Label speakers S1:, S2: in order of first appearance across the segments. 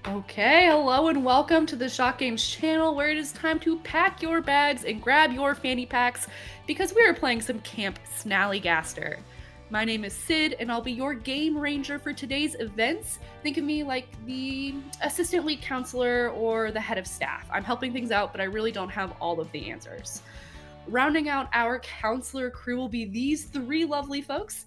S1: Okay, hello and welcome to the Shock Games channel where it is time to pack your bags and grab your fanny packs because we are playing some Camp Snallygaster. My name is Sid and I'll be your game ranger for today's events. Think of me like the assistant lead counselor or the head of staff. I'm helping things out, but I really don't have all of the answers. Rounding out our counselor crew will be these three lovely folks.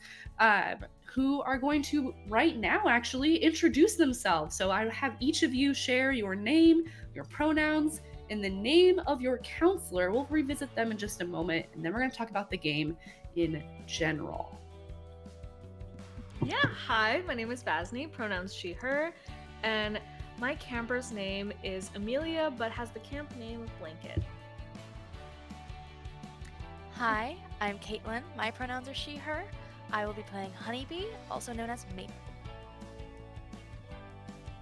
S1: Who are going to right now actually introduce themselves. So I have each of you share your name, your pronouns, and the name of your counselor. We'll revisit them in just a moment, and then we're going to talk about the game in general.
S2: Yeah, hi, my name is Vasny, pronouns she, her, and my camper's name is Amelia, but has the camp name of Blanket.
S3: Hi, I'm Caitlin. My pronouns are she, her. I will be playing Honeybee, also known as Maple.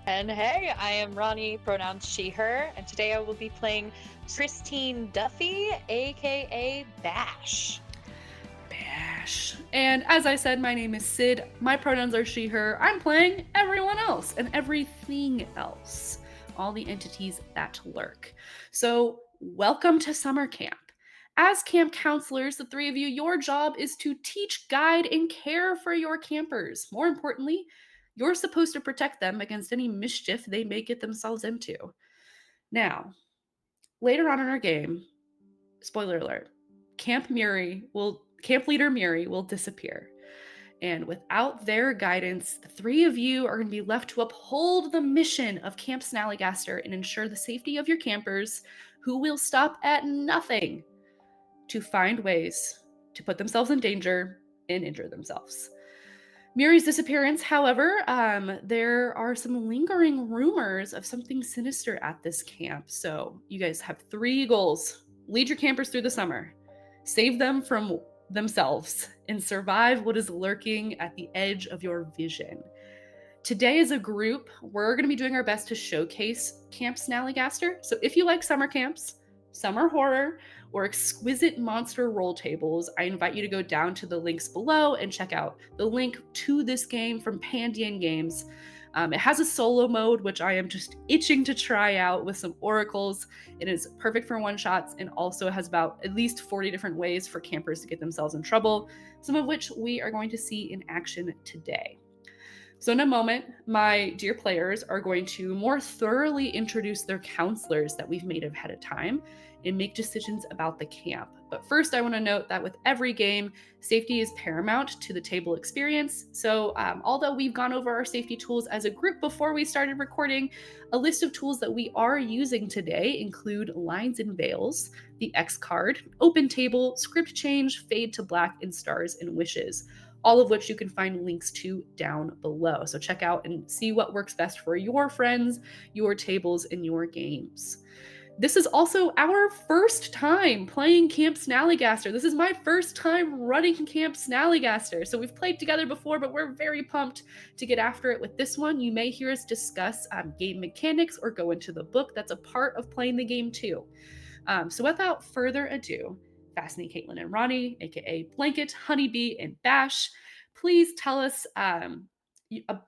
S4: And hey, I am Ronnie, pronouns she, her, and today I will be playing Christine Duffy, aka Bash.
S1: Bash. And as I said, my name is Sid. My pronouns are she, her. I'm playing everyone else and everything else, all the entities that lurk. So, welcome to summer camp. As camp counselors, the three of you, your job is to teach, guide, and care for your campers. More importantly, you're supposed to protect them against any mischief they may get themselves into. Now, later on in our game, spoiler alert, Camp Leader Murie will disappear. And without their guidance, the three of you are going to be left to uphold the mission of Camp Snallygaster and ensure the safety of your campers, who will stop at nothing to find ways to put themselves in danger and injure themselves. Murie's disappearance, however, there are some lingering rumors of something sinister at this camp. So you guys have three goals: lead your campers through the summer, save them from themselves, and survive what is lurking at the edge of your vision. Today, as a group, we're going to be doing our best to showcase Camp Snallygaster. So if you like summer camps, summer horror, or exquisite monster roll tables, I invite you to go down to the links below and check out the link to this game from Pandion Games. It has a solo mode, which I am just itching to try out with some oracles. It is perfect for one shots and also has about at least 40 different ways for campers to get themselves in trouble, some of which we are going to see in action today. So, in a moment, my dear players are going to more thoroughly introduce their counselors that we've made ahead of time and make decisions about the camp. But first, I want to note that with every game, safety is paramount to the table experience. So, although we've gone over our safety tools as a group before we started recording, a list of tools that we are using today include lines and veils, the X card, open table, script change, fade to black, and stars and wishes, all of which you can find links to down below. So check out and see what works best for your friends, your tables, and your games. This is also our first time playing Camp Snallygaster. This is my first time running Camp Snallygaster. So we've played together before, but we're very pumped to get after it with this one. You may hear us discuss game mechanics or go into the book that's a part of playing the game too. So without further ado, Vasny, Caitlin, and Ronnie, aka Blanket, Honeybee, and Bash, please tell us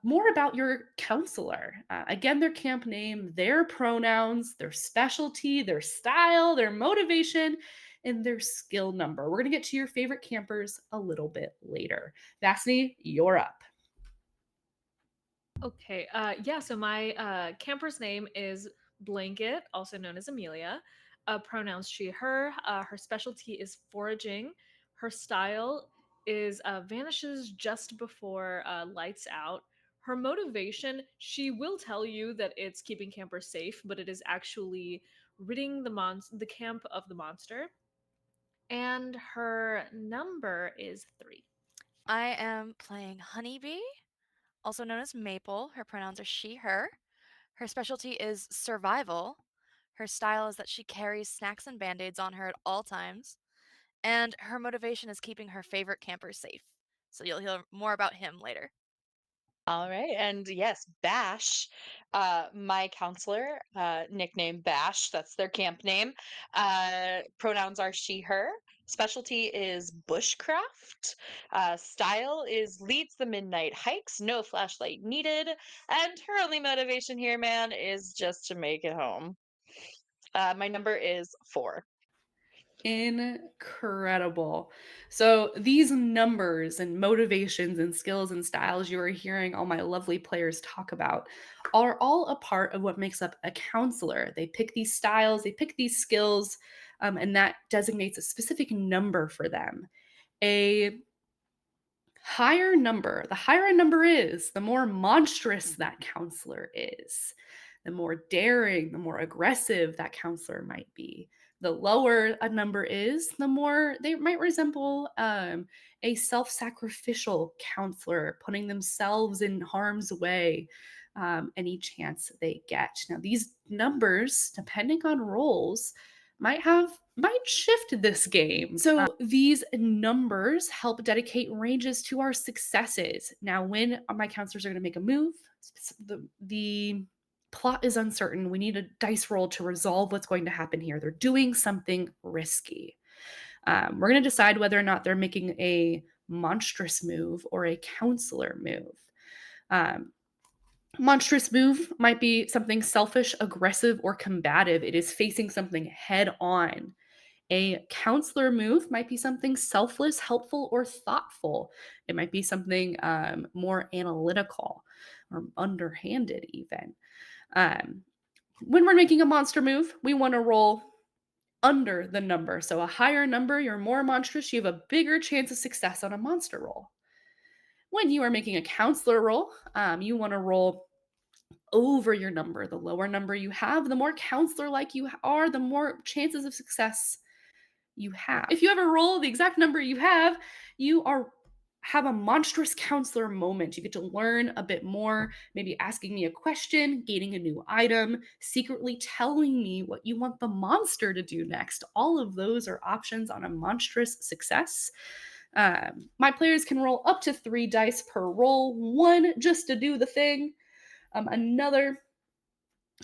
S1: more about your counselor. Again, their camp name, their pronouns, their specialty, their style, their motivation, and their skill number. We're going to get to your favorite campers a little bit later. Vasny, you're up.
S2: Okay, so my camper's name is Blanket, also known as Amelia. Pronouns she, her. Her specialty is foraging. Her style is vanishes just before lights out. Her motivation, she will tell you that it's keeping campers safe, but it is actually ridding the camp of the monster. And her number is 3.
S3: I am playing Honeybee, also known as Maple. Her pronouns are she, her. Her specialty is survival. Her style is that she carries snacks and band aids on her at all times. And her motivation is keeping her favorite campers safe. So you'll hear more about him later.
S4: All right, and yes, Bash, my counselor, nickname Bash, that's their camp name. Pronouns are she, her. Specialty is bushcraft. Style is leads the midnight hikes, no flashlight needed. And her only motivation here, man, is just to make it home. My number is 4.
S1: Incredible. So these numbers and motivations and skills and styles you are hearing all my lovely players talk about are all a part of what makes up a counselor. They pick these styles, they pick these skills, and that designates a specific number for them. A the higher a number is, the more monstrous that counselor is. The more daring, the more aggressive that counselor might be. The lower a number is, the more they might resemble a self sacrificial counselor, putting themselves in harm's way any chance they get. Now, these numbers, depending on roles, might shift this game. So these numbers help dedicate ranges to our successes. Now, when my counselors are going to make a move, the plot is uncertain. We need a dice roll to resolve what's going to happen here. They're doing something risky. We're going to decide whether or not they're making a monstrous move or a counselor move. Monstrous move might be something selfish, aggressive, or combative. It is facing something head on. A counselor move might be something selfless, helpful, or thoughtful. It might be something more analytical or underhanded, even. When we're making a monster move, we want to roll under the number. So a higher number, you're more monstrous, you have a bigger chance of success on a monster roll. When you are making a counselor roll, you want to roll over your number. The lower number you have, the more counselor like you are, the more chances of success you have. If you ever roll the exact number you have a monstrous counselor moment. You get to learn a bit more, maybe asking me a question, gaining a new item, secretly telling me what you want the monster to do next. All of those are options on a monstrous success. My players can roll up to 3 dice per roll, 1 just to do the thing, another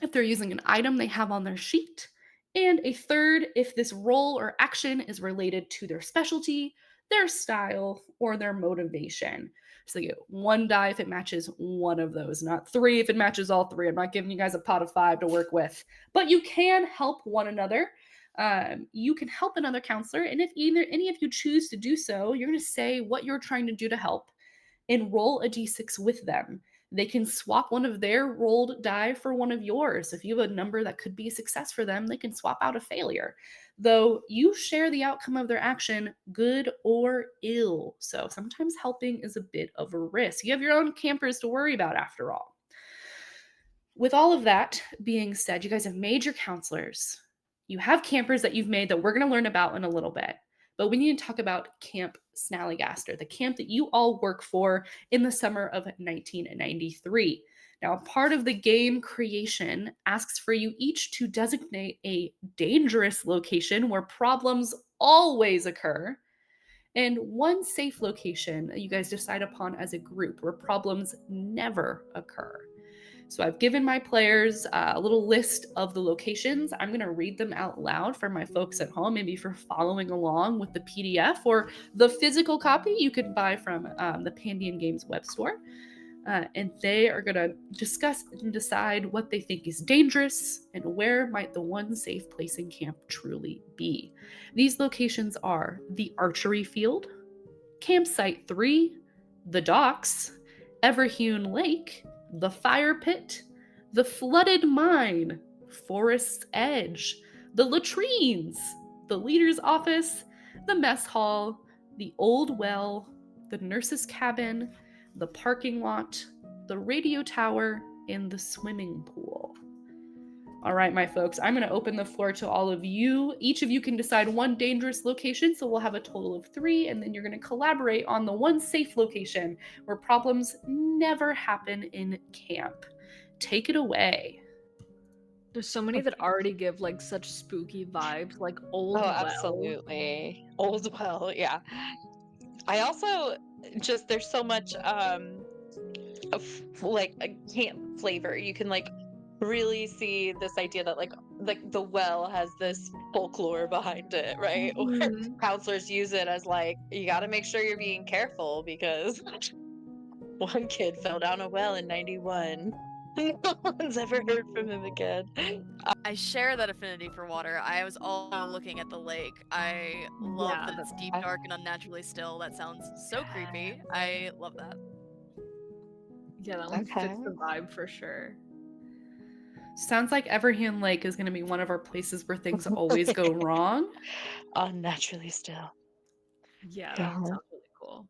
S1: if they're using an item they have on their sheet, and a third if this role or action is related to their specialty, their style, or their motivation. So you get 1 die if it matches one of those, not 3 if it matches all 3. I'm not giving you guys a pot of 5 to work with, but you can help one another. You can help another counselor, and if either any of you choose to do so, you're going to say what you're trying to do to help and roll a d6 with them. They can swap one of their rolled die for one of yours. If you have a number that could be a success for them, they can swap out a failure. Though you share the outcome of their action, good or ill. So sometimes helping is a bit of a risk. You have your own campers to worry about after all. With all of that being said, you guys have made your counselors. You have campers that you've made that we're going to learn about in a little bit. But we need to talk about Camp Snallygaster, the camp that you all work for in the summer of 1993. Now, part of the game creation asks for you each to designate a dangerous location where problems always occur, and 1 safe location that you guys decide upon as a group where problems never occur. So I've given my players a little list of the locations. I'm going to read them out loud for my folks at home, maybe for following along with the PDF or the physical copy you could buy from the Pandion Games web store. And they are going to discuss and decide what they think is dangerous and where might the 1 safe place in camp truly be. These locations are the archery field, Campsite 3, the docks, Everhewn Lake, the fire pit, the flooded mine, Forest's Edge, the latrines, the leader's office, the mess hall, the old well, the nurse's cabin, the parking lot, the radio tower, and the swimming pool. All right, my folks, I'm going to open the floor to all of you. Each of you can decide 1 dangerous location, so we'll have a total of 3, and then you're going to collaborate on the 1 safe location where problems never happen in camp. Take it away.
S2: There's so many that already give like such spooky vibes, like Old
S4: Oh,
S2: Well.
S4: absolutely. Old well, yeah. I also just there's so much of like a camp flavor. You can like really see this idea that like the well has this folklore behind it, right? Or
S2: Mhm.
S4: counselors use it as like, you got to make sure you're being careful because one kid fell down a well in 91. No one's ever heard from him again.
S3: I share that affinity for water. I was also looking at the lake. I love
S2: Yeah,
S3: that it's deep, dark, and unnaturally still. That sounds so creepy. I love that.
S2: yeah, that one
S4: Okay.
S2: fits the vibe for sure.
S1: Sounds like Everhand Lake is going to be one of our places where things always go wrong.
S4: Unnaturally still.
S2: Yeah, that
S4: Yeah.
S2: one sounds really cool.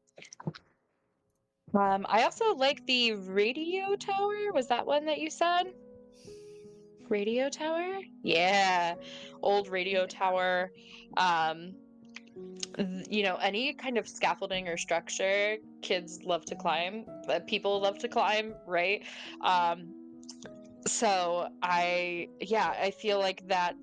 S4: I also like the radio tower. Was that one that you said? Radio tower? Yeah. Old radio tower. Any kind of scaffolding or structure kids love to climb, that people love to climb, right? So I feel like that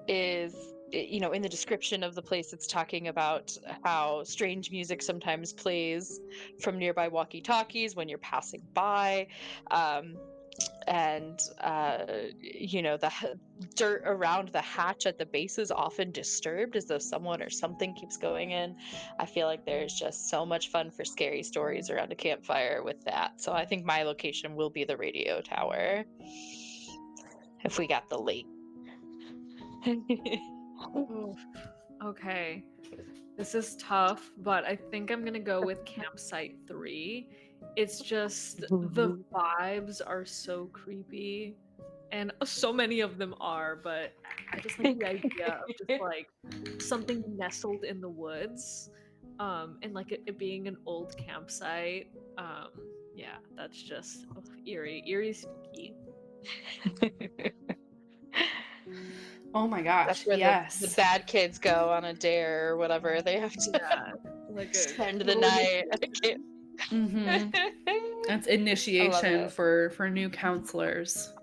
S4: is in the description of the place, it's talking about how strange music sometimes plays from nearby walkie-talkies when you're passing by. And the dirt around the hatch at the base is often disturbed, as though someone or something keeps going in. I feel like there's just so much fun for scary stories around a campfire with that, so I think my location will be the radio tower if we got the lake.
S2: Oof. Okay. This is tough, but I think I'm gonna go with Campsite 3. It's just the vibes are so creepy, and so many of them are, but I just like the idea of just like something nestled in the woods, and like it being an old campsite. Yeah, that's just eerie, spooky.
S1: Oh my
S4: That's
S1: gosh,
S4: where the
S1: yes.
S4: bad kids go on a dare or whatever. They have to
S2: Yeah, like a
S4: spend the
S2: little
S4: night.
S1: Mm-hmm. That's
S4: I love
S1: initiation
S4: it.
S1: for new counselors.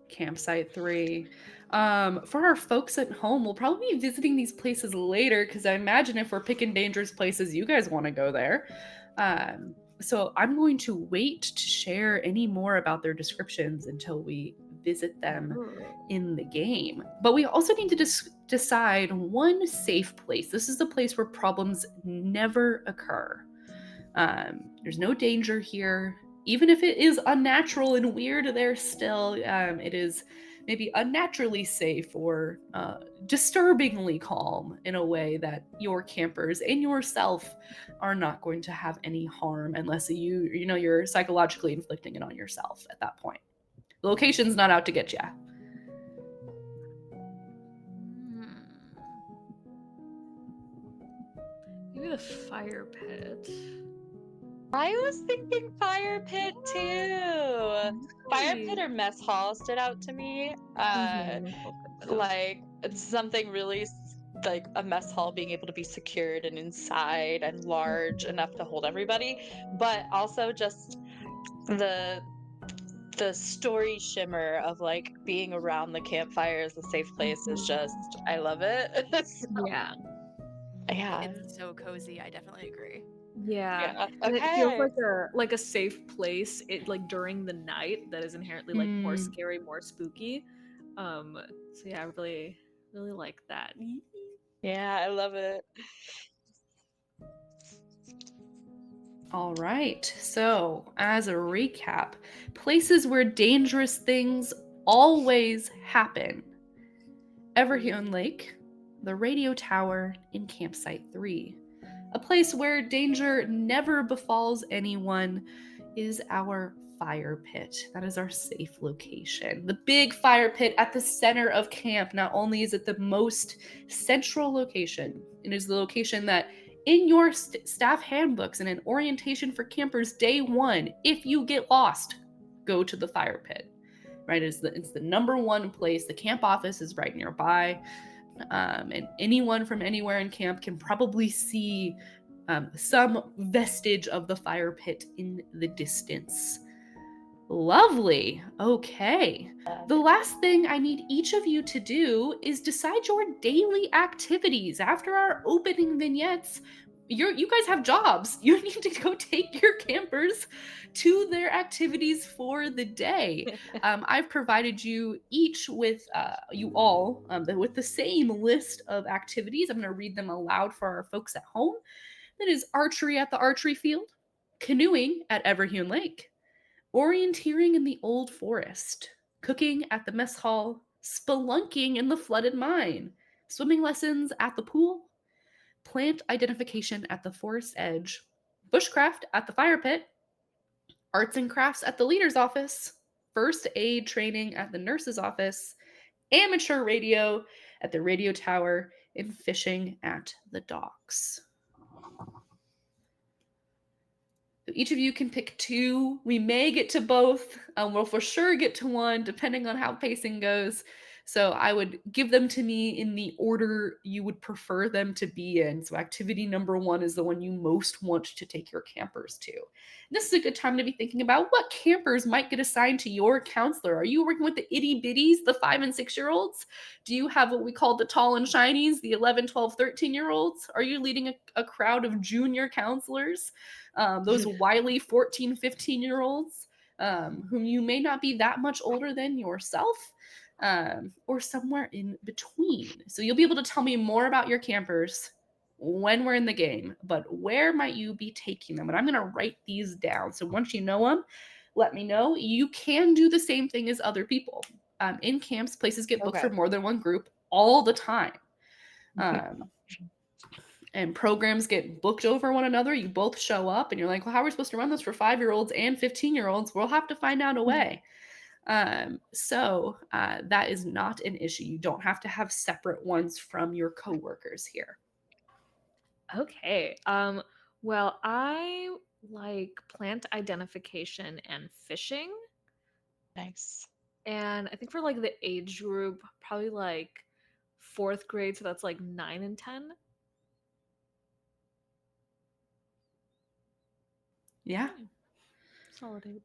S1: Campsite 3. For our folks at home, we'll probably be visiting these places later because I imagine if we're picking dangerous places, you guys want to go there. So I'm going to wait to share any more about their descriptions until we visit them in the game. But we also need to decide one safe place. This is a place where problems never occur. There's no danger here. Even if it is unnatural and weird, there's still, it is maybe unnaturally safe or disturbingly calm in a way that your campers and yourself are not going to have any harm unless you're psychologically inflicting it on yourself at that point. The location's not out to get you.
S2: Maybe the fire pit.
S4: I was thinking fire pit too. Fire pit or mess hall stood out to me. Like it's something really like a mess hall being able to be secured and inside and large enough to hold everybody, but also just the story shimmer of like being around the campfire as a safe place is just, I love it.
S2: Yeah.
S4: Yeah.
S3: It's so cozy. I definitely agree.
S2: Yeah. And it feels like a safe place like during the night that is inherently like more scary, more spooky. So yeah, I really like that.
S4: Yeah, I love it.
S1: All right. So, as a recap, places where dangerous things always happen. Everhand Lake, the radio tower in Campsite 3. A place where danger never befalls anyone is our fire pit. That is our safe location. The big fire pit at the center of camp. Not only is it the most central location, it is the location that in your staff handbooks and in orientation for campers day 1, if you get lost, go to the fire pit. Right? It's the number one place. The camp office is right nearby. And anyone from anywhere in camp can probably see some vestige of the fire pit in the distance. Lovely. Okay. The last thing I need each of you to do is decide your daily activities. After our opening vignettes, you guys have jobs. You need to go take your campers to their activities for the day. I've provided you each with you all with the same list of activities. I'm going to read them aloud for our folks at home. That is archery at the archery field, canoeing at Everhune Lake, orienteering in the old forest, cooking at the mess hall, spelunking in the flooded mine, swimming lessons at the pool, plant identification at the forest edge, bushcraft at the fire pit, arts and crafts at the leader's office, first aid training at the nurse's office, amateur radio at the radio tower, and fishing at the docks. So each of you can pick two. We may get to both. We'll for sure get to one, depending on how pacing goes. So I would give them to me in the order you would prefer them to be in. So activity number 1 is the one you most want to take your campers to. And this is a good time to be thinking about what campers might get assigned to your counselor. Are you working with the itty bitties, the 5 and 6-year-olds? Do you have what we call the tall and shinies, the 11, 12, 13-year-olds? Are you leading a crowd of junior counselors? Those wily 14, 15-year-olds whom you may not be that much older than yourself, or somewhere in between. So you'll be able to tell me more about your campers when we're in the game, but where might you be taking them? And I'm going to write these down. So once you know them, let me know. You can do the same thing as other people. In camps, places get booked for more than one group all the time. And programs get booked over one another. You both show up and you're like, well, how are we supposed to run this for 5-year-olds and 15-year-olds? We'll have to find out a way. So that is not an issue. You don't have to have separate ones from your coworkers here.
S2: Okay. Well, I like plant identification and fishing.
S4: Nice.
S2: And I think for like the age group, probably like 4th grade, so that's like 9 and 10.
S1: Yeah.
S2: Solid age.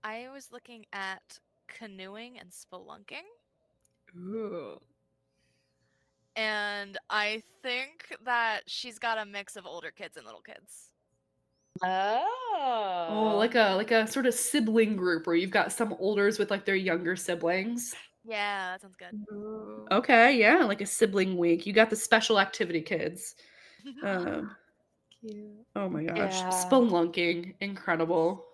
S3: I was looking at canoeing and spelunking.
S2: Ooh.
S3: And I think that she's got a mix of older kids and little kids.
S1: Oh,
S4: Oh.
S1: like a sort of sibling group where you've got some olders with like their younger siblings.
S3: Yeah, that sounds good.
S2: Ooh.
S1: Okay, yeah, like a sibling week. You got the special activity kids.
S2: Cute.
S1: Oh my gosh,
S4: Yeah.
S1: spelunking, incredible.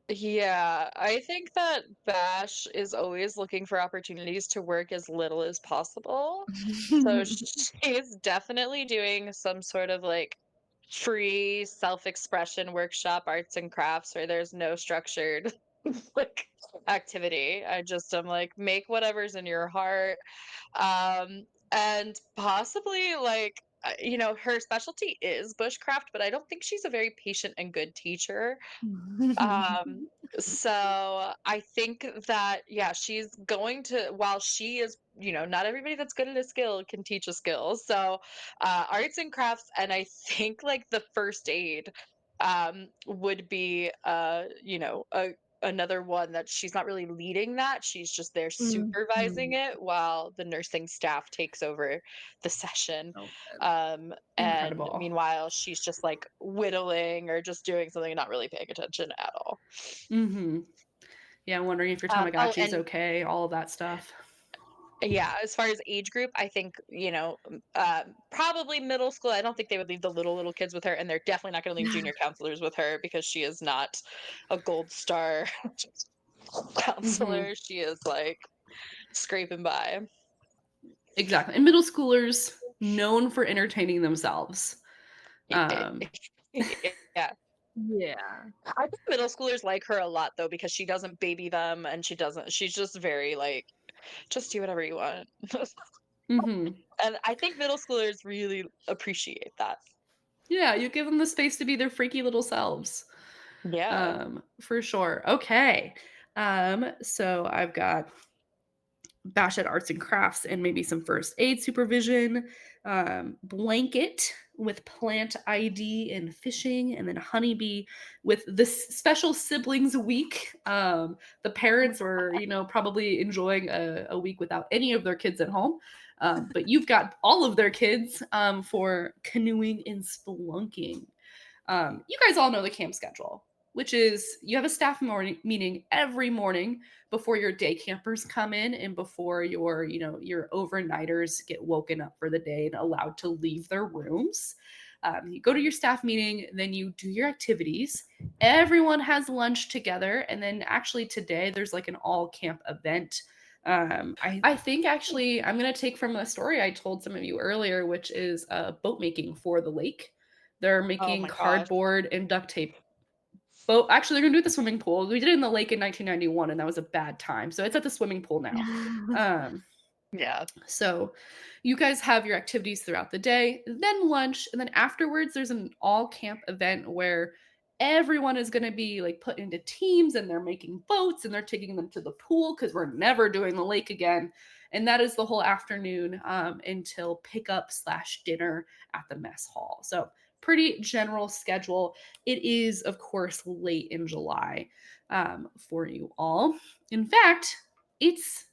S4: Yeah, I think that Bash is always looking for opportunities to work as little as possible. So she's definitely doing some sort of like free self-expression workshop, arts and crafts, where there's no structured like activity. I just am like, make whatever's in your heart. And possibly like her specialty is bushcraft, but I don't think she's a very patient and good teacher. Um, so I think that, yeah, she's going to, while she is, not everybody that's good at a skill can teach a skill. So, arts and crafts, and I think like the first aid, would be, another one that she's not really leading that. She's just there supervising it while the nursing staff takes over the session. And
S1: Incredible.
S4: meanwhile, she's just like whittling or just doing something and not really paying attention at all.
S1: Mm-hmm. Yeah, I'm wondering if your
S4: Oh,
S1: Tamagotchi is
S4: and
S1: okay, all of that stuff.
S4: yeah, as far as age group, I think, probably middle school. I don't think they would leave the little kids with her, and they're definitely not going to leave junior counselors with her because she is not a gold star counselor. She is like scraping by.
S1: Exactly. And middle schoolers known for entertaining themselves.
S4: Yeah. Yeah.
S2: Yeah.
S4: I think middle schoolers like her a lot though because she doesn't baby them and she's just very like just do whatever you want.
S1: Mm-hmm.
S4: And I think middle schoolers really appreciate that.
S1: Yeah, you give them the space to be their freaky little selves.
S4: Yeah.
S1: For sure. Okay. So I've got Bash at arts and crafts and maybe some first aid supervision, blanket with plant ID and fishing, and then honeybee with this special siblings week. The parents were, probably enjoying a week without any of their kids at home. But you've got all of their kids for canoeing and spelunking. You guys all know the camp schedule, which is you have a staff morning meeting every morning before your day campers come in and before your overnighters get woken up for the day and allowed to leave their rooms. You go to your staff meeting, then you do your activities. Everyone has lunch together, and then actually today there's like an all camp event. I think actually I'm gonna take from a story I told some of you earlier, which is boat making for the lake. They're
S4: Oh
S1: making
S4: my gosh.
S1: cardboard and duct tape boat. Actually, they're gonna do it at the swimming pool. We did it in the lake in 1991, and that was a bad time. So it's at the swimming pool now. Um,
S4: Yeah.
S1: so you guys have your activities throughout the day, then lunch, and then afterwards there's an all camp event where everyone is going to be like put into teams and they're making boats and they're taking them to the pool because we're never doing the lake again. And that is the whole afternoon until pickup slash dinner at the mess hall. So pretty general schedule. It is, of course, late in July for you all. In fact, it's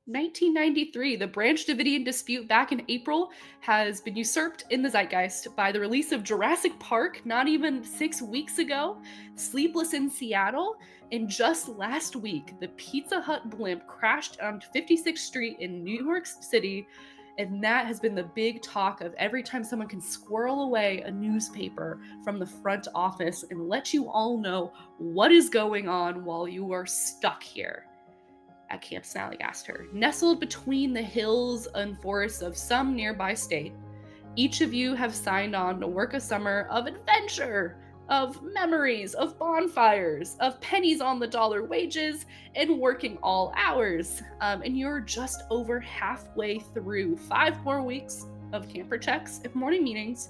S1: 1993, the Branch Davidian dispute back in April has been usurped in the zeitgeist by the release of Jurassic Park not even 6 weeks ago, Sleepless in Seattle, and just last week, the Pizza Hut blimp crashed on 56th Street in New York City, and that has been the big talk of every time someone can squirrel away a newspaper from the front office and let you all know what is going on while you are stuck here at Camp Snallygaster, nestled between the hills and forests of some nearby state. Each of you have signed on to work a summer of adventure, of memories, of bonfires, of pennies on the dollar wages, and working all hours. And you're just over halfway through 5 more weeks of camper checks and morning meetings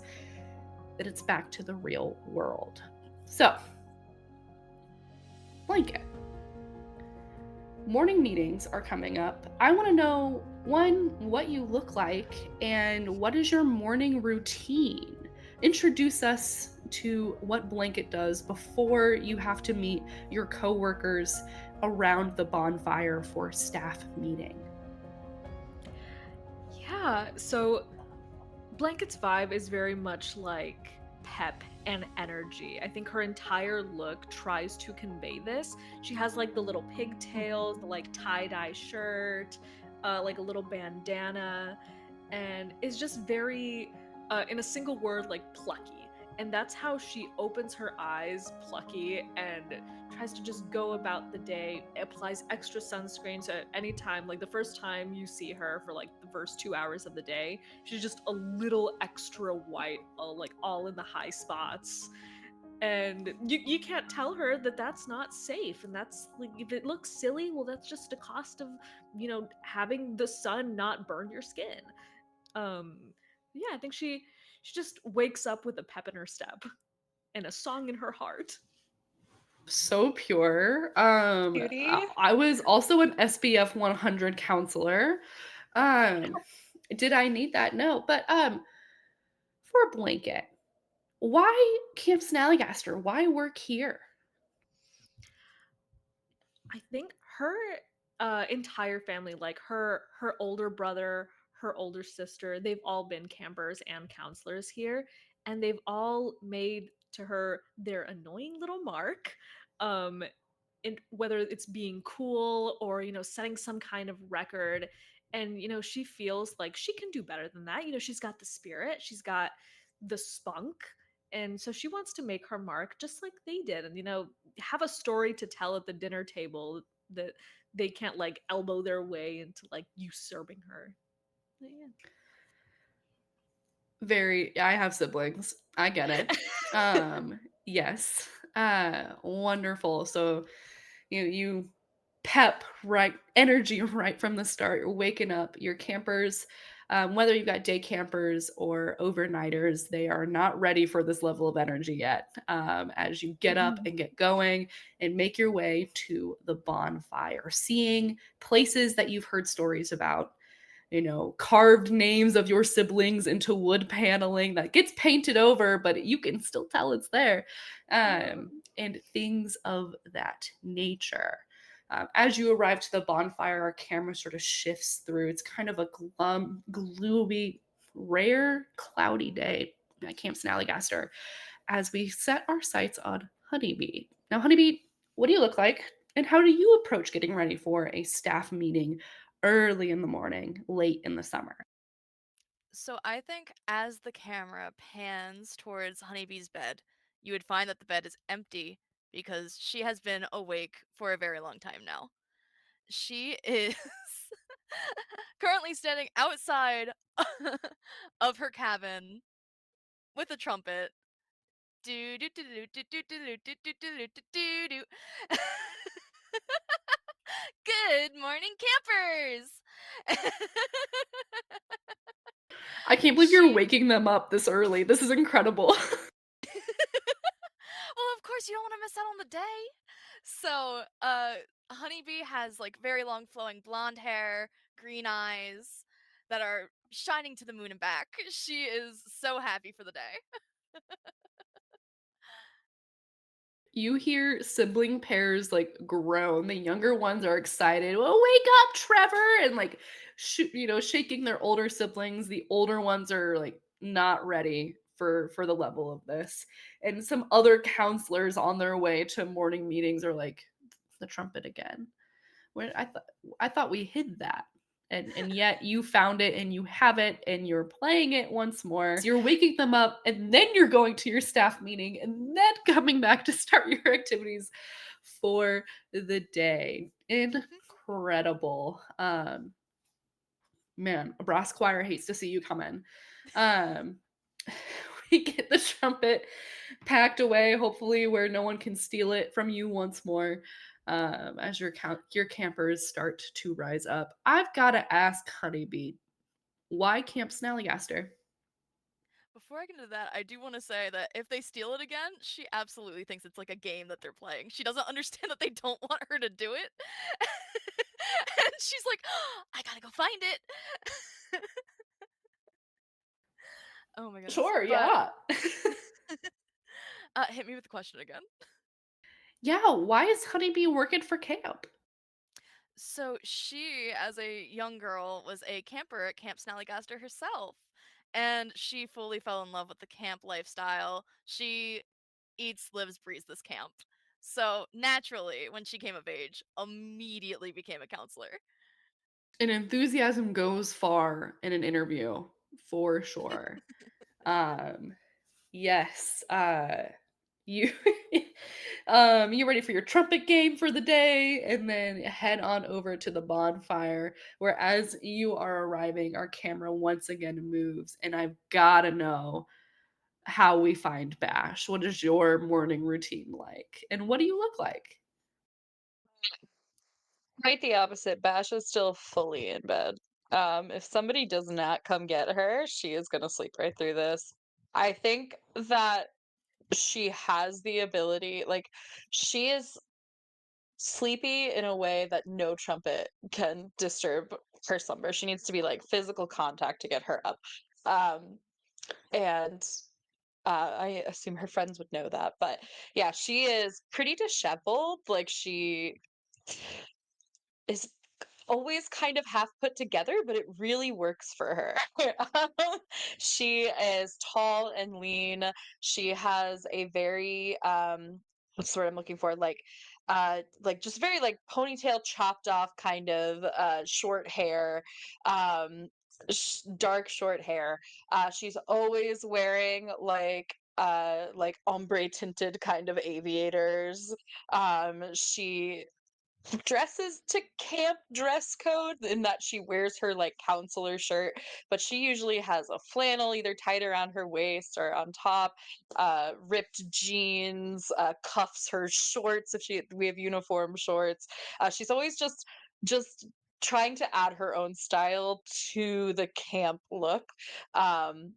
S1: that it's back to the real world. So, blanket. Morning meetings are coming up. I want to know, one, what you look like and what is your morning routine. Introduce us to what Blanket does before you have to meet your coworkers around the bonfire for staff meeting.
S2: Yeah, so Blanket's vibe is very much like pep and energy. I think her entire look tries to convey this. She has like the little pigtails, the like tie-dye shirt, like a little bandana, and is just very, in a single word, like plucky. And that's how she opens her eyes, plucky, and tries to just go about the day, applies extra sunscreen. So at any time, like the first time you see her for like the first 2 hours of the day, she's just a little extra white, like all in the high spots. And you can't tell her that that's not safe. And that's like, if it looks silly, well, that's just a cost of, having the sun not burn your skin. Yeah, I think she just wakes up with a pep in her step and a song in her heart.
S1: So pure.
S4: Cutie.
S1: I was also an SBF 100 counselor. Did I need that? No, but for a Blanket, why Camp Snallygaster? Why work here?
S2: I think her entire family, like her older brother, her older sister, they've all been campers and counselors here, and they've all made to her their annoying little mark. Um, and whether it's being cool or setting some kind of record, and she feels like she can do better than that. She's got the spirit, she's got the spunk, and so she wants to make her mark just like they did, and have a story to tell at the dinner table that they can't like elbow their way into like usurping her. But
S1: I have siblings. I get it. Yes. Wonderful. So you pep right energy right from the start. You're waking up your campers, whether you've got day campers or overnighters, they are not ready for this level of energy yet. As you get up and get going and make your way to the bonfire, seeing places that you've heard stories about, carved names of your siblings into wood paneling that gets painted over, but you can still tell it's there, and things of that nature. As you arrive to the bonfire, our camera sort of shifts through. It's kind of a gloomy, rare, cloudy day at Camp Snallygaster as we set our sights on Honeybee. Now, Honeybee, what do you look like? And how do you approach getting ready for a staff meeting early in the morning, late in the summer?
S3: So I think as the camera pans towards Honeybee's bed, you would find that the bed is empty because she has been awake for a very long time now. She is currently standing outside of her cabin with a trumpet. Do do do do do do do do do do do do do. Good morning, campers!
S1: I can't believe you're
S3: She
S1: waking them up this early. This is incredible.
S3: Well, of course, you don't wanna miss out on the day. So, Honeybee has, like, very long flowing blonde hair, green eyes that are shining to the moon and back. She is so happy for the day.
S1: You hear sibling pairs like groan. The younger ones are excited. Well, wake up, Trevor! And like, shaking their older siblings. The older ones are like not ready for the level of this. And some other counselors on their way to morning meetings are like, the trumpet again. Where I thought we hid that. And yet you found it and you have it and you're playing it once more. You're waking them up and then you're going to your staff meeting and then coming back to start your activities for the day. Incredible. Man, a brass choir hates to see you come in. Um, we get the trumpet packed away, hopefully where no one can steal it from you once more. As your campers start to rise up, I've got to ask Honeybee, why Camp Snallygaster?
S3: Before I get into that, I do wanna say that if they steal it again, she absolutely thinks it's like a game that they're playing. She doesn't understand that they don't want her to do it. And she's like, "I gotta go find it." Oh my goodness.
S1: Sure,
S3: But,
S1: yeah.
S3: hit me with the question again.
S1: Yeah, why is Honeybee working for camp?
S3: So she, as a young girl, was a camper at Camp Snallygaster herself, and she fully fell in love with the camp lifestyle. She eats, lives, breathes this camp. So naturally, when she came of age, immediately became a counselor.
S1: And enthusiasm goes far in an interview, for sure. Um, yes. You you ready for your trumpet game for the day and then head on over to the bonfire where as you are arriving our camera once again moves and I've got to know how we find Bash. What is your morning routine like and what do you look like?
S4: Quite the opposite. Bash is still fully in bed. If somebody does not come get her, she is gonna sleep right through this. I think that she has the ability, like, she is sleepy in a way that no trumpet can disturb her slumber. She needs to be like physical contact to get her up. Um, and I assume her friends would know that, but yeah, she is pretty disheveled. Like she is always kind of half put together, but it really works for her. She is tall and lean. She has a very what's the word I'm looking for? Like just very like ponytail chopped off kind of short hair. Um Dark short hair. She's always wearing like ombre tinted kind of aviators. She dresses to camp dress code in that she wears her like counselor shirt, but she usually has a flannel either tied around her waist or on top, ripped jeans, cuffs her shorts if she we have uniform shorts. She's always just trying to add her own style to the camp look, um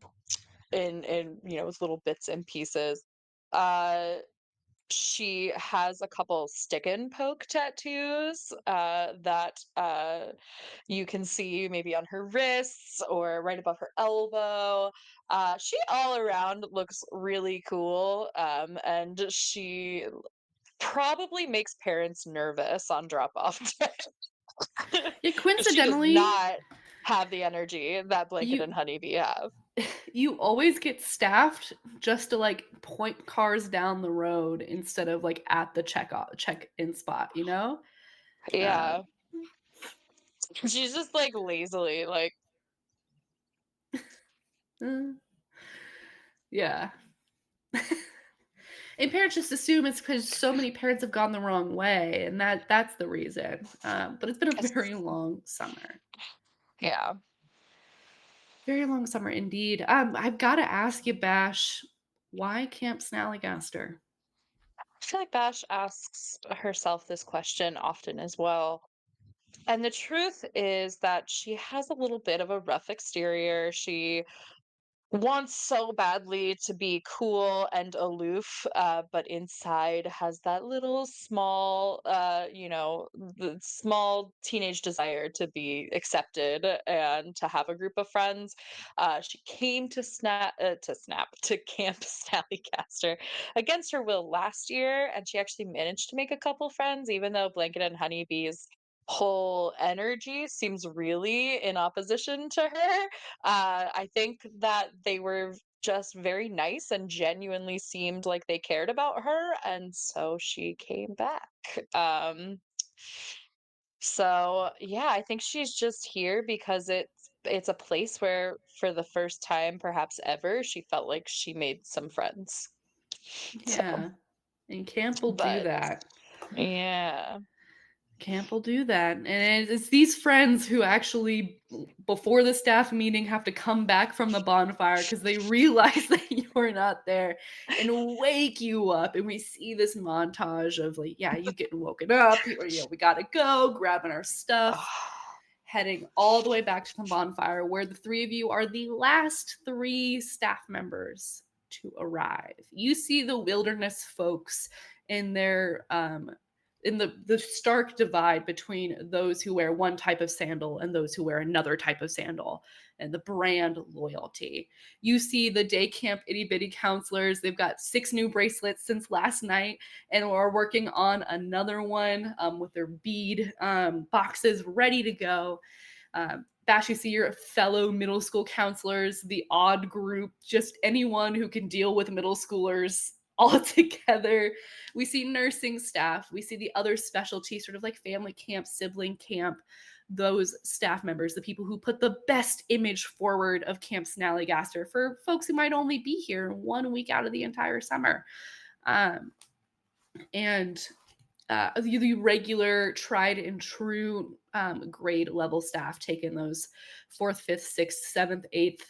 S4: in with little bits and pieces. uh she has a couple stick and poke tattoos that you can see maybe on her wrists or right above her elbow. She all around looks really cool, and she probably makes parents nervous on drop-off day.
S1: Yeah,
S4: 'Cause she does
S1: coincidentally,
S4: not have the energy that Blanket
S1: you
S4: and Honeybee have.
S1: you always get staffed just to like point cars down the road instead of like at the check-in spot, you know? Uh,
S4: Yeah. She's just, like, lazily, like,
S1: uh, yeah. And parents just assume it's because so many parents have gone the wrong way, and that's the reason. But it's been a
S4: it's
S1: very long summer.
S4: yeah.
S1: Very long summer indeed. I've got to ask you, Bash, why Camp Snallygaster?
S4: I feel like Bash asks herself this question often as well. And the truth is that she has a little bit of a rough exterior. She wants so badly to be cool and aloof, but inside has that little small, the small teenage desire to be accepted and to have a group of friends. She came to Camp Snallygaster against her will last year, and she actually managed to make a couple friends, even though Blanket and Honeybee's whole energy seems really in opposition to her. I think that they were just very nice and genuinely seemed like they cared about her, and so she came back. Um, so yeah, I think she's just here because it's a place where for the first time perhaps ever she felt like she made some friends. So,
S1: Yeah, and camp will do
S4: but
S1: that.
S4: yeah.
S1: Camp will do that. And it's these friends who actually, before the staff meeting, have to come back from the bonfire because they realize that you're not there and wake you up. And we see this montage of, like, yeah, you getting woken up. We got to go, grabbing our stuff, heading all the way back to the bonfire where the three of you are the last three staff members to arrive. You see the wilderness folks in their in the stark divide between those who wear one type of sandal and those who wear another type of sandal, and the brand loyalty. You see the day camp itty bitty counselors. They've got 6 new bracelets since last night and are working on another one with their bead boxes ready to go. Bash, you see your fellow middle school counselors, the odd group, just anyone who can deal with middle schoolers all together. We see nursing staff. We see the other specialty, sort of like family camp, sibling camp, those staff members, the people who put the best image forward of Camp Snallygaster for folks who might only be here 1 week out of the entire summer. Um, and the regular, tried and true grade level staff taking those 4th, 5th, 6th, 7th, 8th.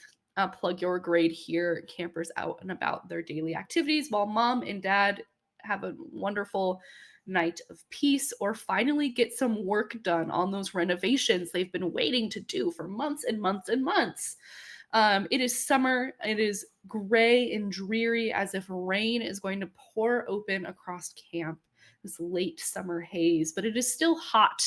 S1: Plug your grade here, campers out and about their daily activities while mom and dad have a wonderful night of peace or finally get some work done on those renovations they've been waiting to do for months and months and months. It is summer. It is gray and dreary as if rain is going to pour open across camp, this late summer haze, but it is still hot.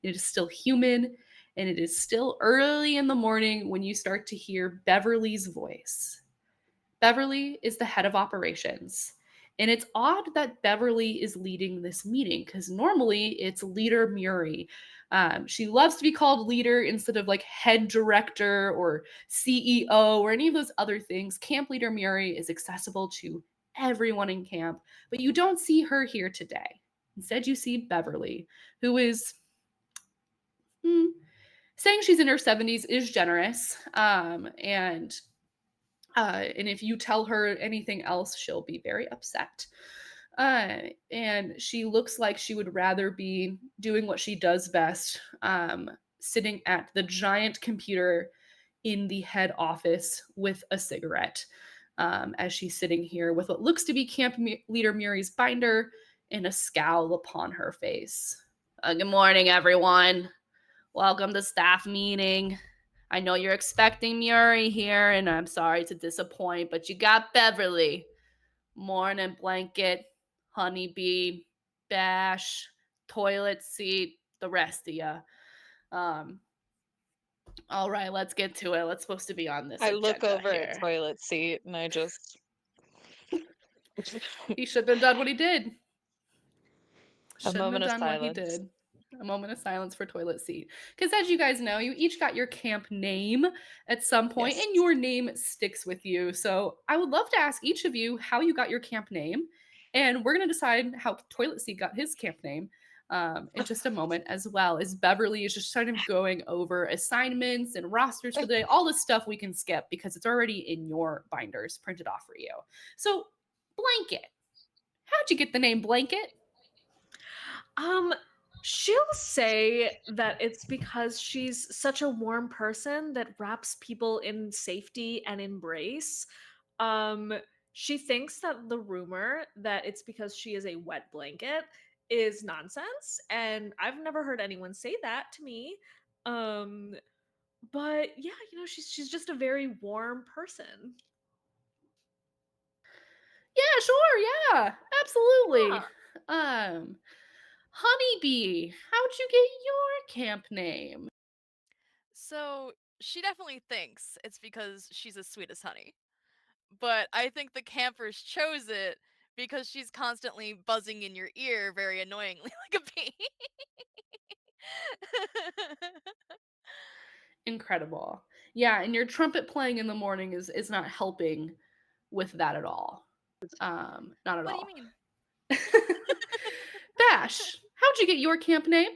S1: It is still humid, and it is still early in the morning when you start to hear Beverly's voice. Beverly is the head of operations. And it's odd that Beverly is leading this meeting because normally it's Leader Murie. She loves to be called leader instead of like head director or CEO or any of those other things. Camp Leader Murie is accessible to everyone in camp, but you don't see her here today. Instead, you see Beverly, who is saying she's in her 70s is generous. And if you tell her anything else, she'll be very upset. And she looks like she would rather be doing what she does best, sitting at the giant computer in the head office with a cigarette, as she's sitting here with what looks to be Leader Murie's binder and a scowl upon her face. Good morning, everyone. Welcome to staff meeting. I know you're expecting Murie here, and I'm sorry to disappoint, but you got Beverly. Morning Blanket, Honeybee, Bash, Toilet Seat, the rest of you. All right, let's get to it. Let's supposed to be on this
S4: I look
S1: agenda
S4: over at
S1: here.
S4: Toilet Seat and I just
S1: He should have been done what he did. Shouldn't have
S4: moment of
S1: done what he
S4: silence.
S1: did. A moment of silence for toilet seat. Because as you guys know, you each got your camp name at some point,
S4: Yes.
S1: and your name sticks with you. So I would love to ask each of you how you got your camp name, and we're going to decide how toilet seat got his camp name in just a moment, as well as Beverly is just kind of going over assignments and rosters for the day, all the stuff we can skip because it's already in your binders printed off for you. So, Blanket, how'd you get the name Blanket?
S2: She'll say that it's because she's such a warm person that wraps people in safety and embrace. Um, she thinks that the rumor that it's because she is a wet blanket is nonsense, and I've never heard anyone say that to me. Um, but yeah, she's just a very warm person.
S1: Yeah, sure, yeah, absolutely.
S2: Yeah.
S1: Honeybee, how'd you get your camp name?
S3: So she definitely thinks it's because she's as sweet as honey. But I think the campers chose it because she's constantly buzzing in your ear very annoyingly like a bee.
S1: Incredible. Yeah, and your trumpet playing in the morning is not helping with that at all. Not at
S3: What do you
S1: all.
S3: mean?
S1: Bash, how'd you get your camp name?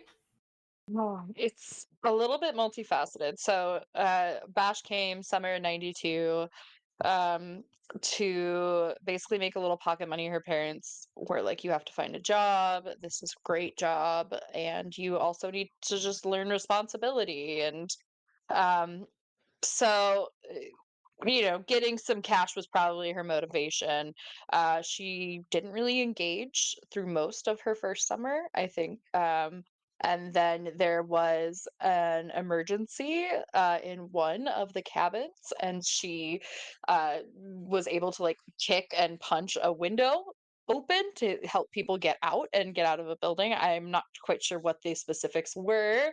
S4: Oh, it's a little bit multifaceted. So, Bash came summer '92 um, to basically make a little pocket money. Her parents were like, "You have to find a job. This is a great job, and you also need to just learn responsibility." And um, so, getting some cash was probably her motivation. She didn't really engage through most of her first summer, I think. And then there was an emergency in one of the cabins, and she was able to like kick and punch a window open to help people get out and get out of a building. I'm not quite sure what the specifics were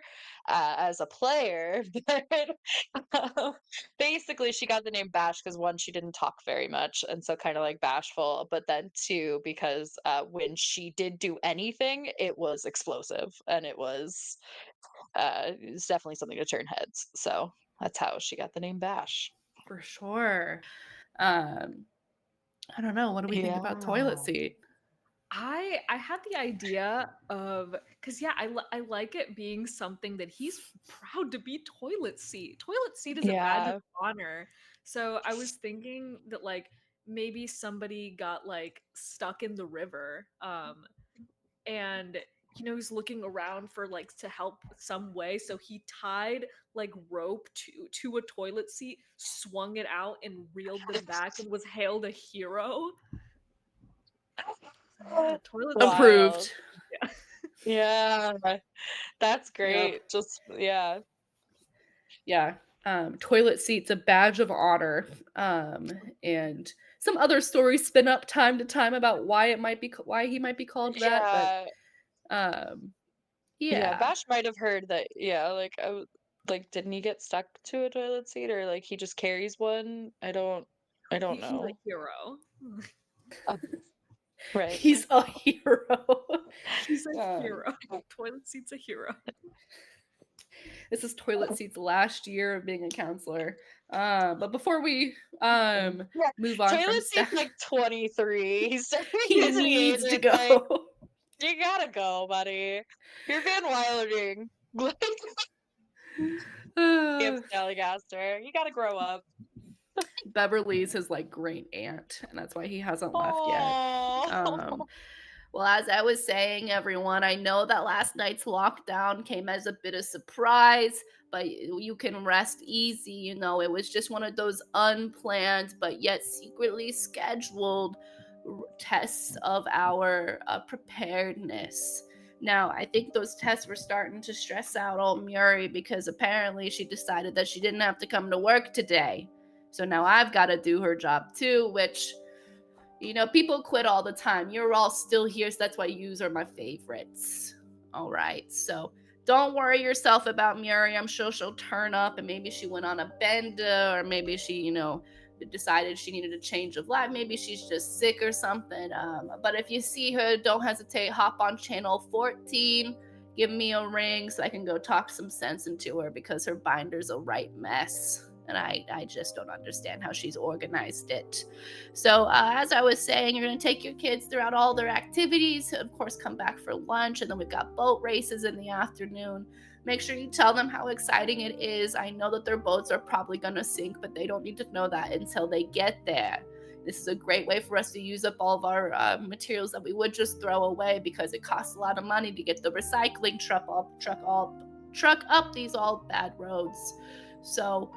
S4: as a player, but basically, she got the name Bash because one, she didn't talk very much, and so kind of like bashful. But then two, because when she did do anything, it was explosive, and it was definitely something to turn heads. So that's how she got the name Bash.
S1: For sure. Um, I don't know. What do we think about toilet
S4: Yeah.
S1: seat?
S2: I had the idea of, because yeah, I like it being something that he's proud to be toilet seat. Toilet seat is a badge of
S4: Yeah.
S2: honor. So I was thinking that like maybe somebody got like stuck in the river, and he's looking around for like to help some way, so he tied like rope to a toilet seat, swung it out and reeled them back, and was hailed a hero. Yeah, toilet seat.
S4: Wild.
S1: Approved.
S2: Yeah.
S4: Yeah. That's
S1: Yep.
S4: great. Just, yeah.
S1: Yeah. Toilet seat's a badge of honor. And some other stories spin up time to time about why he might be called that, but
S4: Yeah.
S1: um,
S4: Yeah,
S1: yeah.
S4: Bash might have heard that. Yeah, like like didn't he get stuck to a toilet seat or like he just carries one? I don't
S2: He's a
S4: know.
S2: hero.
S4: Uh, right.
S1: He's a hero.
S2: He's a
S1: um,
S2: hero. Toilet seat's a hero.
S1: this is toilet seat's last year of being a counselor. But before we
S4: Yeah,
S1: move on from
S4: toilet seat's
S1: staff,
S4: like 23. He's starting to
S1: he
S4: get to the age
S1: needs
S4: where
S1: to
S4: it's like,
S1: go.
S4: you gotta go, buddy. You're Van Wilding. Like Camp Snallygaster. You gotta grow up.
S1: Beverly's his like great aunt, and that's why he hasn't left yet.
S4: Oh.
S1: Well, as I was saying, everyone, I know that last night's lockdown came as a bit of surprise, but you can rest easy. It was just one of those unplanned but yet secretly scheduled tests of our preparedness. Now, I think those tests were starting to stress out old Murie because apparently she decided that she didn't have to come to work today. So now I've got to do her job too, which people quit all the time. You're all still here, so that's why yous are my favorites. All right, so don't worry yourself about Murie. I'm sure she'll turn up, and maybe she went on a bender, or maybe she, decided she needed a change of life. Maybe she's just sick or something. But if you see her, don't hesitate. Hop on channel 14. Give me a ring so I can go talk some sense into her, because her binder's a right mess. And I just don't understand how she's organized it. So as I was saying, you're going to take your kids throughout all their activities. Of course, come back for lunch. And then we've got boat races in the afternoon. Make sure you tell them how exciting it is. I know that their boats are probably going to sink, but they don't need to know that until they get there. This is a great way for us to use up all of our materials that we would just throw away, because it costs a lot of money to get the recycling truck up these all bad roads. So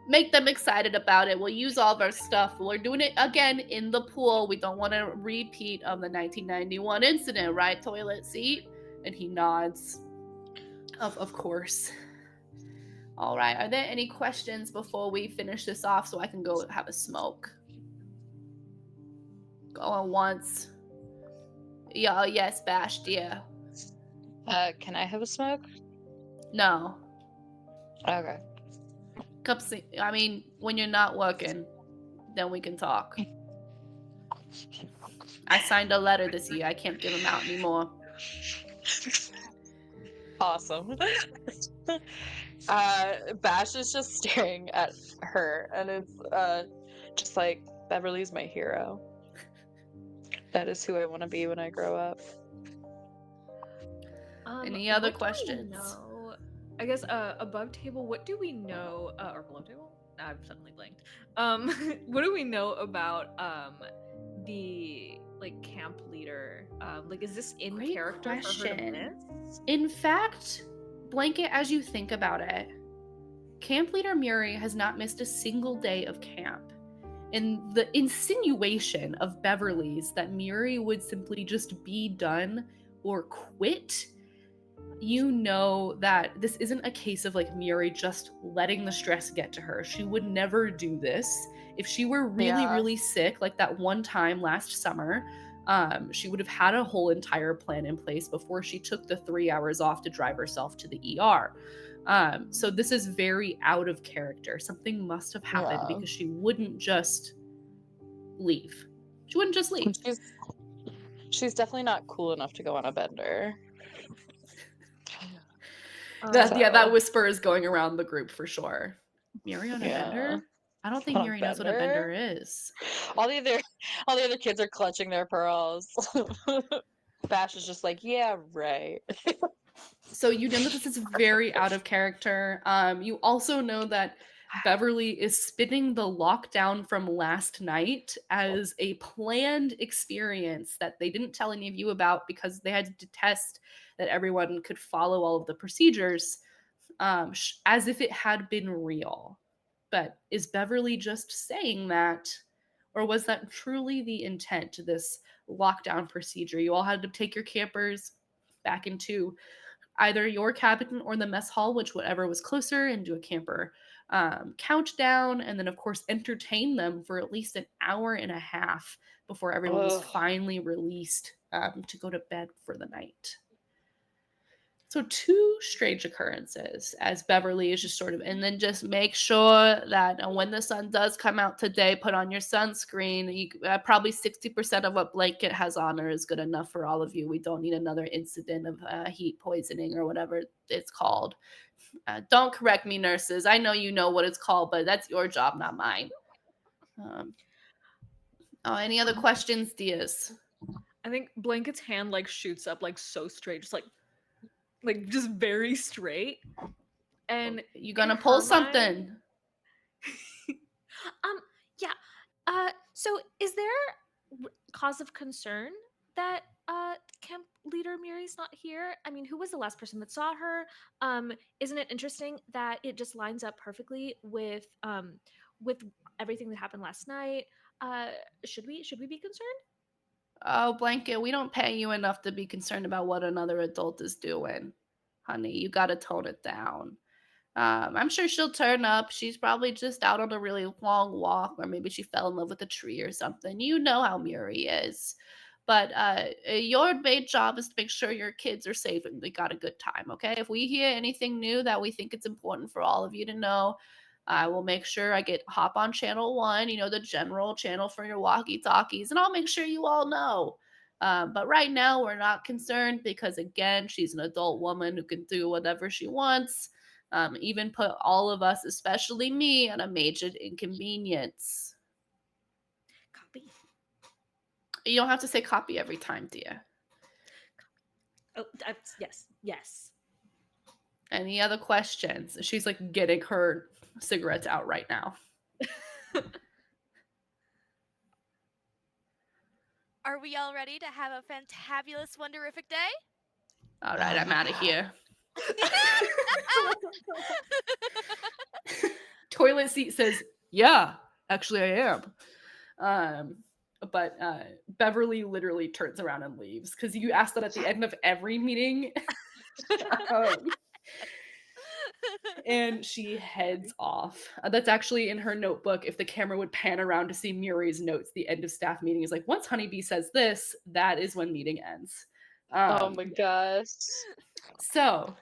S1: make them excited about it. We'll use all of our stuff. We're doing it again in the pool. We don't want a repeat of the 1991 incident, right, toilet seat? And he nods. Of course. All right. Are there any questions before we finish this off so I can go have a smoke? Going once. Yeah, yes, Bash, dear.
S4: Can I have a smoke?
S1: No.
S4: Okay.
S1: I mean, when you're not working, then we can talk. I signed a letter this year. I can't give them out anymore.
S4: Awesome. Bash is just staring at her, and it's just like, Beverly's my hero. That is who I want to be when I grow up.
S1: Any other
S2: what do we
S1: questions?
S2: know? I guess above table, what do we know? Or below table? I've suddenly blanked. What do we know about the like camp leader? Like, is this in
S1: Great
S2: character for her to
S1: question.
S2: miss?
S1: In fact, Blanket, as you think about it, Camp Leader Murie has not missed a single day of camp. And the insinuation of Beverly's that Murie would simply just be done or quit, you know that this isn't a case of like Murie just letting the stress get to her. She would never do this. If she were really, really sick, like that one time last summer, she would have had a whole entire plan in place before she took the 3 hours off to drive herself to the ER. So this is very out of character. Something must have happened because she wouldn't just leave. She wouldn't just leave.
S4: She's definitely not cool enough to go on a bender.
S1: That whisper is going around the group for sure. Murie on a bender? I don't think
S4: On a
S1: Murie knows what a bender is.
S4: All the other kids are clutching their pearls. Bash is just like, yeah, right.
S1: So you know that this is very out of character. You also know that Beverly is spinning the lockdown from last night as a planned experience that they didn't tell any of you about because they had to test that everyone could follow all of the procedures, as if it had been real. But is Beverly just saying that? Or was that truly the intent to this lockdown procedure? You all had to take your campers back into either your cabin or the mess hall, which whatever was closer, and do a camper countdown, and then of course entertain them for at least an hour and a half before everyone was finally released to go to bed for the night. So 2 strange occurrences as Beverly is just sort of, and then just make sure that when the sun does come out today, put on your sunscreen. Probably 60% of what Blanket has on her is good enough for all of you. We don't need another incident of heat poisoning or whatever it's called. Don't correct me, nurses. I know you know what it's called, but that's your job, not mine. Any other questions, Diaz?
S2: I think Blanket's hand like shoots up like so straight, just like just very straight. And
S1: you gonna pull something?
S2: Yeah. So is there cause of concern that Camp Leader Murie's not here? I mean, who was the last person that saw her? Isn't it interesting that it just lines up perfectly with everything that happened last night? Should we be concerned?
S1: Oh, Blanket, we don't pay you enough to be concerned about what another adult is doing. Honey, you gotta tone it down. I'm sure she'll turn up. She's probably just out on a really long walk, or maybe she fell in love with a tree or something. You know how Murie is. But your main job is to make sure your kids are safe and they got a good time, okay? If we hear anything new that we think it's important for all of you to know, I will make sure I hop on channel 1, the general channel for your walkie-talkies, and I'll make sure you all know. But right now, we're not concerned because, again, she's an adult woman who can do whatever she wants, even put all of us, especially me, at a major inconvenience.
S2: Copy.
S1: You don't have to say copy every time, Dia.
S2: Oh, yes.
S1: Any other questions? She's like getting her cigarettes out right now.
S3: Are we all ready to have a fantabulous, wonderific day?
S1: All right, I'm out of here. Toilet seat says, yeah, actually I am. But Beverly literally turns around and leaves because you asked that at the end of every meeting. And she heads off. That's actually in her notebook. If the camera would pan around to see Murray's notes, the end of staff meeting is like, once Honeybee says this, that is when meeting ends.
S4: Oh my gosh.
S1: So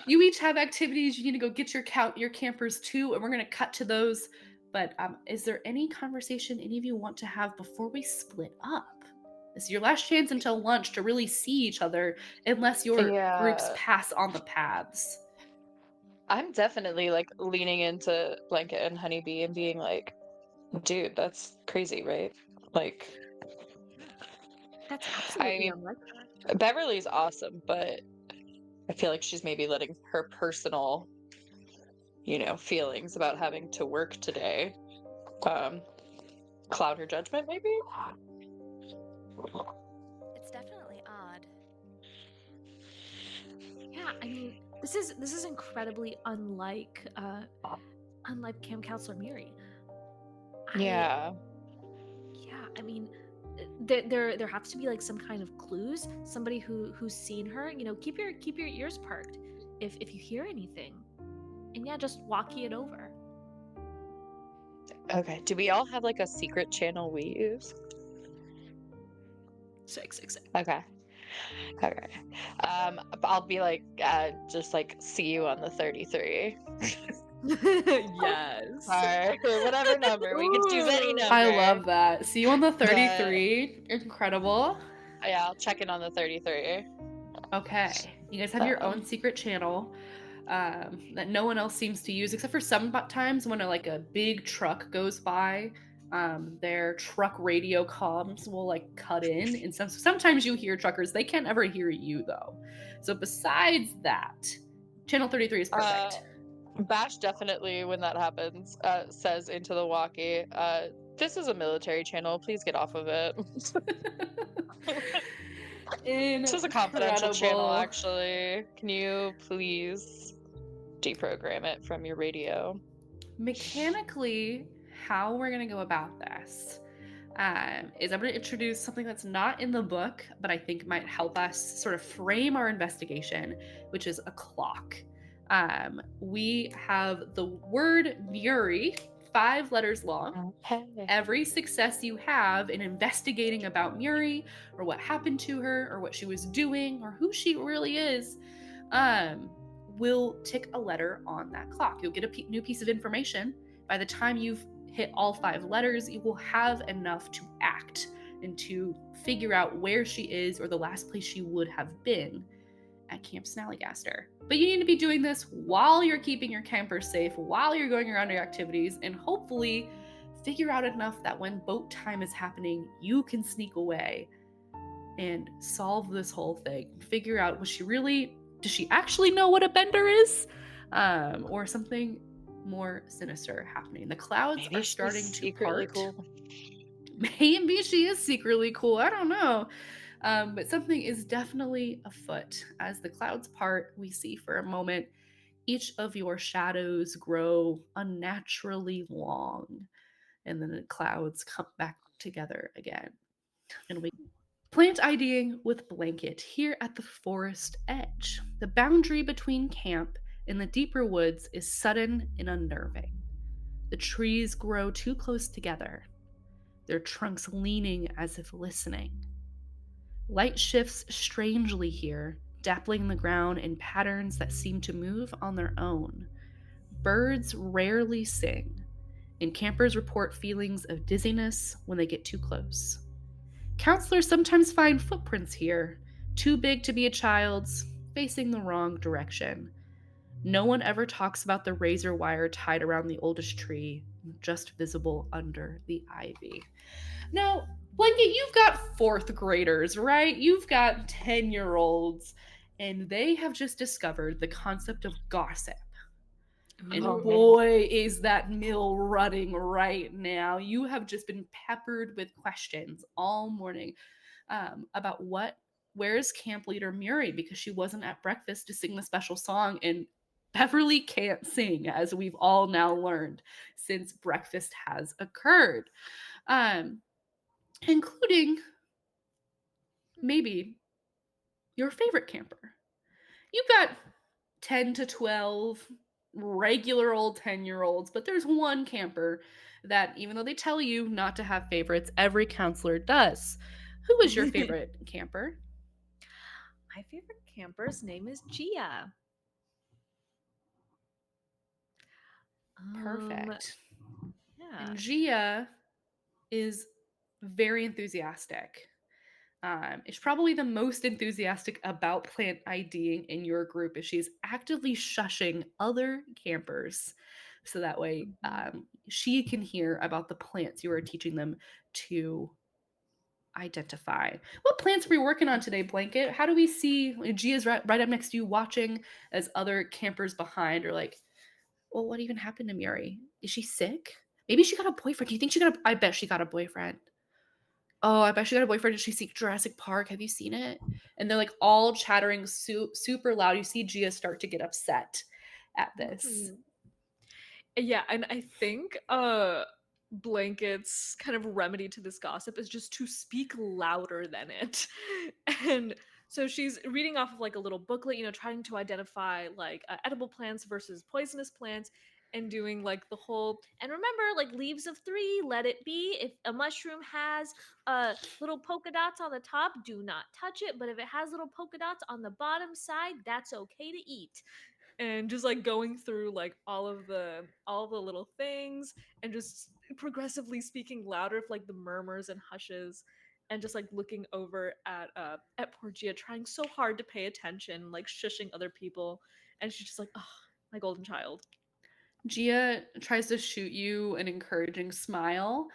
S1: you each have activities you need to go get your campers to, and we're going to cut to those. But is there any conversation any of you want to have before we split up? This is your last chance until lunch to really see each other, unless your groups pass on the paths.
S4: I'm definitely like leaning into Blanket and Honeybee and being like, dude, that's crazy, right? Like,
S2: That's absolutely unlike her.
S4: Beverly's awesome, but I feel like she's maybe letting her personal, feelings about having to work today, cloud her judgment, maybe?
S3: It's definitely odd.
S2: Yeah, I mean, this is incredibly unlike Camp Counselor Murie.
S4: Yeah.
S2: Yeah, I mean, there has to be like some kind of clues. Somebody who's seen her. Keep your ears perked if you hear anything, and yeah, just walkie it over.
S4: Okay. Do we all have like a secret channel we use?
S1: Six.
S4: Okay. I'll be like, just like, see you on the 33.
S2: Yes.
S4: Or whatever number. We could choose any number.
S1: I love that. See you on the 33. Incredible.
S4: Yeah, I'll check in on the 33.
S1: Okay. You guys have your own secret channel that no one else seems to use, except for sometimes when a big truck goes by. Their truck radio comms will like cut in, and sometimes you hear truckers. They can't ever hear you though. So besides that, channel 33 is perfect.
S4: Bash definitely, when that happens, says into the walkie, this is a military channel. Please get off of it. This is a confidential channel, actually. Can you please deprogram it from your radio?
S1: Mechanically, how we're going to go about this is I'm going to introduce something that's not in the book, but I think might help us sort of frame our investigation, which is a clock. We have the word Murie, 5 letters long.
S4: Okay.
S1: Every success you have in investigating about Murie or what happened to her or what she was doing or who she really is will tick a letter on that clock. You'll get a new piece of information. By the time you've hit all 5 letters, you will have enough to act and to figure out where she is or the last place she would have been at Camp Snallygaster. But you need to be doing this while you're keeping your campers safe, while you're going around your activities, and hopefully figure out enough that when boat time is happening, you can sneak away and solve this whole thing. Figure out, does she actually know what a bender is? Or something more sinister happening. The clouds are starting to part.
S4: Cool.
S1: Maybe she is secretly cool. I don't know. But something is definitely afoot. As the clouds part, we see for a moment each of your shadows grow unnaturally long, and then the clouds come back together again. And we plant IDing with Blanket here at the forest edge. The boundary between camp and the deeper woods is sudden and unnerving. The trees grow too close together, their trunks leaning as if listening. Light shifts strangely here, dappling the ground in patterns that seem to move on their own. birds rarely sing, and campers report feelings of dizziness when they get too close. Counselors sometimes find footprints here, too big to be a child's, facing the wrong direction. No one ever talks about the razor wire tied around the oldest tree, just visible under the ivy. Now, Blanket, you've got fourth graders, right? You've got 10-year-olds, and they have just discovered the concept of gossip. And
S4: Oh,
S2: Ooh.
S4: man.
S1: boy, is that mill running right now. You have just been peppered with questions all morning about where's Camp Leader Murie, because she wasn't at breakfast to sing the special song, and Beverly can't sing, as we've all now learned since breakfast has occurred, including maybe your favorite camper. You've got 10 to 12 regular old 10-year-olds, but there's one camper that, even though they tell you not to have favorites, every counselor does. Who is your favorite camper?
S2: My favorite camper's name is Gia.
S1: Perfect.
S2: Yeah.
S1: And Gia is very enthusiastic. Is probably the most enthusiastic about plant IDing in your group, as she's actively shushing other campers so that way she can hear about the plants you are teaching them to identify. What plants were you working on today, Blanket? How do we see Gia's right up next to you watching as other campers behind are like, well, what even happened to Mary? Is she sick? Maybe she got a boyfriend. Do you think she got a I bet she got a boyfriend. Oh, I bet she got a boyfriend. Did she see Jurassic Park? Have you seen it? And they're like all chattering super loud. You see Gia start to get upset at this.
S2: Yeah, and I think Blanket's kind of remedy to this gossip is just to speak louder than it. And so she's reading off of like a little booklet, trying to identify like edible plants versus poisonous plants, and doing like the whole, and remember, like, leaves of 3, let it be. If a mushroom has little polka dots on the top, do not touch it, but if it has little polka dots on the bottom side, that's okay to eat. And just like going through like all the little things, and just progressively speaking louder for like the murmurs and hushes, and just like looking over at poor Gia, trying so hard to pay attention, like shushing other people, and she's just like, oh, my golden child.
S1: Gia tries to shoot you an encouraging smile,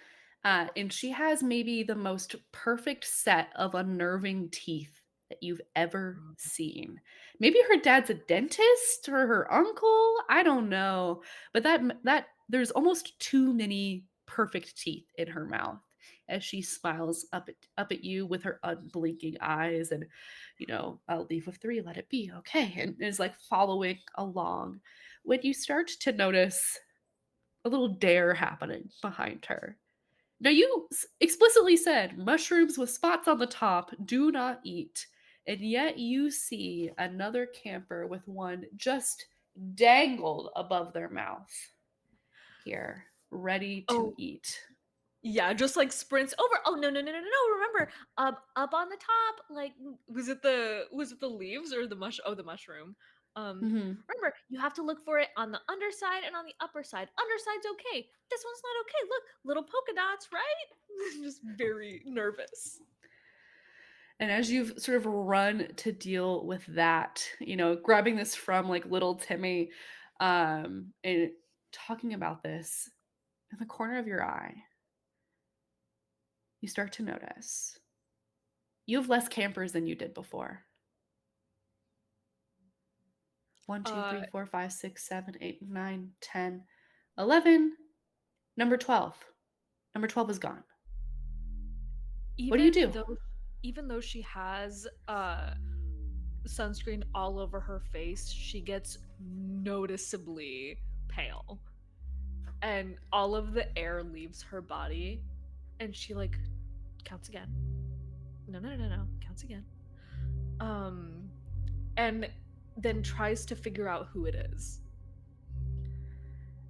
S1: and she has maybe the most perfect set of unnerving teeth that you've ever seen. Maybe her dad's a dentist or her uncle. I don't know, but that there's almost too many perfect teeth in her mouth as she smiles up at you with her unblinking eyes, and I'll leave with 3, let it be, okay, and is like following along when you start to notice a little dare happening behind her. Now, you explicitly said mushrooms with spots on the top do not eat, and yet you see another camper with one just dangled above their mouth here, ready to
S2: Oh,
S1: eat.
S2: yeah, just like sprints over. Oh, no, no, no, no, no! Remember, up on the top, like, was it the leaves or the the mushroom?
S1: Mhm.
S2: Remember, you have to look for it on the underside and on the upper side. Underside's okay. This one's not okay. Look, little polka dots, right? Just very nervous.
S1: And as you've sort of run to deal with that, grabbing this from like little Timmy, and talking about this, in the corner of your eye, you start to notice you have less campers than you did before. 1, 2,
S2: Uh,
S1: 3, 4, 5, 6, 7, 8, 9, 10, 11. Number 12. Number 12 is gone. What do you
S2: even
S1: do?
S2: though, even though she has sunscreen all over her face, she gets noticeably pale, and all of the air leaves her body, and she like counts again. No, no, no, no, no. Counts again. Um, and then tries to figure out who it is.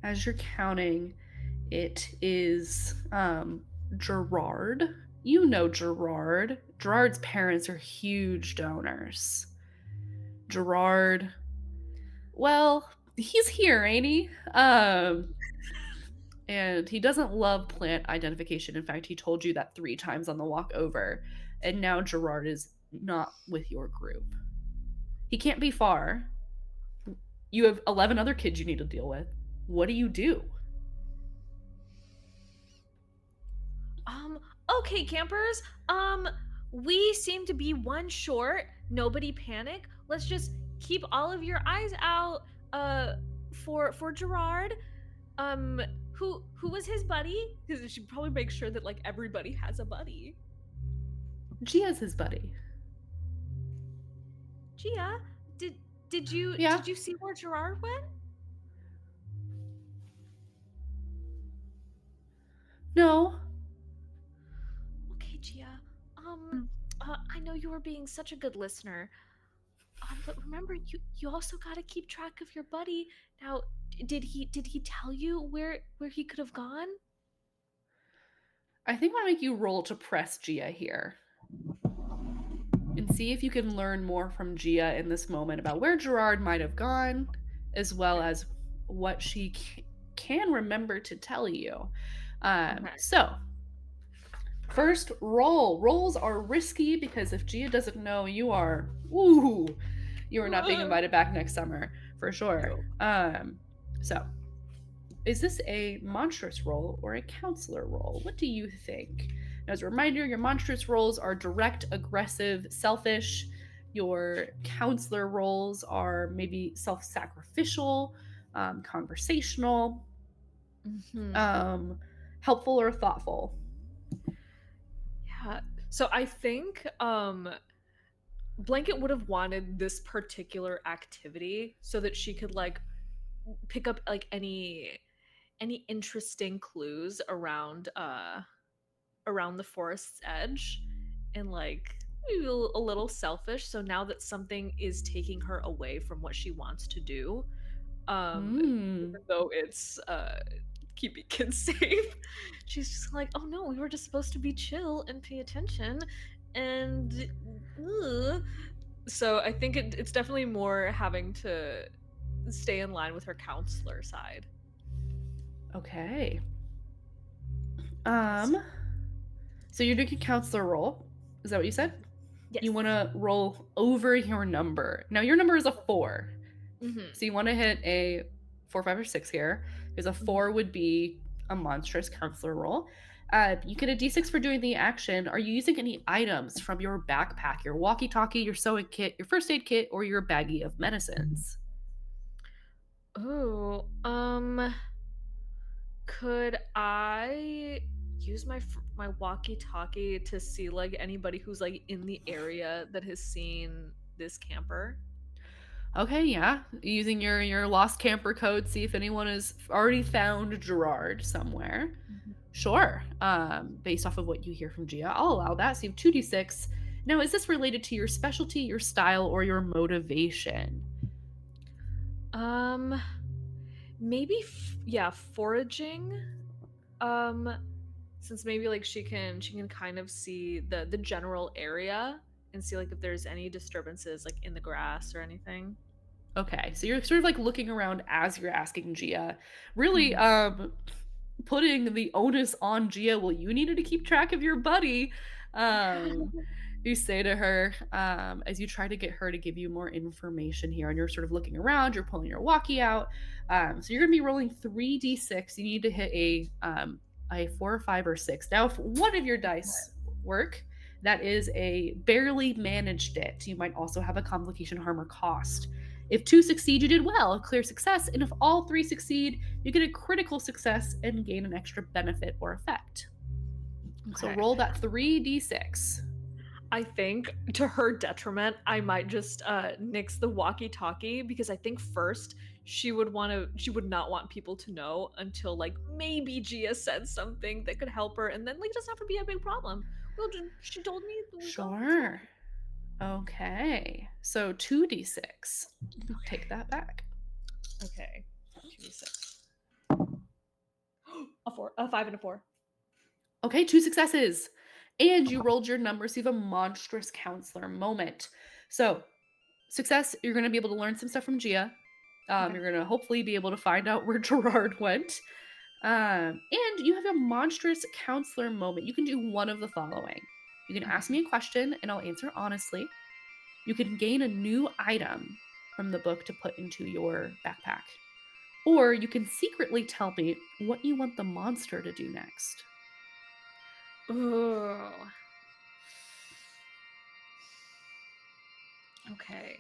S1: As you're counting, it is Gerard. You know Gerard. Gerard's parents are huge donors. Gerard, well, He's here, ain't he? And he doesn't love plant identification. In fact, he told you that 3 times on the walk over. And now Gerard is not with your group. He can't be far. You have 11 other kids you need to deal with. What do you do?
S2: Okay, campers. We seem to be one short. Nobody panic. Let's just keep all of your eyes out for Gerard. Um who was his buddy? Because it should probably make sure that like everybody has a buddy.
S1: Gia's his buddy.
S2: Gia, did you
S1: Yeah.
S2: did you see where Gerard went?
S1: No.
S2: Okay, Gia. I know you were being such a good listener. But remember, you also got to keep track of your buddy. Now, did he tell you where he could have gone?
S1: I think I want to make you roll to press Gia here. And see if you can learn more from Gia in this moment about where Gerard might have gone, as well as what she can remember to tell you.
S2: Okay.
S1: So, first roll. Rolls are risky because if Gia doesn't know, you are not being invited back next summer for sure. So, is this a monstrous roll or a counselor roll? What do you think? Now, as a reminder, your monstrous rolls are direct, aggressive, selfish. Your counselor rolls are maybe self-sacrificial, conversational, helpful or thoughtful.
S2: Yeah. So I think Blanket would have wanted this particular activity so that she could like pick up like any interesting clues around the forest's edge, and like maybe a little selfish. So now that something is taking her away from what she wants to do, even though it's keeping kids safe, she's just like, oh no, we were just supposed to be chill and pay attention, and so I think it's definitely more having to stay in line with her counselor side.
S1: Okay. So you're doing a counselor roll. Is that what you said?
S2: Yes.
S1: You want to roll over your number. Now your number is a 4. So you want to hit a 4, 5, or 6 here, because a 4 would be a monstrous counselor roll. You get a d6 for doing the action. Are you using any items from your backpack, your walkie-talkie, your sewing kit, your first aid kit, or your baggie of medicines?
S2: Oh, could I use my walkie-talkie to see like anybody who's like in the area that has seen this camper?
S1: Okay, yeah. Using your lost camper code, see if anyone has already found Gerard somewhere. Sure. Based off of what you hear from Gia, I'll allow that. So you have 2d6. Now, is this related to your specialty, your style, or your motivation?
S2: Maybe foraging. Since maybe like she can kind of see the general area and see like if there's any disturbances like in the grass or anything.
S1: Okay, so you're sort of like looking around as you're asking Gia. Really, putting the onus on Gia. Well, you needed to keep track of your buddy. You say to her, as you try to get her to give you more information here, and you're sort of looking around, you're pulling your walkie out. So you're going to be rolling 3d6. You need to hit a 4, 5, or 6. Now, if one of your dice work, that is a barely managed it. You might also have a complication, harm, or cost. If 2 succeed, you did well, a clear success. And if all 3 succeed, you get a critical success and gain an extra benefit or effect. So roll that 3d6.
S2: I think to her detriment, I might just nix the walkie-talkie, because I think first she would not want people to know until like maybe Gia said something that could help her, and then like it doesn't have to be a big problem. Well, she told me.
S1: Sure. Okay. So 2d6. Take that back.
S2: Okay. 2d6. A 5 and a 4.
S1: Okay, 2 successes. And you rolled your numbers, so you have a monstrous counselor moment. So, success, you're going to be able to learn some stuff from Gia.
S2: Okay.
S1: You're gonna hopefully be able to find out where Gerard went. And you have a monstrous counselor moment. You can do one of the following. You can ask me a question and I'll answer honestly. You can gain a new item from the book to put into your backpack. Or you can secretly tell me what you want the monster to do next.
S2: Ooh. Okay.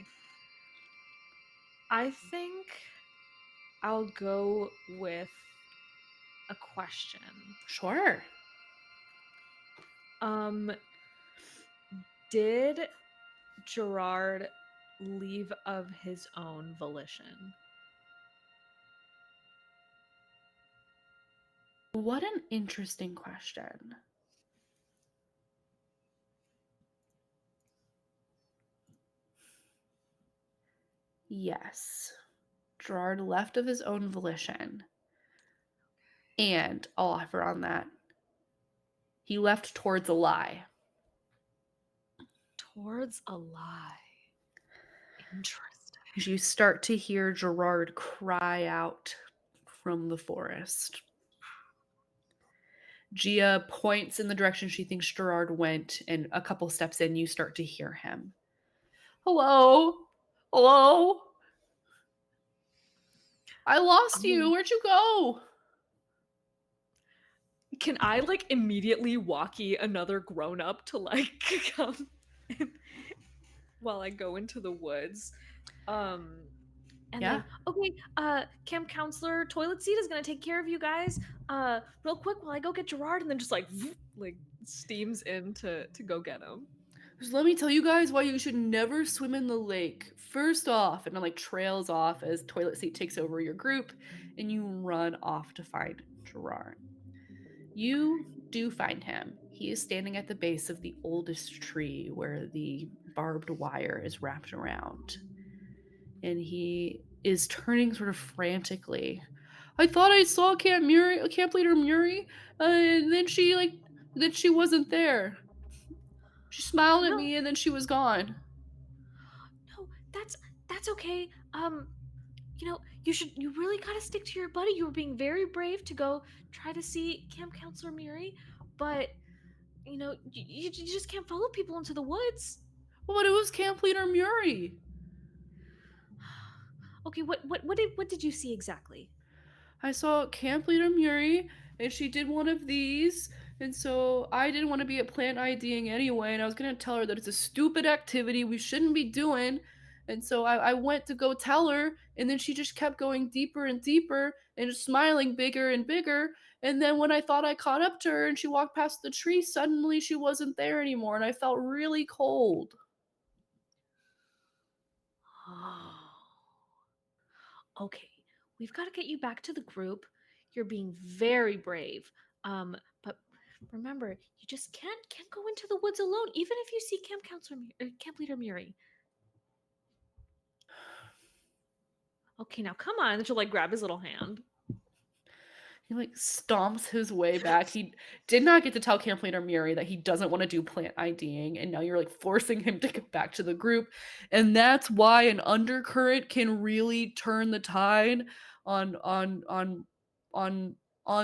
S2: I think I'll go with a question.
S1: Sure.
S2: Did Gerard leave of his own volition?
S1: What an interesting question. Yes. Gerard left of his own volition. And I'll offer on that. He left towards a lie.
S2: Towards a lie. Interesting.
S1: As you start to hear Gerard cry out from the forest. Gia points in the direction she thinks Gerard went, and a couple steps in, you start to hear him. Hello? Hello? I lost you. Where'd you go?
S2: Can I like immediately walkie another grown up to like come in while I go into the woods? And
S1: Yeah.
S2: then okay, camp counselor toilet seat is gonna take care of you guys. Real quick while I go get Gerard, and then just like steams in to go get him.
S1: Just let me tell you guys why you should never swim in the lake. First off, and it like trails off as toilet seat takes over your group, and you run off to find Gerard. You do find him. He is standing at the base of the oldest tree where the barbed wire is wrapped around. And he is turning sort of frantically. I thought I saw Camp Leader Murie, and then she wasn't there. She smiled at
S2: No,
S1: me and then she was gone.
S2: no, that's okay. You really gotta stick to your buddy. You were being very brave to go try to see Camp Counselor Murie, but you just can't follow people into the woods.
S1: But it was Camp Leader Murie.
S2: Okay, what did you see exactly?
S1: I saw Camp Leader Murie, and she did one of these, and so I didn't want to be at plant IDing anyway, and I was going to tell her that it's a stupid activity we shouldn't be doing, and so I went to go tell her, and then she just kept going deeper and deeper, and just smiling bigger and bigger, and then when I thought I caught up to her and she walked past the tree, suddenly she wasn't there anymore, and I felt really cold.
S2: Okay, we've got to get you back to the group. You're being very brave. But remember, you just can't go into the woods alone, even if you see Camp Leader Murie. Okay, now come on. And she'll like grab his little hand.
S1: He like stomps his way back. He did not get to tell Camp Leader Murie that he doesn't want to do plant IDing, and now you're like forcing him to get back to the group. And that's why an undercurrent can really turn the tide on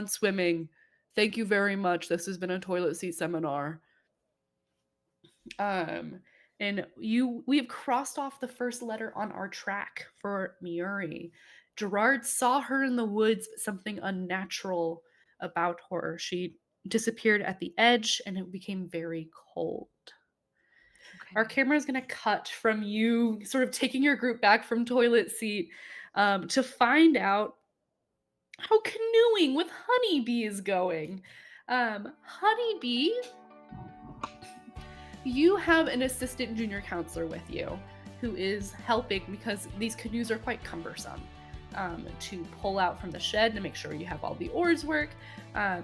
S1: swimming. Thank you very much. This has been a toilet seat seminar. And we have crossed off the first letter on our track for Murie. Gerard saw her in the woods, but something unnatural about her. She disappeared at the edge and it became very cold.
S2: Okay.
S1: Our camera is going to cut from you sort of taking your group back from toilet seat to find out how canoeing with Honeybee is going. Honeybee, you have an assistant junior counselor with you who is helping because these canoes are quite cumbersome to pull out from the shed to make sure you have all the oars work.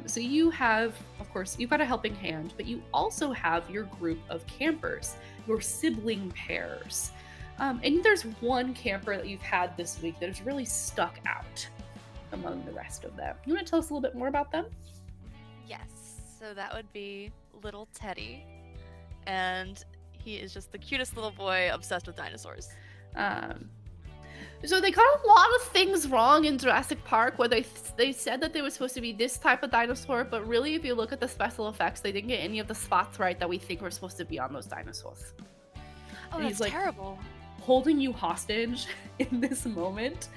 S1: So you have, of course, you've got a helping hand, but you also have your group of campers, your sibling pairs. And there's one camper that you've had this week that has really stuck out among the rest of them. You want to tell us a little bit more about them?
S3: Yes, so that would be little Teddy. And he is just the cutest little boy obsessed with dinosaurs.
S1: So they got a lot of things wrong in Jurassic Park, where they said that they were supposed to be this type of dinosaur, but really, if you look at the special effects, they didn't get any of the spots right that we think were supposed to be on those dinosaurs.
S3: Oh,
S1: And
S3: that's
S1: he's like
S3: terrible.
S1: holding you hostage in this moment.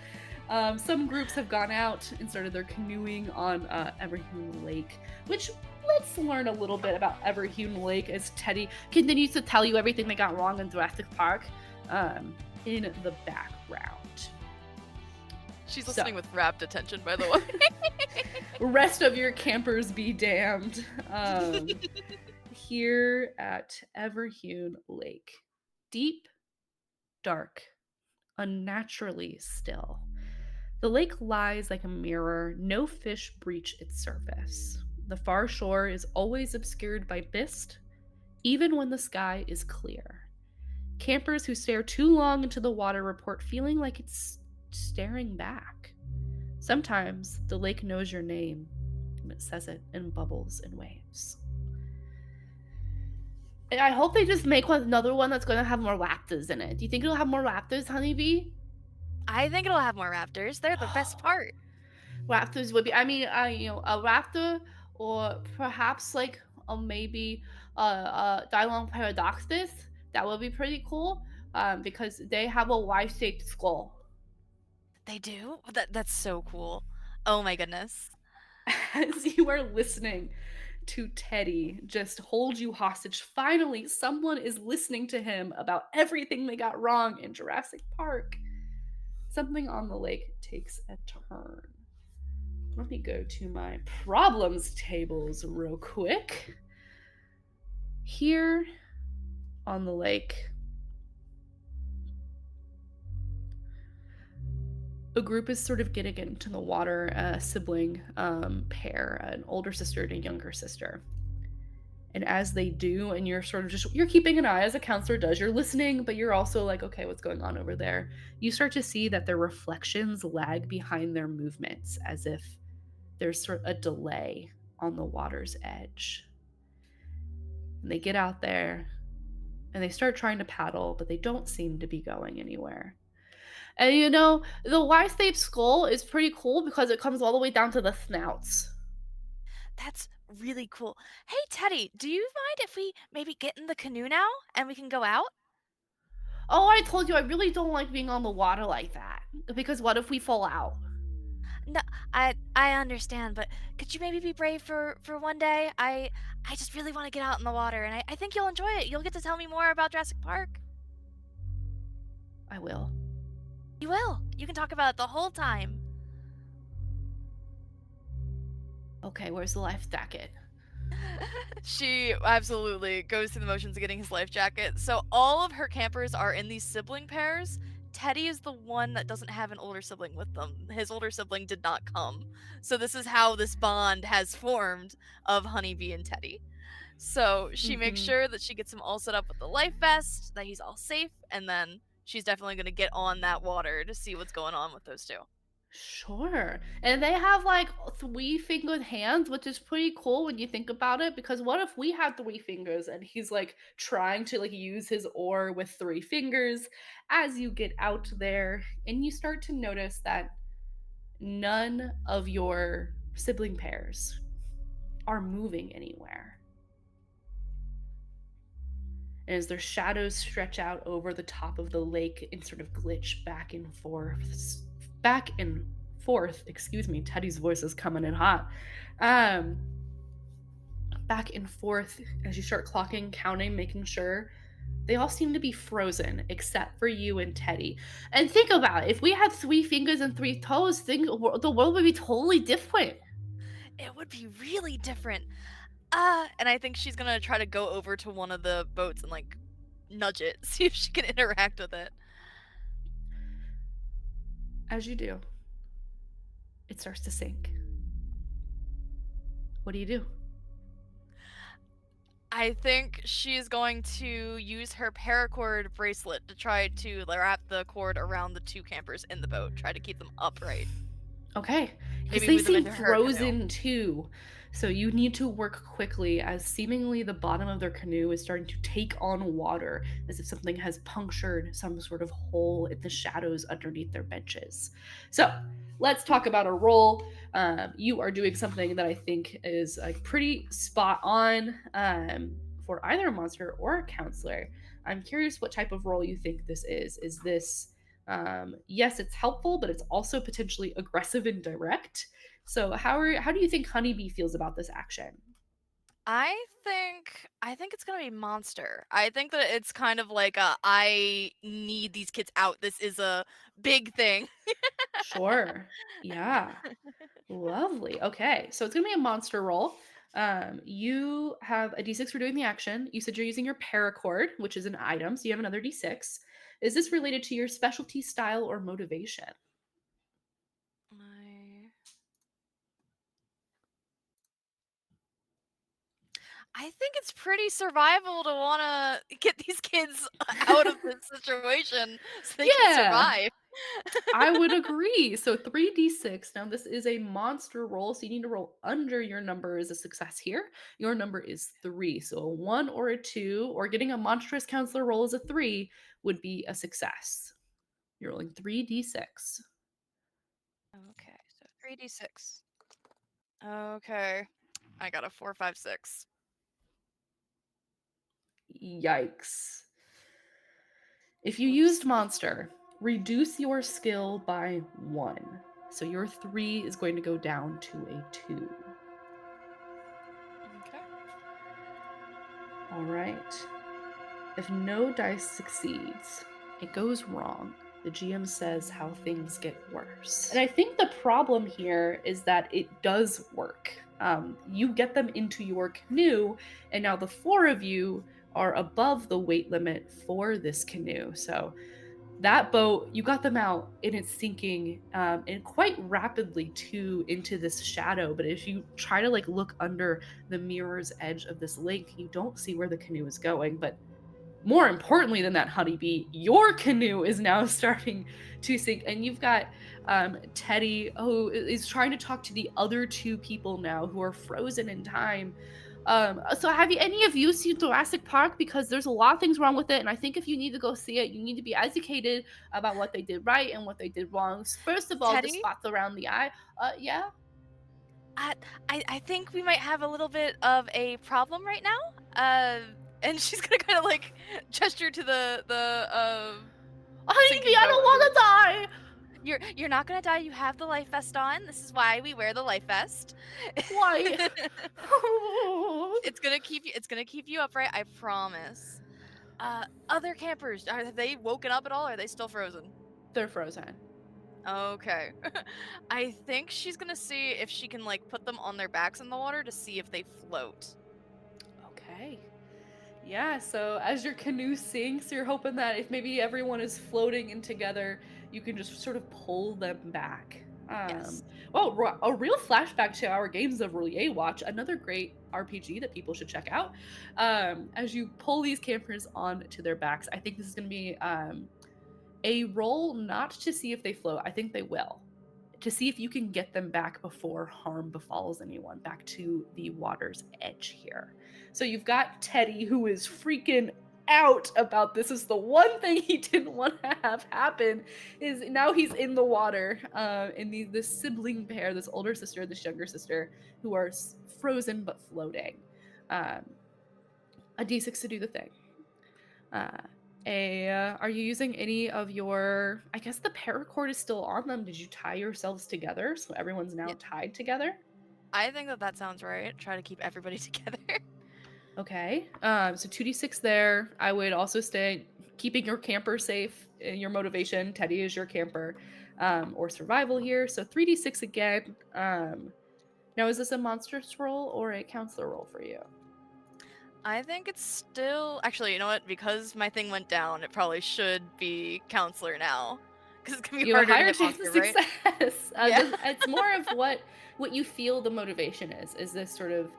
S1: Some groups have gone out and started their canoeing on Everhewn Lake, which let's learn a little bit about Everhewn Lake as Teddy continues to tell you everything they got wrong in Jurassic Park in the background.
S3: She's listening with rapt attention, by the way.
S1: Rest of your campers be damned. Here at Everhewn Lake, deep, dark, unnaturally still. The lake lies like a mirror, no fish breach its surface. The far shore is always obscured by mist, even when the sky is clear. Campers who stare too long into the water report feeling like it's staring back. Sometimes the lake knows your name, and it says it in bubbles and waves. And I hope they just make another one that's going to have more raptors in it. Do you think it'll have more raptors, Honeybee?
S3: I think it'll have more raptors. They're the best part.
S1: Raptors would be, I mean, a raptor, or perhaps like maybe Dylon Paradoxus. That would be pretty cool, because they have a Y-shaped skull.
S3: They do? That's so cool. Oh my goodness.
S1: As you are listening to Teddy just hold you hostage, finally someone is listening to him about everything they got wrong in Jurassic Park. Something on the lake takes a turn. Let me go to my problems tables real quick. Here on the lake, a group is sort of getting into the water, a sibling pair, an older sister and a younger sister. And as they do, and you're sort of you're keeping an eye, as a counselor does, you're listening, but you're also like, okay, what's going on over there? You start to see that their reflections lag behind their movements, as if there's sort of a delay on the water's edge. And they get out there and they start trying to paddle, but they don't seem to be going anywhere. And the Y-shaped skull is pretty cool because it comes all the way down to the snouts.
S3: That's really cool. Hey, Teddy, do you mind if we maybe get in the canoe now and we can go out?
S1: Oh, I told you I really don't like being on the water like that. Because what if we fall out?
S3: No, I understand, but could you maybe be brave for one day? I just really want to get out in the water, and I think you'll enjoy it. You'll get to tell me more about Jurassic Park.
S1: I will.
S3: You will. You can talk about it the whole time.
S1: Okay, where's the life jacket?
S3: She absolutely goes through the motions of getting his life jacket. So all of her campers are in these sibling pairs. Teddy is the one that doesn't have an older sibling with them. His older sibling did not come. So this is how this bond has formed of Honeybee and Teddy. So she makes sure that she gets him all set up with the life vest, that he's all safe, and then she's definitely going to get on that water to see what's going on with those two.
S1: Sure. And they have like 3-fingered hands, which is pretty cool when you think about it, because what if we had 3 fingers and he's like trying to like use his oar with 3 fingers as you get out there, and you start to notice that none of your sibling pairs are moving anywhere. And as their shadows stretch out over the top of the lake and sort of glitch back and forth, excuse me, Teddy's voice is coming in hot. Back and forth as you start clocking, counting, making sure. They all seem to be frozen except for you and Teddy. And think about it. If we had 3 fingers and 3 toes, the world would be totally different.
S3: It would be really different. And I think she's gonna try to go over to one of the boats and like nudge it, see if she can interact with it.
S1: As you do, it starts to sink. What do you do?
S3: I think she's going to use her paracord bracelet to try to wrap the cord around the 2 campers in the boat, try to keep them upright.
S1: Okay, because
S3: Maybe
S1: they
S3: move them
S1: seem
S3: into her canoe.
S1: frozen too. So you need to work quickly as seemingly the bottom of their canoe is starting to take on water as if something has punctured some sort of hole in the shadows underneath their benches. So let's talk about a roll. You are doing something that I think is pretty spot on for either a monster or a counselor. I'm curious what type of role you think this is. Is this, yes, it's helpful, but it's also potentially aggressive and direct? So how do you think Honeybee feels about this action?
S3: I think it's gonna be monster. I think that it's kind of like a I need these kids out. This is a big thing.
S1: Sure. Yeah. Lovely. Okay. So it's gonna be a monster roll. You have a d6 for doing the action. You said you're using your paracord, which is an item, so you have another d6. Is this related to your specialty, style, or motivation?
S3: I I think it's pretty survival to wanna get these kids out of this situation so they can
S1: Yeah.
S3: survive.
S1: I would agree. So 3d6. Now, this is a monster roll, so you need to roll under your number is a success here. Your number is 3. So a 1 or a 2, or getting a monstrous counselor roll as a 3 would be a success. You're rolling 3d6.
S3: Okay, so 3d6. Okay. I got a 4, 5, 6.
S1: Yikes. If you
S3: Oops.
S1: used monster, reduce your skill by 1. So your 3 is going to go down to a 2.
S3: Okay.
S1: All right. If no dice succeeds, it goes wrong. The GM says how things get worse. And I think the problem here is that it does work. You get them into your canoe, and now the 4 of you are above the weight limit for this canoe. So that boat, you got them out, and it's sinking, and quite rapidly too into this shadow. But if you try to look under the mirror's edge of this lake, you don't see where the canoe is going. But more importantly than that, Honeybee, your canoe is now starting to sink, and you've got Teddy, who is trying to talk to the other 2 people now who are frozen in time. So have you any of you seen Jurassic Park? Because there's a lot of things wrong with it, and I think if you need to go see it, you need to be educated about what they did right and what they did wrong. First of all, the
S3: Teddy,
S1: spots around the eye. Yeah.
S3: I, I think we might have a little bit of a problem right now. And she's gonna kind of like gesture to the
S1: Honeybee,
S3: sinking
S1: I
S3: boat.
S1: don't
S3: And be like,
S1: want to die.
S3: You're not gonna die. You have the life vest on. This is why we wear the life vest.
S1: Why?
S3: It's gonna keep you upright. I promise. Other campers, have they woken up at all? Or are they still frozen?
S1: They're frozen.
S3: Okay. I think she's gonna see if she can like put them on their backs in the water to see if they float.
S1: Okay. Yeah, so as your canoe sinks, you're hoping that if maybe everyone is floating in together, you can just sort of pull them back.
S3: Yes.
S1: A real flashback to our Games of Roulier Watch, another great RPG that people should check out. As you pull these campers onto their backs, I think this is going to be a roll not to see if they float. I think they will. To see if you can get them back before harm befalls anyone, back to the water's edge here. So you've got Teddy, who is freaking out about this. Is the one thing he didn't want to have happen. Is now he's in the water, and this sibling pair, this older sister, this younger sister, who are frozen but floating. Um, a d6 to do the thing. Uh, are you using any of your? I guess the paracord is still on them. Did you tie yourselves together so everyone's now
S3: Yeah,
S1: tied together?
S3: I think that sounds right. Try to keep everybody together.
S1: Okay. So 2d6 there. I would also stay keeping your camper safe in your motivation. Teddy is your camper, or survival here. So 3d6 again. Now is this a monstrous roll or a counselor roll for you?
S3: I think it's still actually. You know what? Because my thing went down, it probably should be counselor now. Because it's gonna be
S1: You have a
S3: harder to
S1: higher
S3: hit
S1: chance of
S3: monster, right?
S1: success.
S3: Yeah.
S1: It's more of what you feel the motivation is. Is this sort of,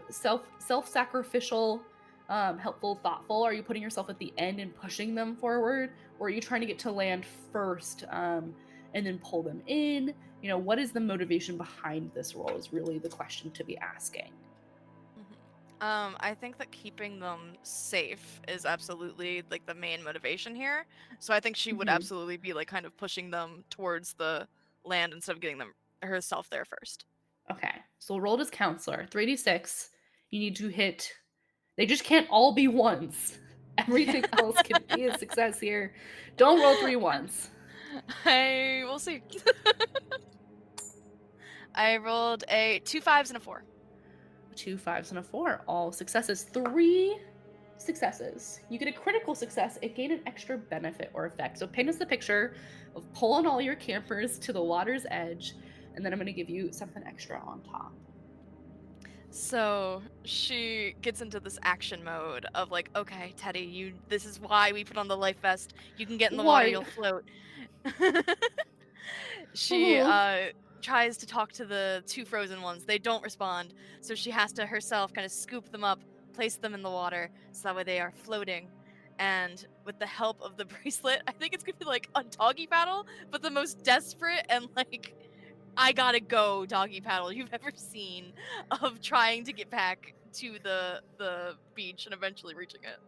S1: self sacrificial, helpful, thoughtful? Are you putting yourself at the end and pushing them forward, or are you trying to get to land first, and then pull them in? What is the motivation behind this roll is really the question to be asking.
S3: I think that keeping them safe is absolutely like the main motivation here. So I think she would absolutely be like kind of pushing them towards the land instead of getting them herself there first.
S1: Okay, so we'll roll it as counselor. 3d6. You need to hit. They just can't all be ones. Everything else can be a success here. Don't roll 3 ones.
S3: We'll see. I rolled a 2 5s and a 4.
S1: 2 5s and a 4. All successes. 3 successes. You get a critical success and gain an extra benefit or effect. So paint us the picture of pulling all your campers to the water's edge, and then I'm going to give you something extra on top.
S3: So she gets into this action mode of like, okay, Teddy, this is why we put on the life vest. You can get in the water, you'll float. She tries to talk to the 2 frozen ones. They don't respond, so she has to herself kind of scoop them up, place them in the water, so that way they are floating. And with the help of the bracelet, I think it's gonna be like a doggy paddle, but the most desperate and like I gotta go doggy paddle you've ever seen of trying to get back to the beach and eventually reaching it.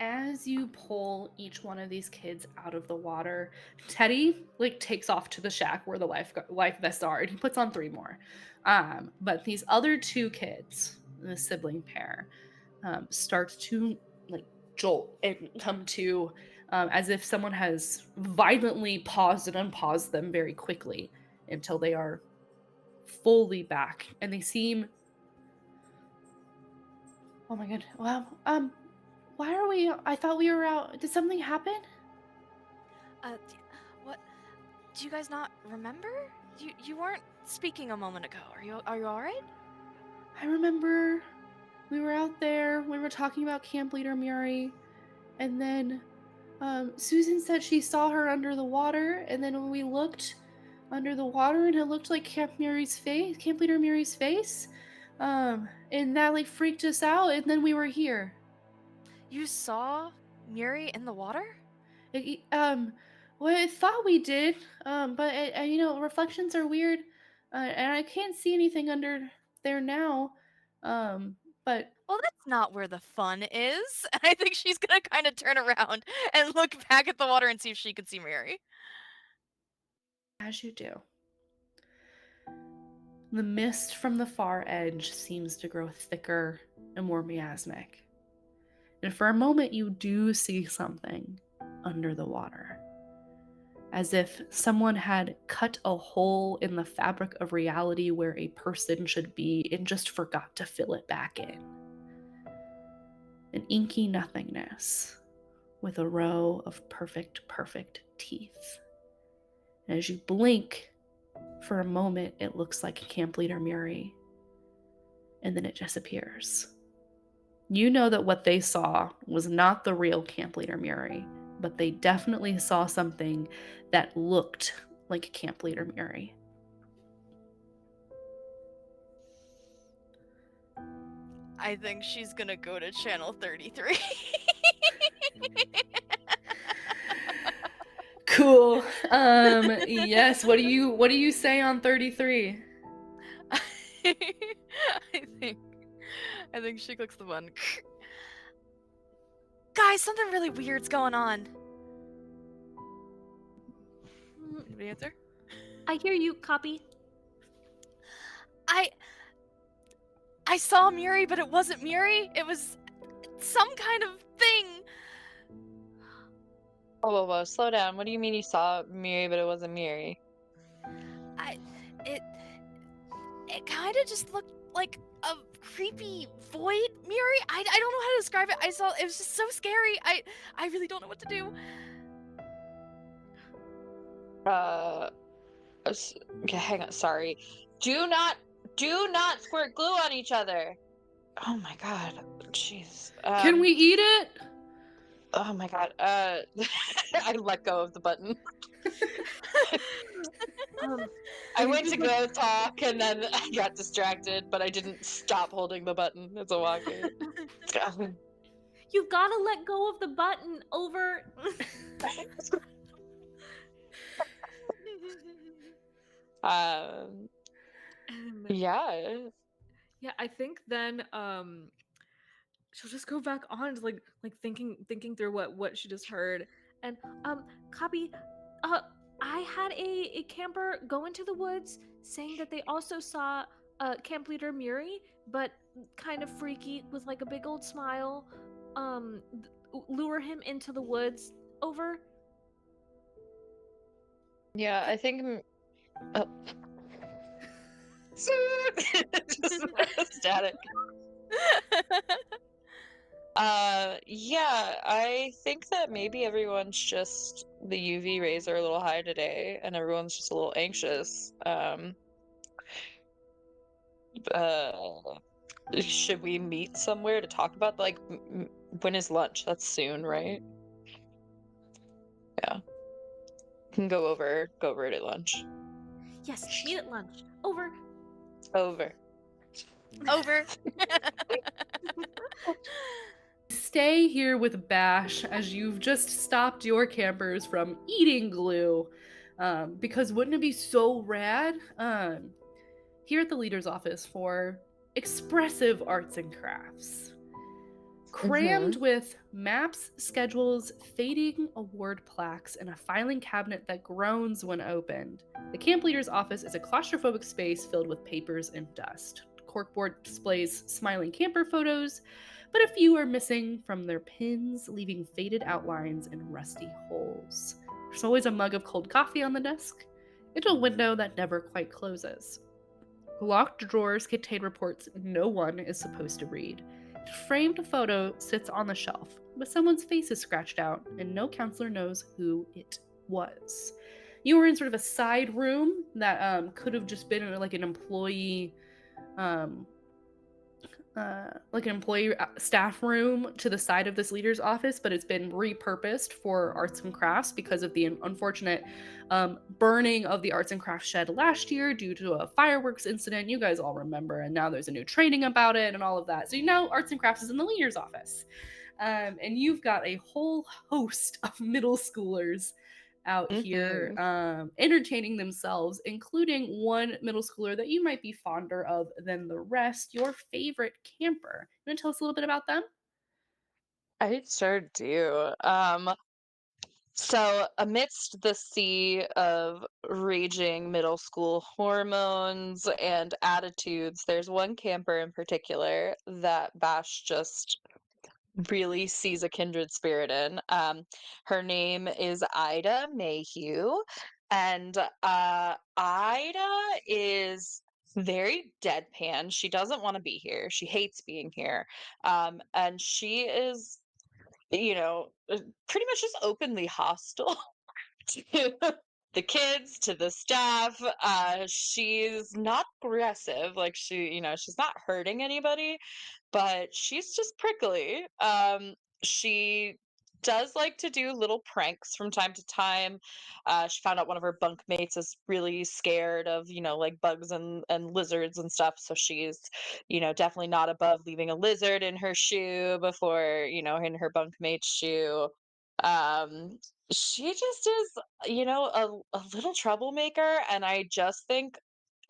S1: As you pull each one of these kids out of the water, Teddy takes off to the shack where the life vests are, and he puts on 3 more. But these other 2 kids, the sibling pair, start to jolt and come to, as if someone has violently paused and unpaused them very quickly until they are fully back, and they seem. Oh my god! Wow. Why are we? I thought we were out. Did something happen?
S3: What? Do you guys not remember? You weren't speaking a moment ago. Are you all right?
S1: I remember we were out there. We were talking about Camp Leader Murie, and then Susan said she saw her under the water. And then when we looked under the water, and it looked like Camp Leader Murie's face, and that freaked us out. And then we were here.
S3: You saw Murie in the water?
S1: Well, I thought we did, but reflections are weird, and I can't see anything under there now. But
S3: well, that's not where the fun is. And I think she's gonna kind of turn around and look back at the water and see if she can see Murie.
S1: As you do, the mist from the far edge seems to grow thicker and more miasmic. And for a moment, you do see something under the water, as if someone had cut a hole in the fabric of reality where a person should be and just forgot to fill it back in. An inky nothingness with a row of perfect teeth. And as you blink, for a moment, it looks like Camp Leader Murie, and then it disappears. You know that what they saw was not the real Camp Leader Murie, but they definitely saw something that looked like Camp Leader Murie.
S3: I think she's gonna go to channel 33.
S1: Cool. Yes, what do you say on 33?
S3: I think she clicks the button. Guys, something really weird's going on. Anybody answer?
S2: I hear you, copy.
S3: I saw Murie, but it wasn't Murie. It was some kind of thing.
S4: Whoa, slow down. What do you mean you saw Murie, but it wasn't Murie?
S3: It kind of just looked like a creepy void Murie. I don't know how to describe it. It was just so scary. I really don't know what to do.
S4: Okay, hang on. Sorry. Do not squirt glue on each other. Oh my god. Jeez.
S1: Can we eat it?
S4: Oh my god. I let go of the button. I went to go talk and then I got distracted, but I didn't stop holding the button as a walker.
S2: You've got to let go of the button over.
S4: Um,
S2: And
S4: yeah.
S2: yeah, I think then she'll just go back on to like thinking through what she just heard. And copy, uh I had a camper go into the woods saying that they also saw Camp Leader Murie, but kind of freaky with like a big old smile, lure him into the woods. Over.
S4: Yeah, I think oh. Just static. Yeah, I think that maybe everyone's just the UV rays are a little high today, and everyone's just a little anxious. Uh, should we meet somewhere to talk about like when is lunch? That's soon, right? Yeah, can go over it at lunch.
S2: Yes, meet at lunch. Over.
S4: Over.
S3: Over.
S1: Stay here with Bash as you've just stopped your campers from eating glue. Because wouldn't it be so rad? Here at the leader's office for expressive arts and crafts. Crammed
S4: Mm-hmm.
S1: with maps, schedules, fading award plaques, and a filing cabinet that groans when opened. The camp leader's office is a claustrophobic space filled with papers and dust. Corkboard displays smiling camper photos, but a few are missing from their pins, leaving faded outlines and rusty holes. There's always a mug of cold coffee on the desk, and a window that never quite closes. Locked drawers contain reports no one is supposed to read. A framed photo sits on the shelf, but someone's face is scratched out, and no counselor knows who it was. You were in sort of a side room that could have just been like an employee um, staff room to the side of this leader's office, but it's been repurposed for arts and crafts because of the unfortunate burning of the arts and crafts shed last year due to a fireworks incident. You guys all remember, and now there's a new training about it and all of that. So you know arts and crafts is in the leader's office. And you've got a whole host of middle schoolers out here
S4: Mm-hmm.
S1: entertaining themselves, including one middle schooler that you might be fonder of than the rest, your favorite camper. You want to tell us a little bit about them?
S4: I sure do. So amidst the sea of raging middle school hormones and attitudes, there's one camper in particular that Bash just really sees a kindred spirit in. Her name is Ida Mayhew, and Ida is very deadpan. She doesn't want to be here. She hates being here, and she is, pretty much just openly hostile to the kids, to the staff. She's not aggressive, like she's not hurting anybody, but she's just prickly. She does like to do little pranks from time to time. She found out one of her bunkmates is really scared of, like bugs and lizards and stuff. So she's, definitely not above leaving a lizard in her shoe before, in her bunkmate's shoe. Um, she just is, a little troublemaker, and I just think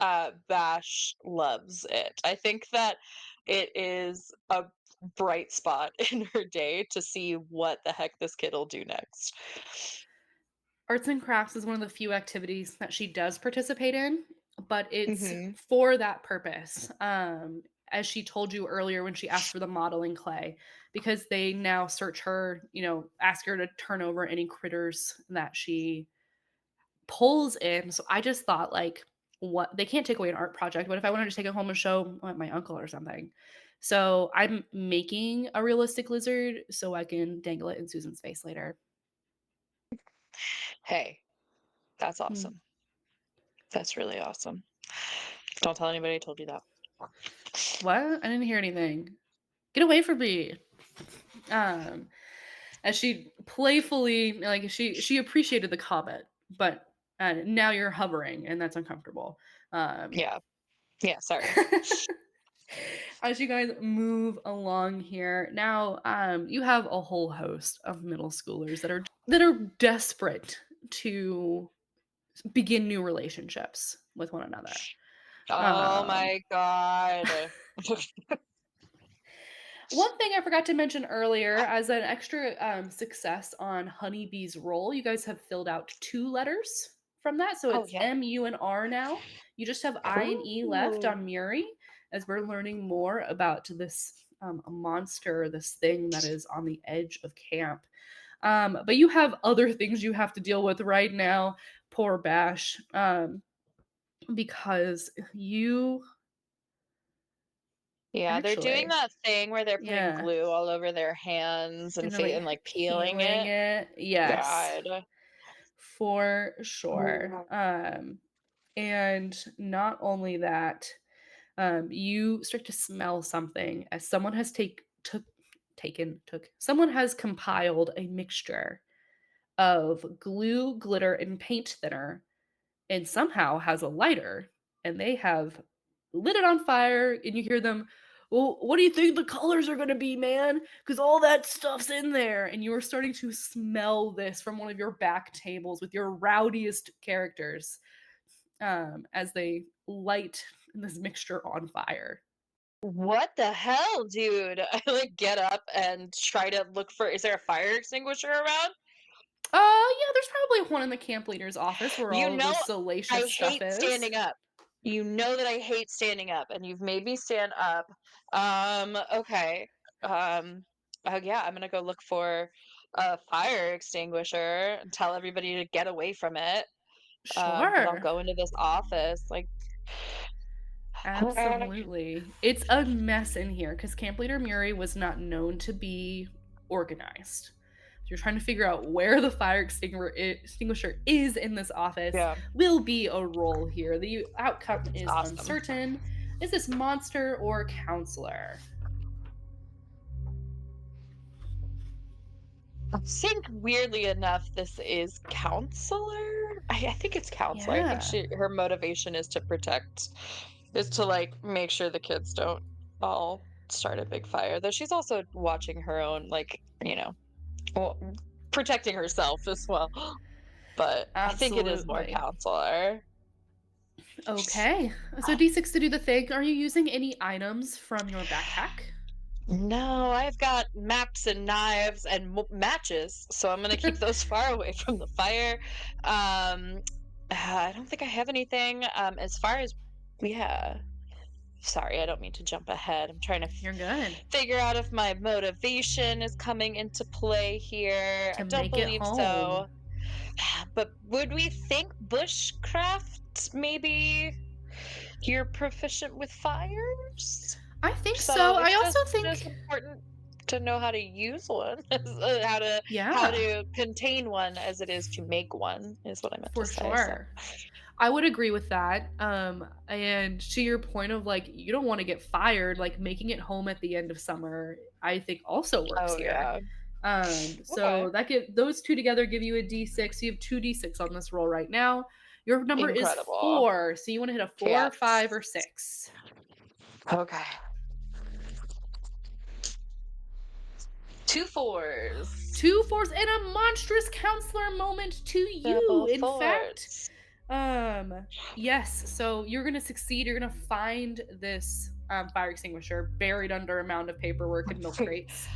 S4: Bash loves it. I think that it is a bright spot in her day to see what the heck this kid will do next.
S1: Arts and crafts is one of the few activities that she does participate in, but it's
S4: Hmm.
S1: for that purpose. As she told you earlier when she asked for the modeling clay, because they now search her, ask her to turn over any critters that she pulls in. So I just thought, like, what they can't take away an art project, but if I wanted to take it home and show my uncle or something. So I'm making a realistic lizard so I can dangle it in Susan's face later.
S4: Hey, that's
S1: Hmm.
S4: awesome. That's really awesome. Don't tell anybody I told you that.
S1: What? I didn't hear anything. Get away from me. Um, as she playfully, like, she appreciated the comment, but now you're hovering, and that's uncomfortable. Um,
S4: Yeah. Yeah, sorry.
S1: as you guys move along here, now you have a whole host of middle schoolers that are desperate to begin new relationships with one another.
S4: Oh
S1: Um,
S4: my god.
S1: One thing I forgot to mention earlier, as an extra success on Honeybee's roll, you guys have filled out 2 letters from that. So
S4: Oh,
S1: it's
S4: yeah.
S1: M, U, and R now. You just have I and E left
S4: Ooh.
S1: on Murie as we're learning more about this monster, this thing that is on the edge of camp. But you have other things you have to deal with right now. Poor Bash. Because you
S4: Yeah, they're doing
S1: actually,
S4: that thing where they're putting
S1: yeah,
S4: glue all over their hands and
S1: and then like
S4: and, like, peeling
S1: peeling
S4: it.
S1: it. Yes.
S4: God.
S1: For sure. And not only that, you start to smell something as someone has someone has compiled a mixture of glue, glitter, and paint thinner, and somehow has a lighter, and they have lit it on fire, and you hear them, well, what do you think the colors are going to be, man? Because all that stuff's in there. And you are starting to smell this from one of your back tables with your rowdiest characters as they light this mixture on fire.
S4: What the hell, dude? I, like, get up and try to look for is there a fire extinguisher around?
S1: Yeah, there's probably one in the camp leader's office where
S4: You
S1: all of
S4: know
S1: this
S4: I
S1: salacious stuff
S4: hate
S1: is.
S4: standing up. You know that I hate standing up, and you've made me stand up. Okay. Um, oh yeah, I'm gonna go look for a fire extinguisher and tell everybody to get away from it. But I'll
S1: Sure.
S4: go into this office, like,
S1: Absolutely. It's a mess in here because Camp Leader Murie was not known to be organized. So you're trying to figure out where the fire extinguisher is in this office.
S4: yeah,
S1: Will be a roll here. The outcome is
S4: awesome.
S1: uncertain. Is this monster or counselor?
S4: I think weirdly enough, this is counselor. I think it's counselor. I think
S1: Yeah.
S4: her motivation is to protect, is to like make sure the kids don't all start a big fire. Though she's also watching her own, like, well, protecting herself as well. But I think it is more
S1: Absolutely.
S4: counselor.
S1: Okay. So D6 to do the thing. Are you using any items from your backpack?
S4: No, I've got maps and knives and matches, so I'm gonna keep those far away from the fire. I don't think I have anything. As far as, yeah. Sorry, I don't mean to jump ahead. I'm trying to
S1: You're good.
S4: figure out if my motivation is coming into play here. I
S1: To
S4: don't
S1: make it
S4: believe so.
S1: home.
S4: But would we think bushcraft maybe you're proficient with fires?
S1: I think
S4: So
S1: so. I
S4: it's
S1: also
S4: just as
S1: think,
S4: important to know how to use one as how
S1: yeah,
S4: to contain one as it is to make one is what I meant to
S1: for
S4: say. So
S1: sure. I would agree with that. And to your point of like, you don't want to get fired, like making it home at the end of summer, I think also works
S4: oh
S1: here.
S4: yeah. Okay.
S1: So that get those two together give you a D6. You have 2 D6 on this roll right now. Your number is
S4: Incredible.
S1: 4, so you want to hit a 4,
S4: Yes.
S1: 5, or 6.
S4: Okay. 2 4s.
S1: 2 4s and a monstrous counselor moment to you.
S4: Double
S1: In fact,
S4: fours.
S1: yes. So you're gonna succeed. You're gonna find this fire extinguisher buried under a mound of paperwork and milk crates.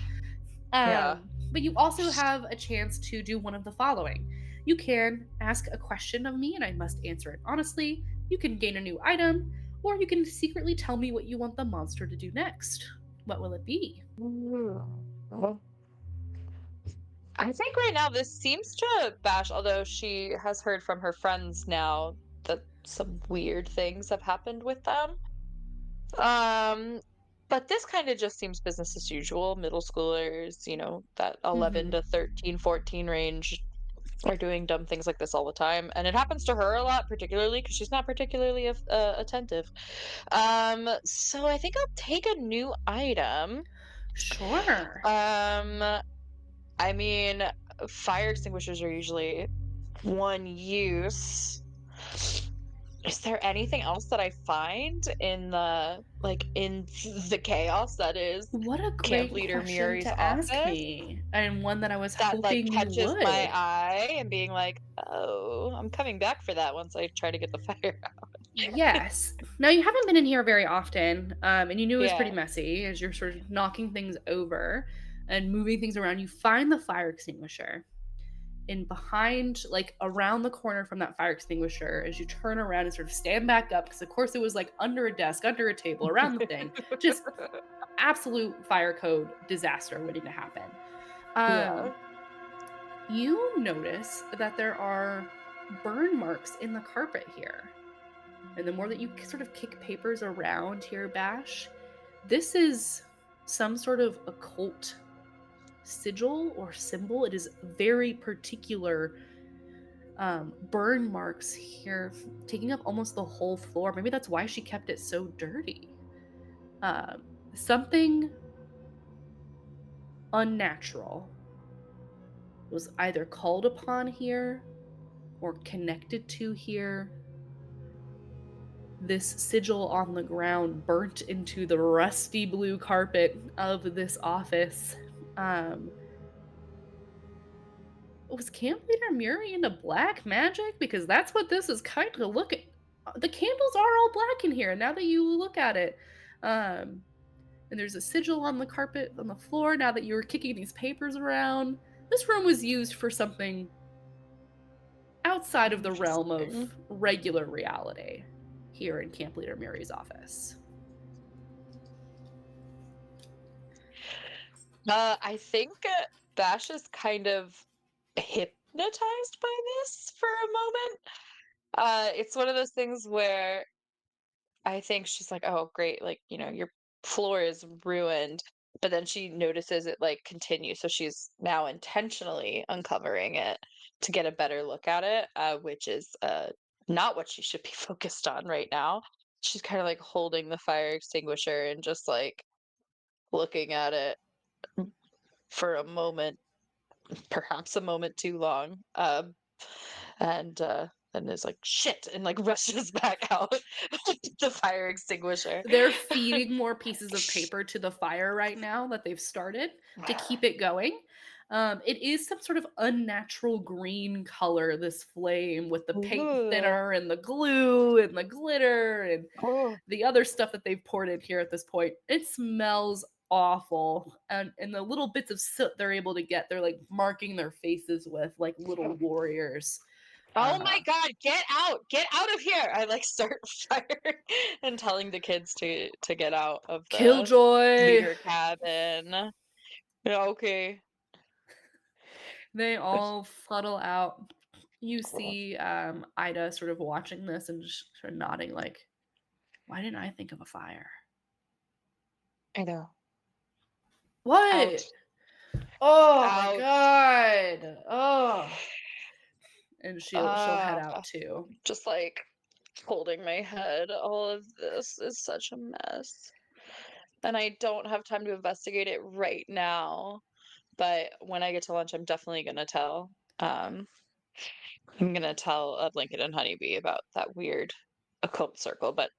S4: Yeah.
S1: But you also have a chance to do one of the following. You can ask a question of me, and I must answer it honestly. You can gain a new item, or you can secretly tell me what you want the monster to do next. What will it be?
S4: Well, I think right now this seems to Bash, although she has heard from her friends now that some weird things have happened with them. Um, but this kind of just seems business as usual. Middle schoolers, that 11
S1: Mm-hmm.
S4: to 13, 14 range are doing dumb things like this all the time. And it happens to her a lot, particularly because she's not particularly attentive. So I think I'll take a new item.
S1: Sure.
S4: Um, I mean, fire extinguishers are usually one use. Is there anything else that I find in the chaos that is
S1: What a
S4: Camp
S1: great
S4: Leader
S1: question
S4: Murie's
S1: to ask
S4: office
S1: me, and one that I was
S4: that, like,
S1: hoping you
S4: catches my
S1: would.
S4: eye and being like, "Oh, I'm coming back for that once I try to get the fire out."
S1: Yes. Now you haven't been in here very often, and you knew it was pretty
S4: Yeah.
S1: messy as you're sort of knocking things over and moving things around. You find the fire extinguisher. And behind, like around the corner from that fire extinguisher, as you turn around and sort of stand back up, because of course it was like under a desk, under a table, around the thing, just absolute fire code disaster waiting to happen.
S4: Yeah.
S1: Um, you notice that there are burn marks in the carpet here. And the more that you sort of kick papers around here, Bash, this is some sort of occult sigil or symbol. It is very particular burn marks here, taking up almost the whole floor. Maybe that's why she kept it so dirty. Um, Something unnatural was either called upon here or connected to here. This sigil on the ground burnt into the rusty blue carpet of this office. Um, was Camp Leader Murie into black magic? Because that's what this is kind of looking. The candles are all black in here. Now that you look at it, um, and there's a sigil on the carpet on the floor. Now that you were kicking these papers around, this room was used for something outside of the realm of
S4: Interesting.
S1: regular reality here in Camp Leader Murie's office.
S4: I think Bash is kind of hypnotized by this for a moment. It's one of those things where I think she's like, "Oh, great, like, your floor is ruined." But then she notices it like continues, so she's now intentionally uncovering it to get a better look at it, which is not what she should be focused on right now. She's kind of like holding the fire extinguisher and just like looking at it for a moment, perhaps a moment too long. And then is like shit and like rushes back out the fire extinguisher.
S1: They're feeding more pieces of paper to the fire right now that they've started to keep it going. It is some sort of unnatural green color, this flame, with the paint
S4: Ooh.
S1: thinner and the glue and the glitter and
S4: Oh.
S1: the other stuff that they've poured in here at this point. It smells awful. And the little bits of soot they're able to get, they're like marking their faces with like little warriors.
S4: Oh
S1: Uh,
S4: my god, get out! Get out of here! I like start firing and telling the kids to get out of the
S1: Killjoy!
S4: leader cabin. Yeah, okay.
S1: They all fuddle out. You see Ida sort of watching this and just sort of nodding, like, why didn't I think of a fire?
S4: I know. Out.
S1: What? Oh my
S4: Out.
S1: god. Oh. And she'll head
S4: Uh,
S1: out too.
S4: just like holding my head. All of this is such a mess. And I don't have time to investigate it right now. But when I get to lunch, I'm definitely gonna tell. I'm gonna tell Blanket and Honeybee about that weird occult circle. But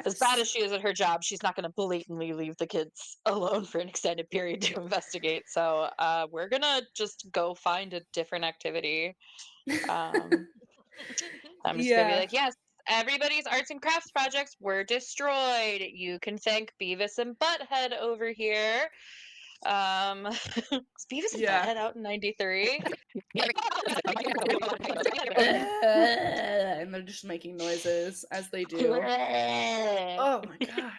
S4: as bad
S1: Yes.
S4: as she is at her job, she's not gonna blatantly leave the kids alone for an extended period to investigate. So we're gonna just go find a different activity. Um, I'm just gonna be
S1: Yeah.
S4: like, yes, everybody's arts and crafts projects were destroyed. You can thank Beavis and Butthead over here. Was Beavis and
S1: Yeah.
S4: Butthead out in ‘93?
S1: And they're just making noises as they do. Oh my god.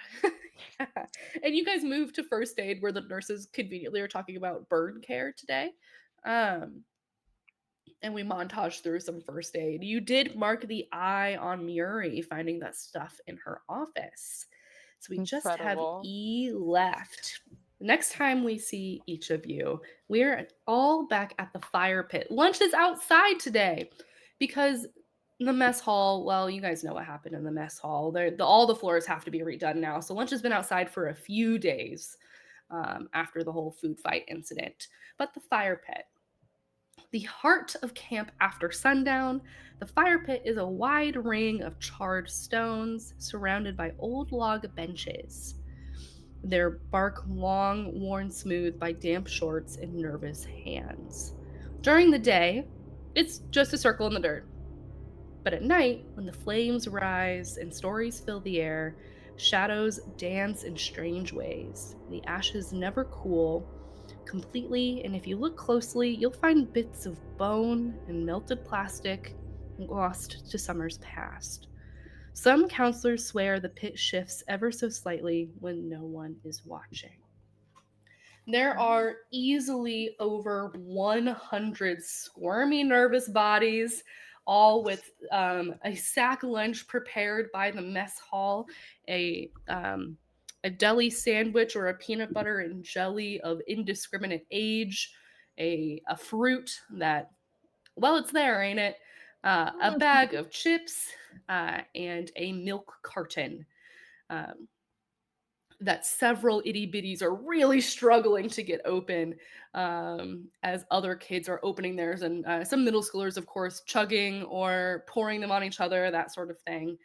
S1: Yeah. And you guys moved to first aid where the nurses conveniently are talking about burn care today. Um, and we montage through some first aid. You did mark the eye on Murie finding that stuff in her office. So we just have
S4: Incredible.
S1: E left. Next time we see each of you, we're all back at the fire pit. Lunch is outside today because the mess hall, well, you guys know what happened in the mess hall. All the floors have to be redone now. So lunch has been outside for a few days after the whole food fight incident. But the fire pit, The heart of camp after sundown, the fire pit is a wide ring of charred stones surrounded by old log benches, their bark long worn smooth by damp shorts and nervous hands. During the day, it's just a circle in the dirt. But at night, when the flames rise and stories fill the air, shadows dance in strange ways. The ashes never cool completely, and if you look closely, you'll find bits of bone and melted plastic lost to summers past. Some counselors swear the pit shifts ever so slightly when no one is watching. There are easily over 100 squirmy, nervous bodies, all with a sack lunch prepared by the mess hall, a deli sandwich or a peanut butter and jelly of indiscriminate age, a fruit that, well, it's there, ain't it? A bag of chips, and a milk carton. Um, that several itty bitties are really struggling to get open, as other kids are opening theirs, and some middle schoolers, of course, chugging or pouring them on each other, that sort of thing.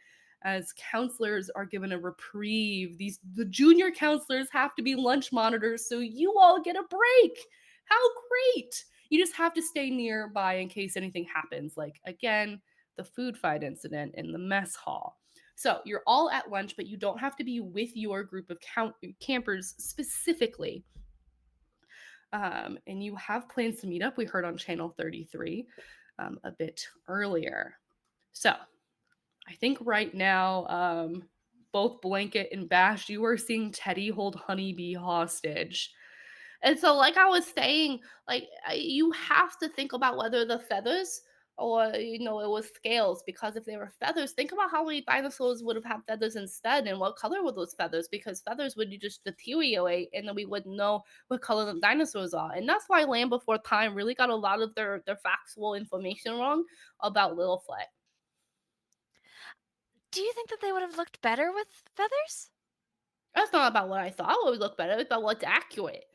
S1: As counselors are given a reprieve, the junior counselors have to be lunch monitors, so you all get a break. How great! You just have to stay nearby in case anything happens, like again, the food fight incident in the mess hall. So you're all at lunch, but you don't have to be with your group of campers specifically. And you have plans to meet up. We heard on channel 33 a bit earlier. So I think right now, both Blanket and Bash, you are seeing Teddy hold Honeybee hostage. And so, like I was saying, like you have to think about whether the feathers or it was scales, because if they were feathers, think about how many dinosaurs would have had feathers instead, and what color were those feathers? Because feathers would just deteriorate, and then we wouldn't know what color the dinosaurs are. And that's why Land Before Time really got a lot of their factual information wrong about Littlefoot.
S3: Do you think that they would have looked better with feathers?
S1: That's not about what I thought would look better. It's about what's accurate.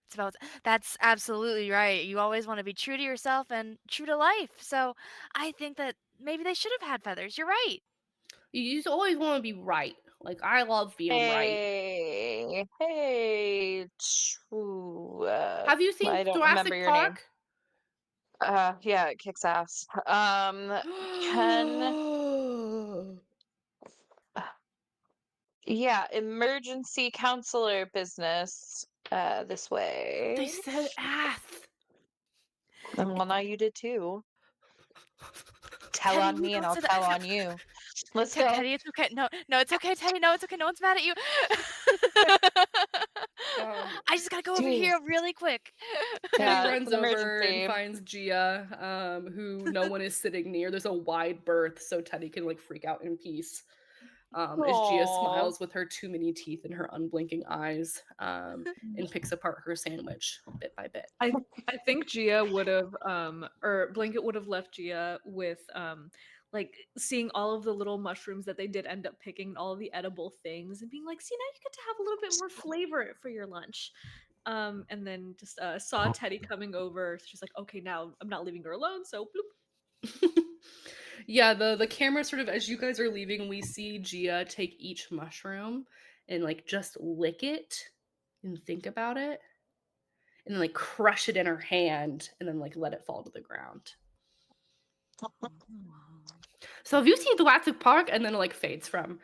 S3: It's about That's absolutely right. You always want to be true to yourself and true to life. So I think that maybe they should have had feathers. You're right.
S1: You just always want to be right. Like I love being right.
S4: Hey, true.
S1: Have you seen
S4: I don't remember
S1: Jurassic
S4: your name.
S1: Park?
S4: Yeah, it kicks ass. Can yeah, emergency counselor business. This
S1: They
S4: way.
S1: said ass.
S4: And well, now you did too. Tell
S3: Teddy,
S4: on
S3: you
S4: me, and
S3: don't
S4: I'll
S3: say that.
S4: tell
S3: No,
S4: on you. Let's go.
S3: Teddy, it's okay. No, no, it's okay, Teddy. No, it's okay. No one's mad at you.
S1: Um,
S3: I just gotta go over
S4: Jeez.
S3: here really quick.
S1: Teddy
S4: Yeah, it's
S1: runs
S4: an
S1: over and
S4: emergency.
S1: finds Gia, who no one is sitting near. There's a wide berth so Teddy can like freak out in peace. As Gia
S4: Aw.
S1: smiles with her too many teeth in her unblinking eyes, and picks apart her sandwich bit by bit.
S2: I think Gia would have or Blanket would have left Gia with like seeing all of the little mushrooms that they did end up picking, all of the edible things, and being like, see, now you get to have a little bit more flavor for your lunch. And then just saw Teddy coming over. She's like, okay, now I'm not leaving her alone, so bloop.
S1: Yeah, the camera sort of, as you guys are leaving, we see Gia take each mushroom and like just lick it and think about it, and then like crush it in her hand and then like let it fall to the ground. So have you seen Jurassic Park? And then it like fades from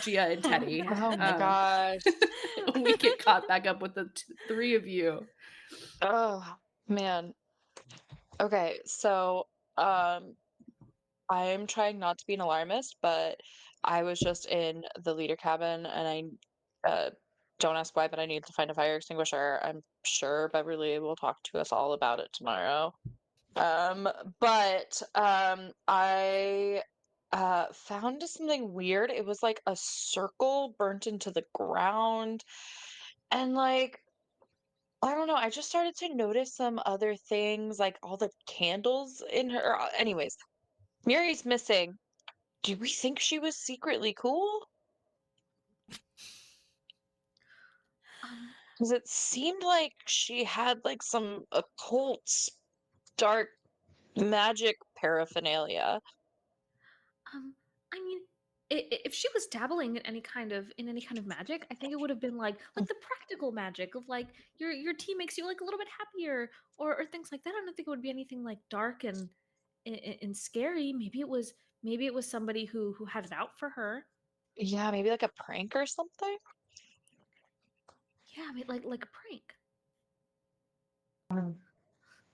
S1: Gia and Teddy.
S4: Oh my gosh.
S1: We get caught back up with the three of you.
S4: Oh man. Okay, so um I am trying not to be an alarmist, but I was just in the leader cabin and I don't ask why, but I need to find a fire extinguisher. I'm sure Beverly will talk to us all about it tomorrow. Um, but I found something weird. It was like a circle burnt into the ground. And like, I don't know, I just started to notice some other things, like all the candles in her. Anyways, Muri's missing. Do we think she was secretly cool?
S2: Um,
S4: Because it seemed like she had like some occult dark magic paraphernalia.
S2: I mean, if she was dabbling in any kind of magic, I think it would have been like the practical magic of like your tea makes you like a little bit happier or things like that. I don't think it would be anything like dark and scary. Maybe it was somebody who had it out for her.
S4: Yeah, maybe like a prank or something.
S2: Yeah, I mean like a prank.
S4: Mm.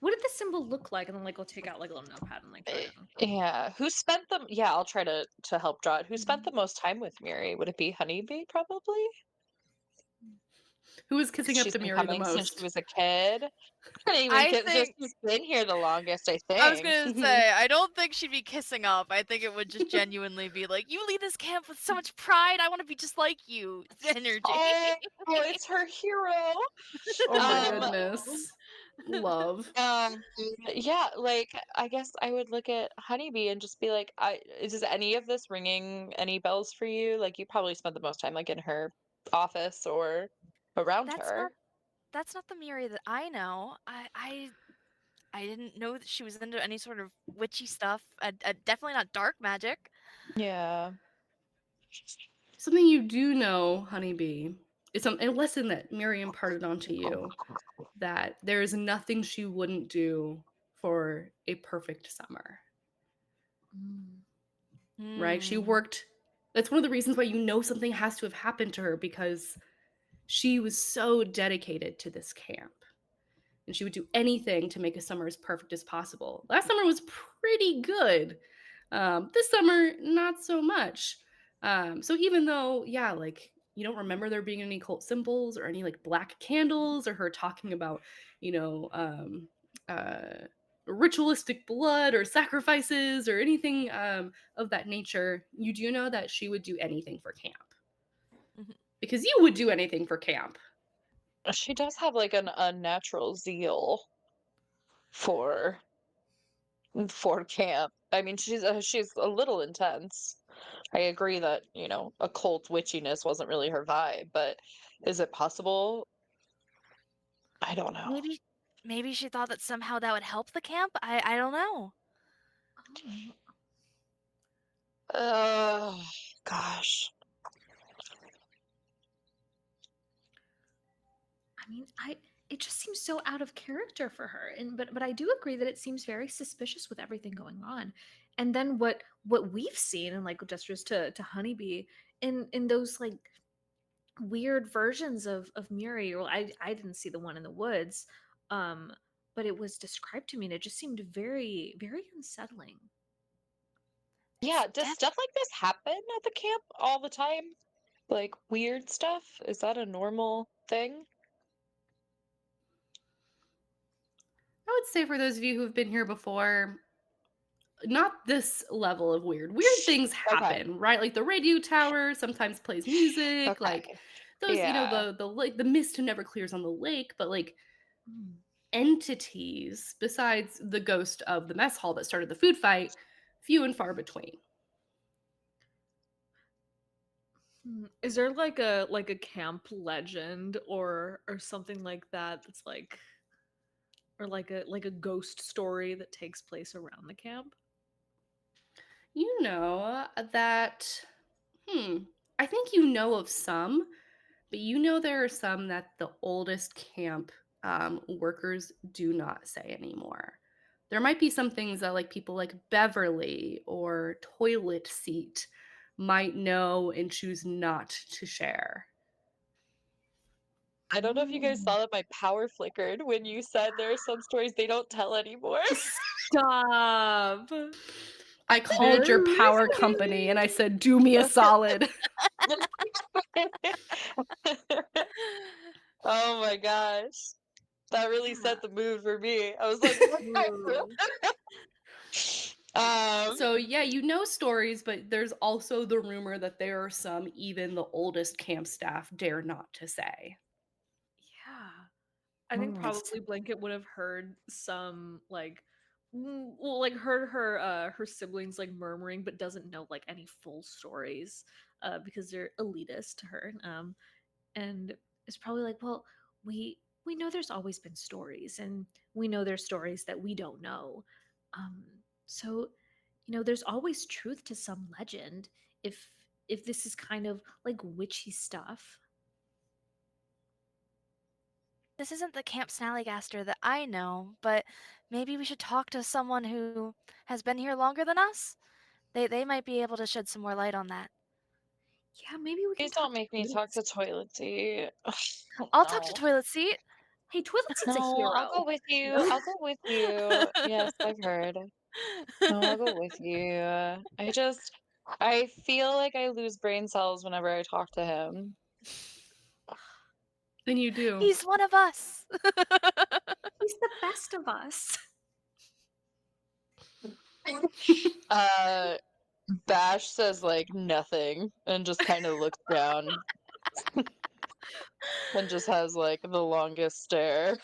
S2: What did the symbol look like? And then like we'll take out like a little notepad and like draw it down.
S4: Yeah, who spent the yeah, I'll try to help draw it. Who spent
S2: Mhm.
S4: the most time with Miri? Would it be Honeybee probably?
S1: Who was kissing up
S4: She's
S1: to
S4: been
S1: Miri the
S4: coming since she
S1: most?
S4: was a kid. Not even
S3: I
S4: kid, just
S3: think
S4: she's been here the longest, I
S3: I was
S4: think.
S3: gonna say, I don't think she'd be kissing up. I think it would just genuinely be like, "You lead this camp with so much pride. I want to be just like you." Energy.
S4: Oh, it's her hero.
S1: Oh my
S4: Um,
S1: goodness. Love.
S4: um, yeah, like I guess I would look at Honeybee and just be like, is any of this ringing any bells for you? Like you probably spent the most time like in her office or around
S3: That's
S4: her.
S3: not that's not the Miri that I know. I didn't know that she was into any sort of witchy stuff. Definitely not dark magic.
S4: Yeah.
S1: Something you do know, Honeybee, is a lesson that Miri imparted onto you, that there is nothing she wouldn't do for a perfect summer, right? She
S3: Hmm.
S1: worked. That's one of the reasons why you know something has to have happened to her, because she was so dedicated to this camp. And she would do anything to make a summer as perfect as possible. Last summer was pretty good. This summer, not so much. So even though, yeah, like you don't remember there being any cult symbols or any like black candles or her talking about, you know, ritualistic blood or sacrifices or anything of that nature, you do know that she would do anything for camp,
S3: Mhm.
S1: because you would do anything for camp.
S4: She does have like an unnatural zeal for camp. I mean, she's a little intense. I agree that, occult witchiness wasn't really her vibe, but is it possible? I don't know.
S3: Maybe maybe she thought that somehow that would help the camp. I don't know.
S2: Oh,
S4: Oh, gosh.
S2: I mean, it just seems so out of character for her. And but I do agree that it seems very suspicious with everything going on. And then what we've seen and like gestures to Honeybee in those like weird versions of Muri. Well, I didn't see the one in the woods. Um but it was described to me and it just seemed very very unsettling.
S3: It's
S4: Yeah, does stuff like this happen at the camp all the time? Like weird stuff? Is that a normal thing?
S1: I would say for those of you who've been here before, not this level of weird. Weird things
S4: Okay.
S1: happen, right? Like the radio tower sometimes plays music, like
S4: Okay.
S1: those,
S4: Yeah.
S1: the lake, the mist never clears on the lake, but like
S2: Mm.
S1: entities besides the ghost of the mess hall that started the food fight, few and far between.
S2: Is there like a camp legend or something like that that's like or like a ghost story that takes place around the camp?
S1: You know that I think you know of some, but you know there are some that the oldest camp workers do not say anymore. There might be some things that like people like Beverly or Toilet Seat might know and choose not to share.
S4: I don't know if you guys
S2: Mm.
S4: saw that my power flickered when you said there are some stories they don't tell anymore.
S2: Stop.
S1: I called your
S2: Very
S1: power company and I said, "Do me a solid."
S4: Oh my gosh. That really
S2: Yeah.
S4: set the mood for me. I was like,
S2: Ooh.
S4: um,
S1: So yeah, you know stories, but there's also the rumor that there are some even the oldest camp staff dare not to say.
S2: Yeah. I think
S1: It's
S2: probably Blanket would have heard some well like heard her siblings like murmuring but doesn't know like any full stories because they're elitist to her. And it's probably like, well, we we know there's always been stories, and we know there's stories that we don't know. Um, so, there's always truth to some legend. If if this is kind of like witchy stuff.
S3: This isn't the Camp Snallygaster that I know, but maybe we should talk to someone who has been here longer than us. They might be able to shed some more light on that.
S2: Yeah, maybe we can
S4: Please
S2: talk
S4: don't
S2: to
S4: make me
S2: Toilet
S4: talk to
S2: Seat.
S4: Toilet Seat. Ugh,
S3: I'll talk to
S4: no.
S3: Toilet Seat.
S2: Hey, Toilet Seat's a
S4: No, I'll go
S2: hero.
S4: with you. I'll go with you. Yes, I've heard. No, I'll go with you. I feel like I lose brain cells whenever I talk to him.
S1: And you do.
S3: He's one of us.
S2: He's the best of us.
S4: Uh, Bash says like nothing and just kind of looks down and just has like the longest stare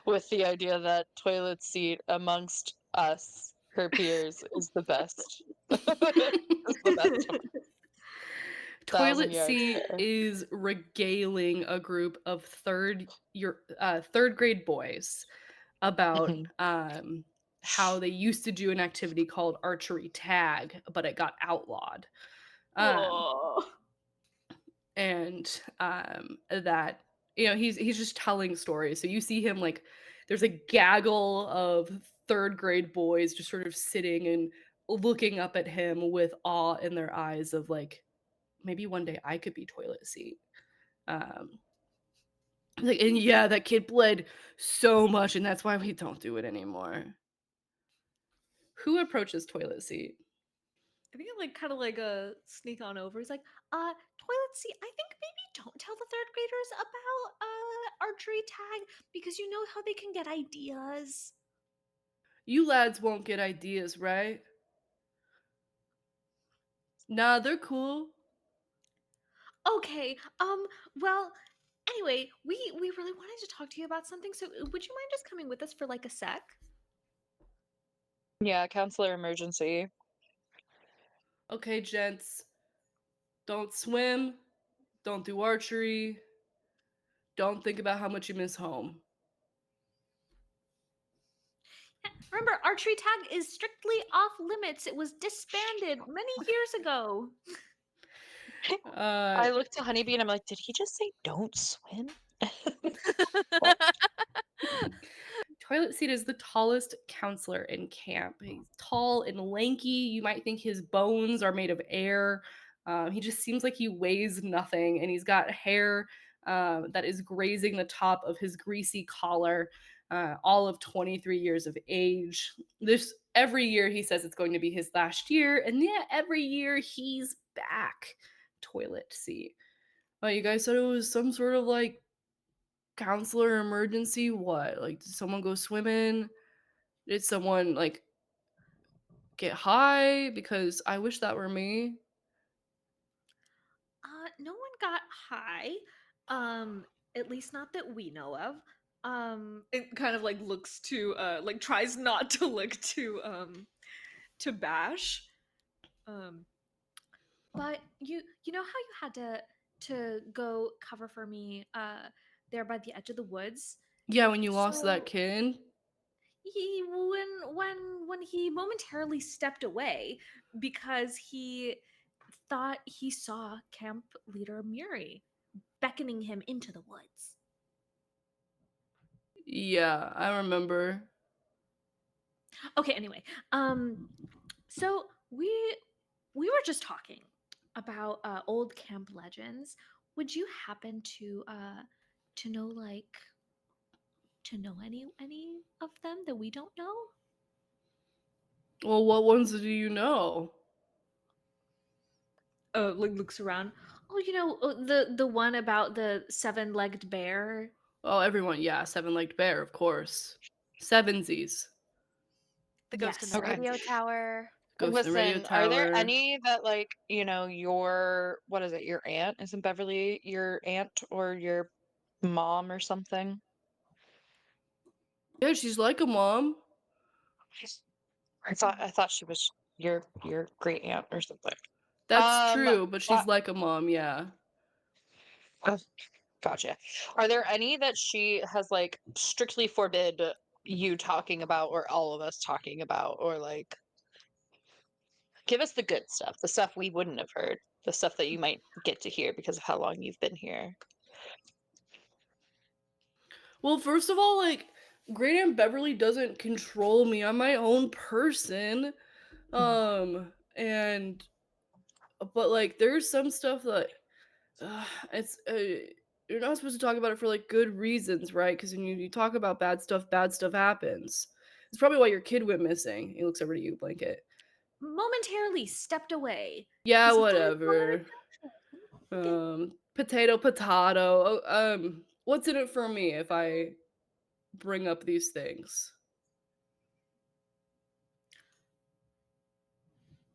S4: with the idea that Toilet Seat amongst us, her peers, is the best. Is the best of thousand
S1: Toilet
S4: yard
S1: Seat
S4: stare.
S1: is regaling a group of third grade boys about
S4: Mhm.
S1: how they used to do an activity called archery tag, but it got outlawed. Um,
S2: Oh.
S1: and that he's just telling stories. So you see him like there's a gaggle of third grade boys just sort of sitting and looking up at him with awe in their eyes of like maybe one day I could be Toilet Seat. Um, like, and yeah, that kid bled so much, and that's why we don't do it anymore. Who approaches Toilet Seat?
S2: I think I like kind of like a sneak on over. He's like, Toilet Seat, I think maybe don't tell the third graders about archery tag because you know how they can get ideas.
S1: You lads won't get ideas, right? Nah, they're cool.
S2: Okay. Well, anyway, we really wanted to talk to you about something. So, would you mind just coming with us for like a sec?
S4: Yeah, counselor emergency.
S1: Okay, gents. Don't swim. Don't do archery. Don't think about how much you miss home.
S2: Remember, archery tag is strictly off limits. It was disbanded many years ago.
S1: Uh,
S4: I looked to Honeybee and I'm like, did he just say don't swim?
S1: Toilet Seat is the tallest counselor in camp. He's tall and lanky. You might think his bones are made of air. He just seems like he weighs nothing, and he's got hair that is grazing the top of his greasy collar. All of 23 years of age. This every year he says it's going to be his last year, and yeah, every year he's back. Toilet Seat. Oh, you guys said it was some sort of like counselor emergency. What? Like, did someone go swimming? Did someone like get high? Because I wish that were me.
S2: No one got high. Um, at least not that we know of. It kind of like looks to like tries not to look to Bash. Um, but you know how you had to go cover for me there by the edge of the woods?
S1: Yeah, when you lost that
S2: So
S1: kid.
S2: he when he momentarily stepped away because he thought he saw Camp Leader Murie beckoning him into the woods.
S1: Yeah, I remember.
S2: Okay, anyway, so we were just talking about old camp legends. Would you happen to know any of them that we don't know?
S1: Well, what ones do you know?
S2: Like looks around. Oh, the one about the seven-legged bear.
S1: Oh, everyone. Yeah, seven-legged bear, of course. Sevensies.
S3: The ghost in the
S2: Yes.
S4: Okay.
S3: radio tower.
S1: Ghost in the radio
S4: Listen, are there
S1: tower.
S4: any that like, your what is it, your aunt? Isn't Beverly your aunt or your mom or something?
S1: Yeah, she's like a mom.
S4: She's- I thought she was your great aunt or something.
S1: That's
S4: Um,
S1: true, but
S4: uh,
S1: she's like a mom, yeah.
S4: Gotcha. Are there any that she has like strictly forbid you talking about or all of us talking about or like give us the good stuff, the stuff we wouldn't have heard, the stuff that you might get to hear because of how long you've been here.
S1: Well, first of all, like, Great Aunt Beverly doesn't control me. I'm my own person. And but like, there's some stuff that it's you're not supposed to talk about it for like good reasons, right? Because when you talk about bad stuff happens. It's probably why your kid went missing. He looks over to you, Blanket.
S2: Momentarily stepped away
S1: Yeah,
S2: because he thought he wanted
S1: whatever.
S2: attention. Okay.
S1: Potato. What's in it for me if I bring up these things?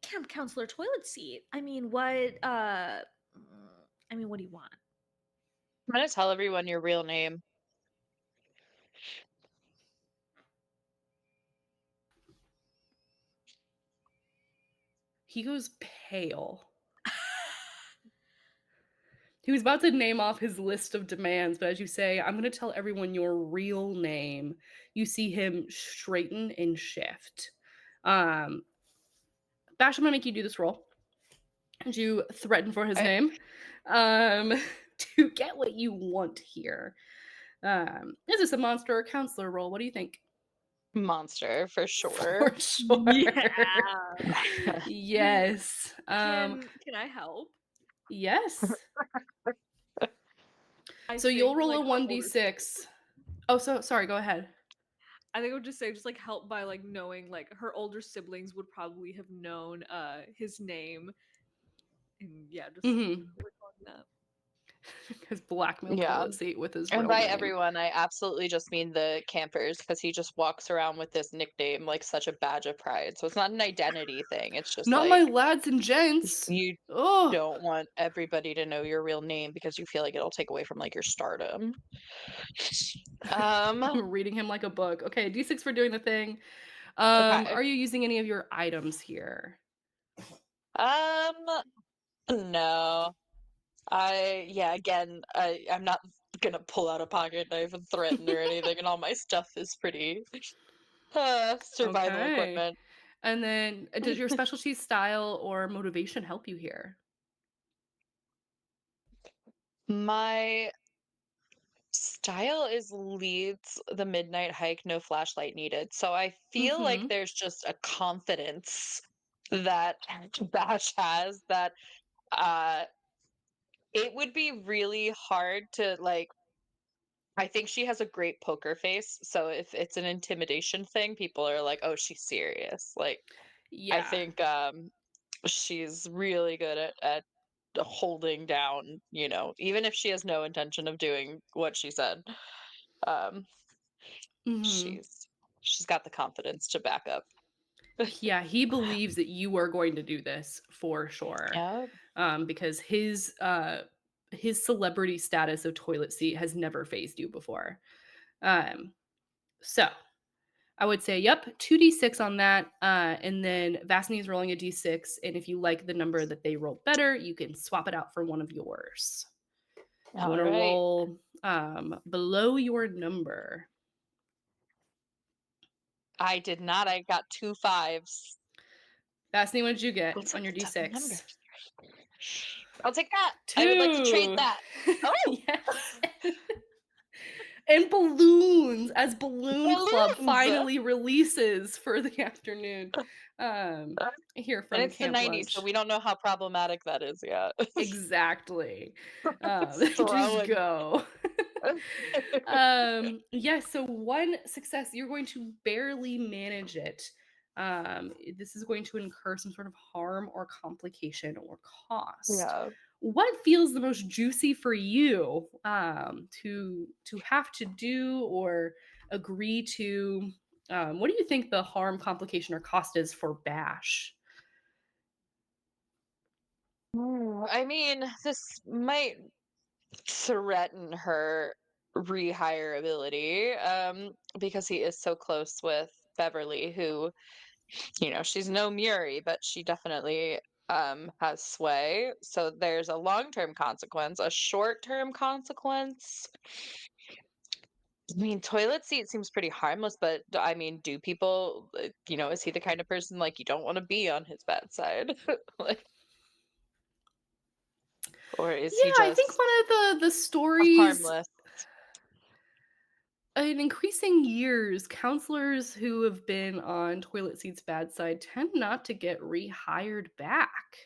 S2: Camp counselor toilet seat. I mean, what do you want?
S4: I'm gonna tell everyone your real name.
S1: He goes pale. He was about to name off his list of demands, but as you say, I'm going to tell everyone your real name. You see him straighten and shift. Bash, I'm going to make you do this roll. As you threaten for his
S4: Okay.
S1: name um, to get what you want here. Is this a monster or counselor roll? What do you think?
S4: Monster for
S1: For
S4: sure.
S1: sure.
S2: Yeah.
S1: Yes.
S2: Can I help?
S1: Yes.
S2: I
S1: So you'll
S2: think
S1: roll
S2: like
S1: a
S2: her older
S1: 1d6. Oh, so sorry, go ahead.
S2: I think I would just say just like help by like knowing like her older siblings would probably have known his name. And yeah, just
S1: Mm-hmm.
S2: work on that.
S1: His blackmail
S4: Yeah.
S1: toilet seat with his
S4: And
S1: real
S4: by
S1: name.
S4: everyone, I absolutely just mean the campers because he just walks around with this nickname like such a badge of pride. So it's not an identity thing. It's just
S1: Not my
S4: like
S1: lads and gents.
S4: you
S1: Oh,
S4: don't want everybody to know your real name because you feel like it'll take away from like your stardom. Um,
S1: reading him like a book. Okay, D6 for doing the thing.
S4: okay.
S1: Are you using any of your items here?
S4: Um, no. Yeah, again, I'm not gonna pull out a pocket knife and threaten or anything, and all my stuff is pretty survival
S1: Okay.
S4: equipment.
S1: And then does your specialty style or motivation help you here?
S4: My style is leads the midnight hike, no flashlight needed. So I feel like
S1: Mm-hmm.
S4: there's just a confidence that Bash has that uh it would be really hard to like I think she has a great poker face. So if it's an intimidation thing, people are like, "Oh, she's serious." Like I
S1: Yeah.
S4: think she's really good at holding down, even if she has no intention of doing what she said. Um
S1: Mm-hmm.
S4: she's got the confidence to back up.
S1: Yeah, he believes that you are going to do this for sure.
S4: Yeah.
S1: Because his celebrity status of toilet seat has never phased you before. So I would say, yep, 2d6 on that. And then Vasny is rolling a d6. And if you like the number that they rolled better, you can swap it out for one of yours. You want
S4: All
S1: to
S4: right.
S1: roll below your number.
S4: I did not. I got 2 5s.
S1: Vasny, what did you get
S4: What's
S1: on
S4: up
S1: your
S4: with double
S1: d6?
S4: numbers? I'll take that. I would like to trade
S1: Two.
S4: that. Oh,
S1: Yes. And balloons as Balloon Club
S4: balloons!
S1: finally releases for the afternoon. Here
S4: And
S1: from
S4: it's the
S1: Camp
S4: 90s, so
S1: Lunch.
S4: we don't know how problematic that is yet.
S1: Exactly.
S4: It's
S1: Just
S4: throwing.
S1: go. Yes, so one success, you're going to barely manage it. This is going to incur some sort of harm or complication or cost.
S4: Yeah.
S1: What feels the most juicy for you to have to do or agree to? What do you think the harm, complication, or cost is for Bash?
S4: I mean, this might threaten her rehireability because he is so close with Beverly, who, she's no Murie, but she definitely has sway. So there's a long-term consequence, a short-term consequence. I mean, toilet seat seems pretty harmless, but I mean, do people, is he the kind of person like you don't want to be on his bedside? Like, or is
S1: Yeah,
S4: he
S1: I think
S4: just
S1: one of the stories
S4: harmless?
S1: in increasing years, counselors who have been on toilet seat's bad side tend not to get rehired back.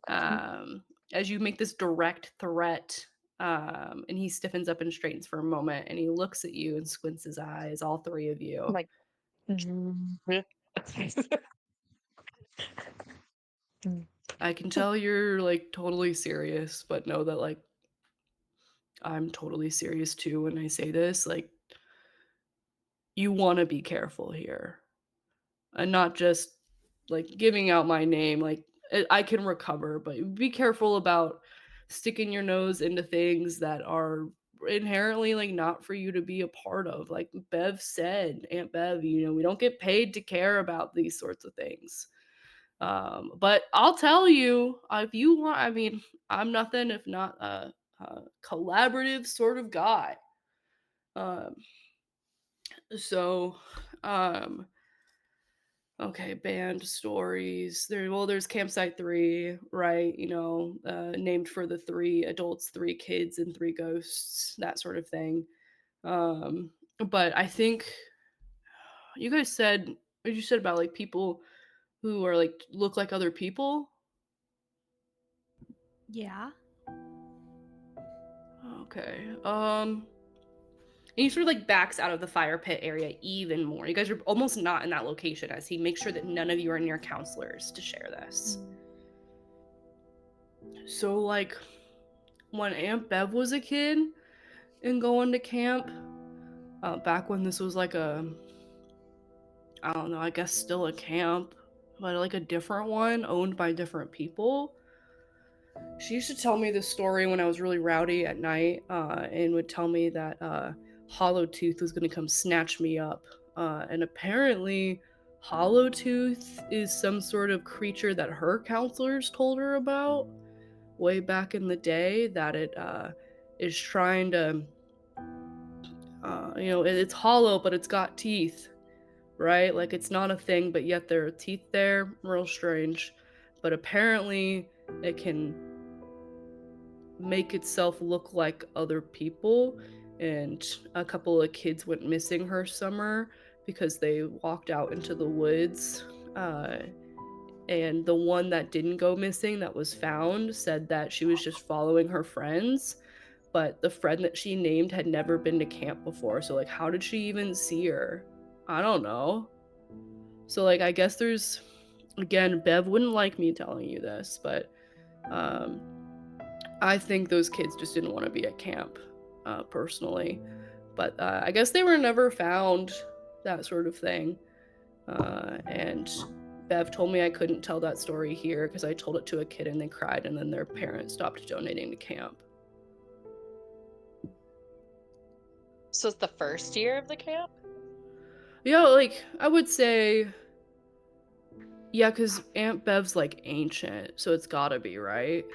S1: Um, as you make this direct threat, and he stiffens up and straightens for a moment, and he looks at you and squints his eyes, all three of you.
S4: Like,
S1: I can tell you're like totally serious, but know that like I'm totally serious too when I say this. Like, you want to be careful here and not just like giving out my name. Like, I can recover, but be careful about sticking your nose into things that are inherently like not for you to be a part of. Like Bev said, Aunt Bev, we don't get paid to care about these sorts of things. But I'll tell you, if you want, I mean, I'm nothing if not a collaborative sort of guy. Um, so, um, okay, band stories. There's Campsite 3, right? Named for the 3 adults, 3 kids, and 3 ghosts, that sort of thing. But I think you guys said what you said about like people who are like look like other people.
S2: Yeah.
S1: Okay. And he sort of like backs out of the fire pit area even more. You guys are almost not in that location as he makes sure that none of you are near counselors to share this. So like when Aunt Bev was a kid and going to camp, back when this was like I don't know, I guess still a camp, but like a different one owned by different people. She used to tell me this story when I was really rowdy at night, and would tell me that Hollow Tooth was going to come snatch me up. And apparently, Hollow Tooth is some sort of creature that her counselors told her about way back in the day, that it is trying to, it's hollow, but it's got teeth, right? Like it's not a thing, but yet there are teeth there. Real strange. But apparently, it can make itself look like other people, and a couple of kids went missing her summer because they walked out into the woods, uh, and the one that didn't go missing that was found said that she was just following her friends, but the friend that she named had never been to camp before, so like how did she even see her? I don't know. So like I guess there's, again, Bev wouldn't like me telling you this, but um I think those kids just didn't want to be at camp, personally. But I guess they were never found, that sort of thing. And Bev told me I couldn't tell that story here because I told it to a kid and they cried, and then their parents stopped donating to camp.
S4: So it's the first year of the camp?
S1: Yeah, like, I would say, yeah, because Aunt Bev's like ancient, so it's gotta be, right?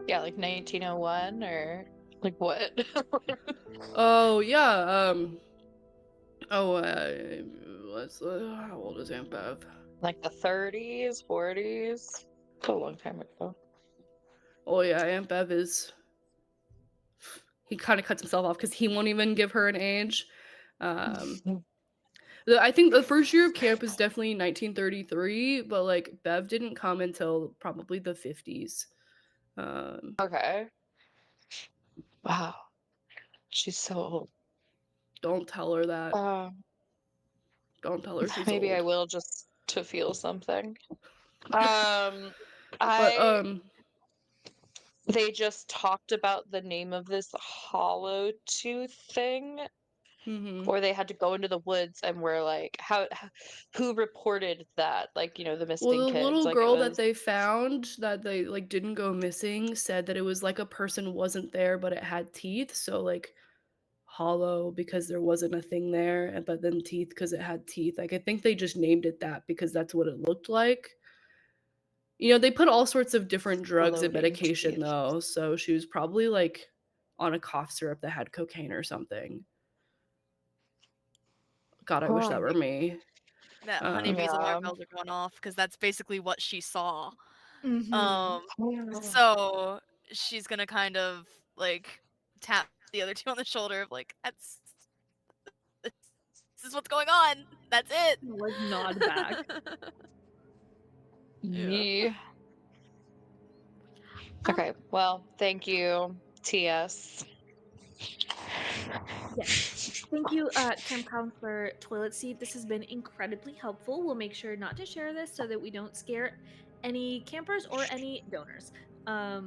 S4: Yeah, like 1901 or like what?
S1: Oh, yeah, oh, how old is Aunt Bev?
S4: Like the 30s, 40s? It's a long time ago.
S1: Oh, yeah, Aunt Bev is, he kind of cuts himself off because he won't even give her an age. Um, I think the first year of camp is definitely 1933, but like Bev didn't come until probably the 50s. Um,
S4: Okay. Wow. She's so old.
S1: don't tell her that.
S4: Um,
S1: Don't tell her she's
S4: maybe I
S1: old.
S4: will just to feel something. Um,
S1: But
S4: I they just talked about the name of this hollow tooth thing,
S1: mhm.
S4: or they had to go into the woods and were like, who reported that? Like, the
S1: Well,
S4: missing
S1: the
S4: kids.
S1: little
S4: Like it
S1: girl that
S4: was
S1: they found that they like didn't go missing said that it was like a person wasn't there, but it had teeth. So like hollow because there wasn't a thing there, but then teeth because it had teeth. Like I think they just named it that because that's what it looked like. They put all sorts of different drugs and
S4: Floating
S1: medication,
S4: teeth.
S1: though, so she was probably, like, on a cough syrup that had cocaine or something. God, I wish that were me.
S3: That honeybee's alarm
S4: Yeah.
S3: bells are going off because that's basically what she saw.
S2: Mhm.
S3: Um, so she's gonna kind of like tap the other two on the shoulder of like, this is what's going on. That's it.
S2: Like, nod back.
S3: Yeah.
S4: Yeah.
S2: Um,
S4: Okay. Well, thank you, TS.
S2: yes. Thank you, Camp Counselor Toilet Seat. This has been incredibly helpful. We'll make sure not to share this so that we don't scare any campers or any donors. Yeah,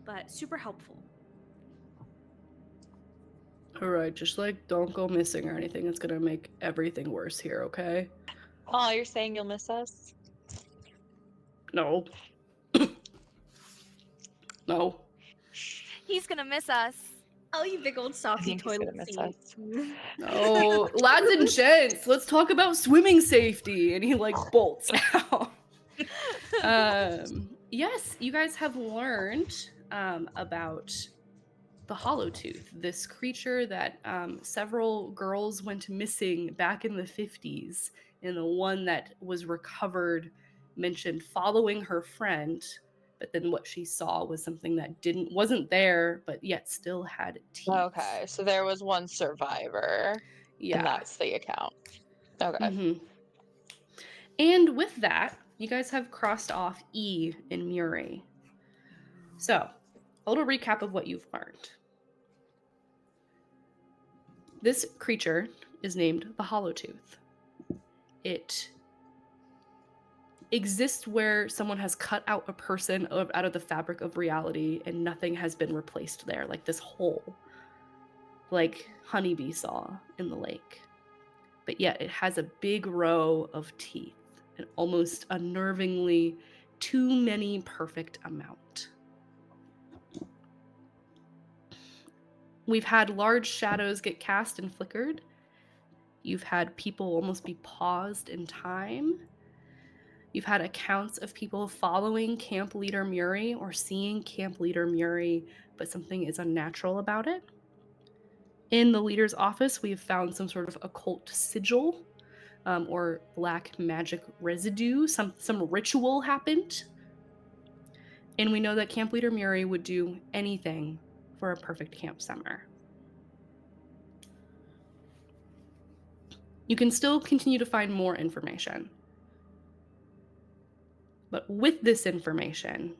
S2: but super helpful.
S1: Alright, just, like, don't go missing or anything, it's gonna make everything worse here, okay?
S4: Oh, you're saying you'll miss us?
S1: No. No.
S3: He's gonna miss us.
S2: Oh, you big old
S4: I
S2: softy
S4: think he's gonna
S2: toilet
S4: miss
S2: seat.
S4: us.
S1: No. Lads and gents, let's talk about swimming safety, and he, like, bolts out. Yes, you guys have learned, about the Hollow Tooth, this creature that several girls went missing back in the 50s, and the one that was recovered mentioned following her friend, but then what she saw was something that wasn't there, but yet still had teeth.
S4: Okay, so there was one survivor, and
S1: Yeah.
S4: that's the account. Okay.
S1: hmm And with that, you guys have crossed off E in Murie. So, a little recap of what you've learned. This creature is named the Hollow Tooth. It exists where someone has cut out a person out of the fabric of reality and nothing has been replaced there, like this hole, like Honeybee saw in the lake. But yet it has a big row of teeth, an almost unnervingly too many perfect amount. We've had large shadows get cast and flickered. You've had people almost be paused in time. You've had accounts of people following Camp Leader Murie or seeing Camp Leader Murie, but something is unnatural about it. In the leader's office, we have found some sort of occult sigil, or black magic residue. Some ritual happened. And we know that Camp Leader Murie would do anything for a perfect camp summer. You can still continue to find more information. But with this information,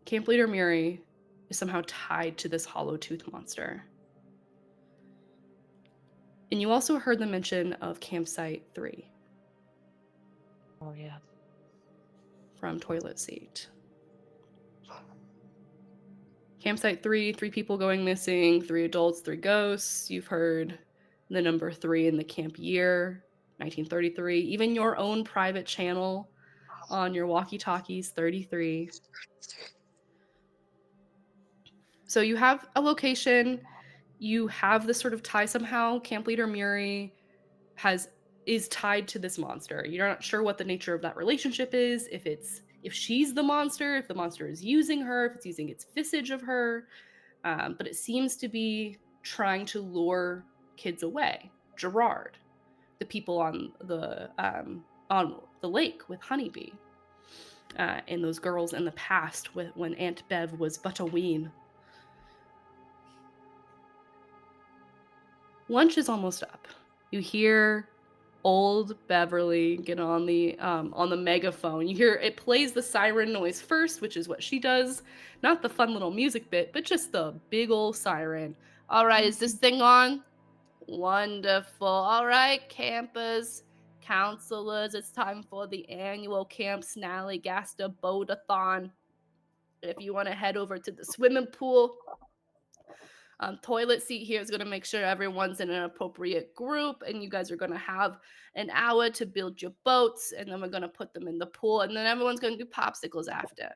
S1: Camp Leader Murie is somehow tied to this hollow tooth monster. And you also heard the mention of Campsite 3
S4: Oh yeah.
S1: from Toilet Seat. Campsite 3, 3 people going missing, 3 adults, 3 ghosts. You've heard the number 3 in the camp year, 1933. Even your own private channel on your walkie-talkies, 33. So you have a location, you have this sort of tie somehow. Camp Leader Murie is tied to this monster. You're not sure what the nature of that relationship is, if she's the monster, if the monster is using her, if it's using its visage of her. But it seems to be trying to lure kids away. Gerard, the people on the lake with Honeybee, and those girls in the past when Aunt Bev was but a ween. Lunch is almost up. You hear old Beverly get on the megaphone. You hear it plays the siren noise first, which is what she does. Not the fun little music bit, but just the big old siren. All right, is this thing on? Wonderful. All right, campers, counselors, it's time for the annual Camp Snallygaster Boat-a-thon. If you want to head over to the swimming pool, Toilet Seat here is going to make sure everyone's in an appropriate group, and you guys are going to have an hour to build your boats, and then we're going to put them in the pool, and then everyone's going to do popsicles after.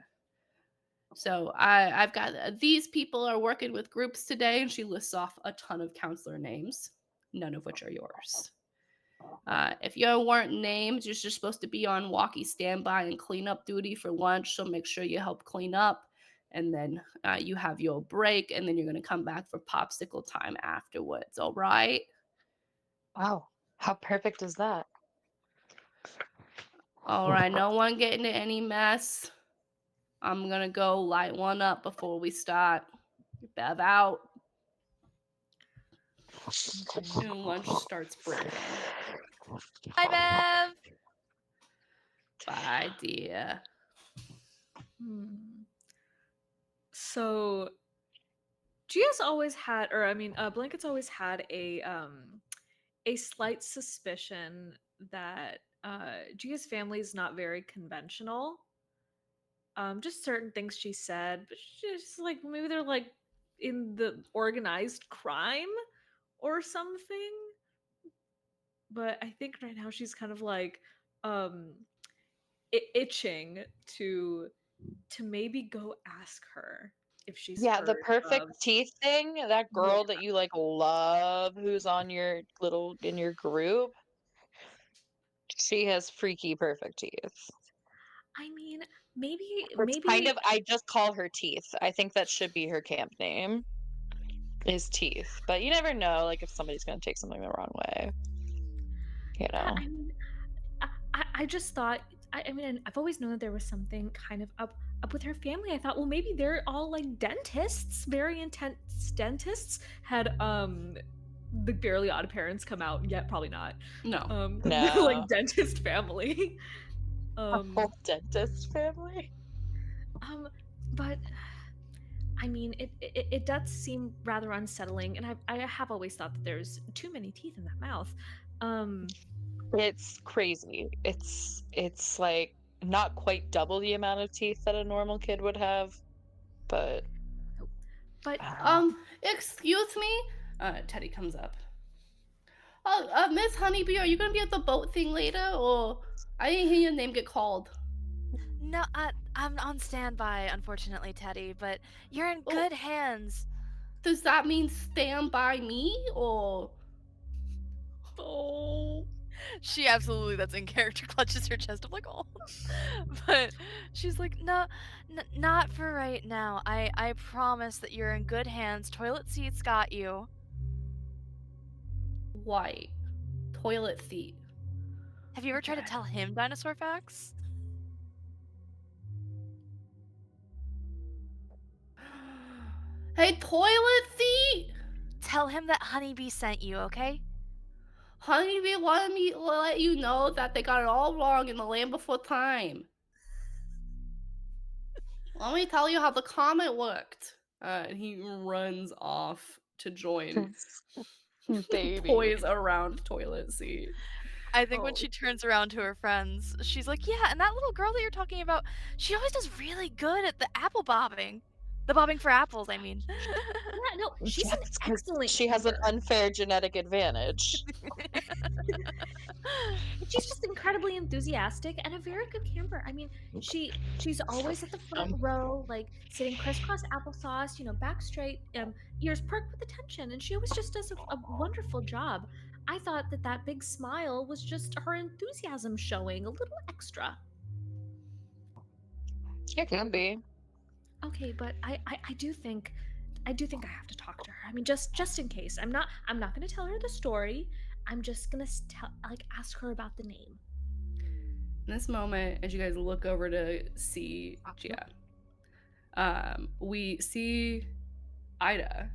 S1: So I've got these people are working with groups today, and she lists off a ton of counselor names, none of which are yours. If you weren't named, you're just supposed to be on walkie standby and cleanup duty for lunch. So make sure you help clean up. And then you have your break, and then you're going to come back for popsicle time afterwards. All right?
S4: Wow. How perfect is that?
S1: All right. No one get into any mess. I'm going to go light one up before we start. Bev out.
S2: Okay.
S1: And lunch starts brewing.
S3: Hi, Bev.
S1: Bye, dear.
S2: Hmm. So Gia's always had, or I mean, Blanket's always had a slight suspicion that Gia's family is not very conventional. Just certain things she said, but she's like maybe they're like in the organized crime or something. But I think right now she's kind of like um itching to maybe go ask her if she's
S4: Yeah, the
S2: heard
S4: perfect
S2: of.
S4: teeth thing, that
S2: Yeah.
S4: girl that you like love who's on your little in your group, she has freaky perfect teeth.
S2: I mean, maybe
S4: It's kind
S2: maybe
S4: of I just call her Teeth. I think that should be her camp name is Teeth. But you never know, like if somebody's gonna take something the wrong way, you
S2: yeah,
S4: know.
S2: I mean, I just thought I mean I've always known that there was something kind of up with her family. I thought, well, maybe they're all like dentists, very intense dentists. Had the Barely Odd Parents come out yet? Probably not.
S1: No.
S2: They're like
S4: No.
S2: dentist family.
S4: A
S2: Um,
S4: whole dentist family.
S2: um, but I mean, it does seem rather unsettling, and I have always thought that there's too many teeth in that mouth. Um,
S4: It's crazy. It's like not quite double the amount of teeth that a normal kid would have, but
S2: but
S1: Excuse me? Teddy comes up. Oh, Miss Honeybee, are you gonna be at the boat thing later, or I didn't hear your name get called?
S3: No, I'm on standby, unfortunately, Teddy, but you're in
S1: Oh,
S3: good hands.
S1: does that mean stand by me, or?
S2: oh,
S3: She absolutely, that's in character, clutches her chest. I'm like, oh. But she's like, no, not for right now. I promise that you're in good hands. Toilet seats got you.
S1: White toilet seat.
S3: Have you ever tried to
S1: Okay.
S3: tell him dinosaur facts?
S1: Hey, toilet seat.
S3: Tell him that Honeybee sent you, okay?
S1: Honeybee wanted me to let you know that they got it all wrong in the Land Before Time. Let me tell you how the comet worked. And he runs off to join
S4: baby.
S1: toys around toilet seat.
S3: I think when
S2: oh,
S3: she turns around to her friends, she's like, yeah, and that little girl that you're talking about, she always does really good at the apple bobbing. The bobbing for apples, I mean.
S2: yeah, no, she's
S4: Yeah,
S2: an
S4: it's 'cause
S2: excellent
S4: she has an
S2: camper.
S4: unfair genetic advantage.
S2: She's just incredibly enthusiastic and a very good camper. I mean, she's always at the front row, like sitting crisscross applesauce, back straight, ears perked with attention, and she always just does a wonderful job. I thought that big smile was just her enthusiasm showing a little extra.
S4: It can be.
S2: Okay, but I do think I have to talk to her. I mean, just in case. I'm not going to tell her the story. I'm just going to ask her about the name.
S1: In this moment, as you guys look over to see Gia, we see Ida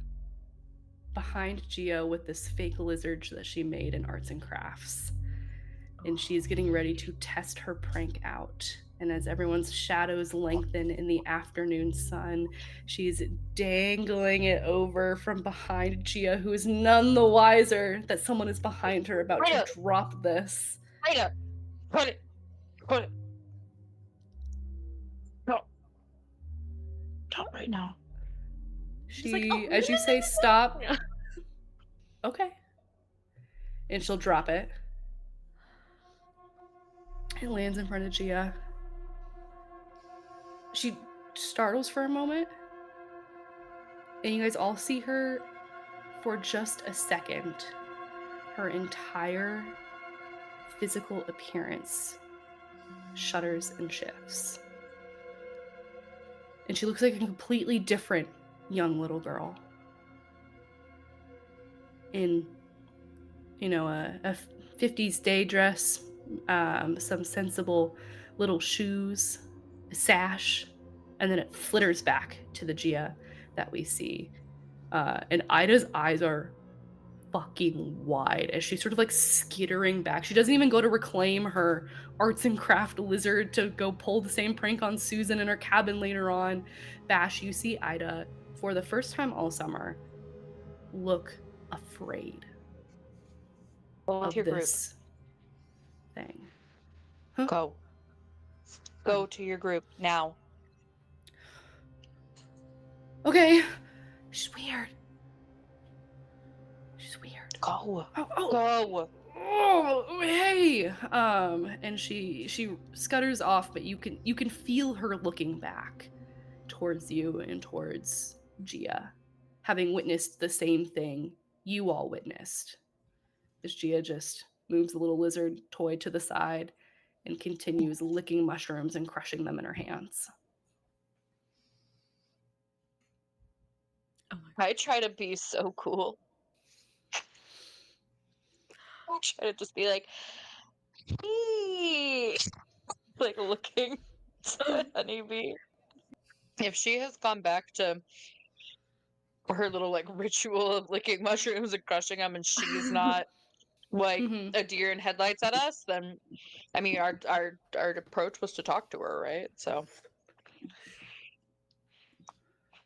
S1: behind Gia with this fake lizard that she made in arts and crafts. And she's getting ready to test her prank out. And as everyone's shadows lengthen in the afternoon sun, she's dangling it over from behind Gia, who is none the wiser that someone is behind her about to
S4: Ida,
S1: drop this.
S4: Ida, put it, put it. No, not right now.
S2: She's like,
S1: She,
S2: "Oh,
S1: as you say, stop.
S2: yeah."
S1: Okay. And she'll drop it. It lands in front of Gia. She startles for a moment, and you guys all see her for just a second. Her entire physical appearance shudders and shifts. And she looks like a completely different young little girl. In, a 50s day dress, some sensible little shoes, a sash, and then it flitters back to the Gia that we see. And Ida's eyes are fucking wide as she's sort of like skittering back. She doesn't even go to reclaim her arts and craft lizard to go pull the same prank on Susan in her cabin later on. Bash, you see Ida for the first time all summer look afraid
S4: Go with
S1: of
S4: your group.
S1: this thing. Huh?
S4: Go. Go to your group now.
S1: Okay. She's weird. She's weird.
S4: Go.
S1: Oh.
S4: Go.
S1: Oh, hey. And she scutters off, but you can feel her looking back towards you and towards Gia, having witnessed the same thing you all witnessed. As Gia just moves the little lizard toy to the side and continues licking mushrooms and crushing them in her hands.
S2: Oh my
S4: I try to be so cool. I try to just be like, "Eee," like looking at the honeybee. If she has gone back to her little like ritual of licking mushrooms and crushing them, and she's not like
S1: Mm-hmm.
S4: a deer in headlights at us, then I mean our approach was to talk to her, right? So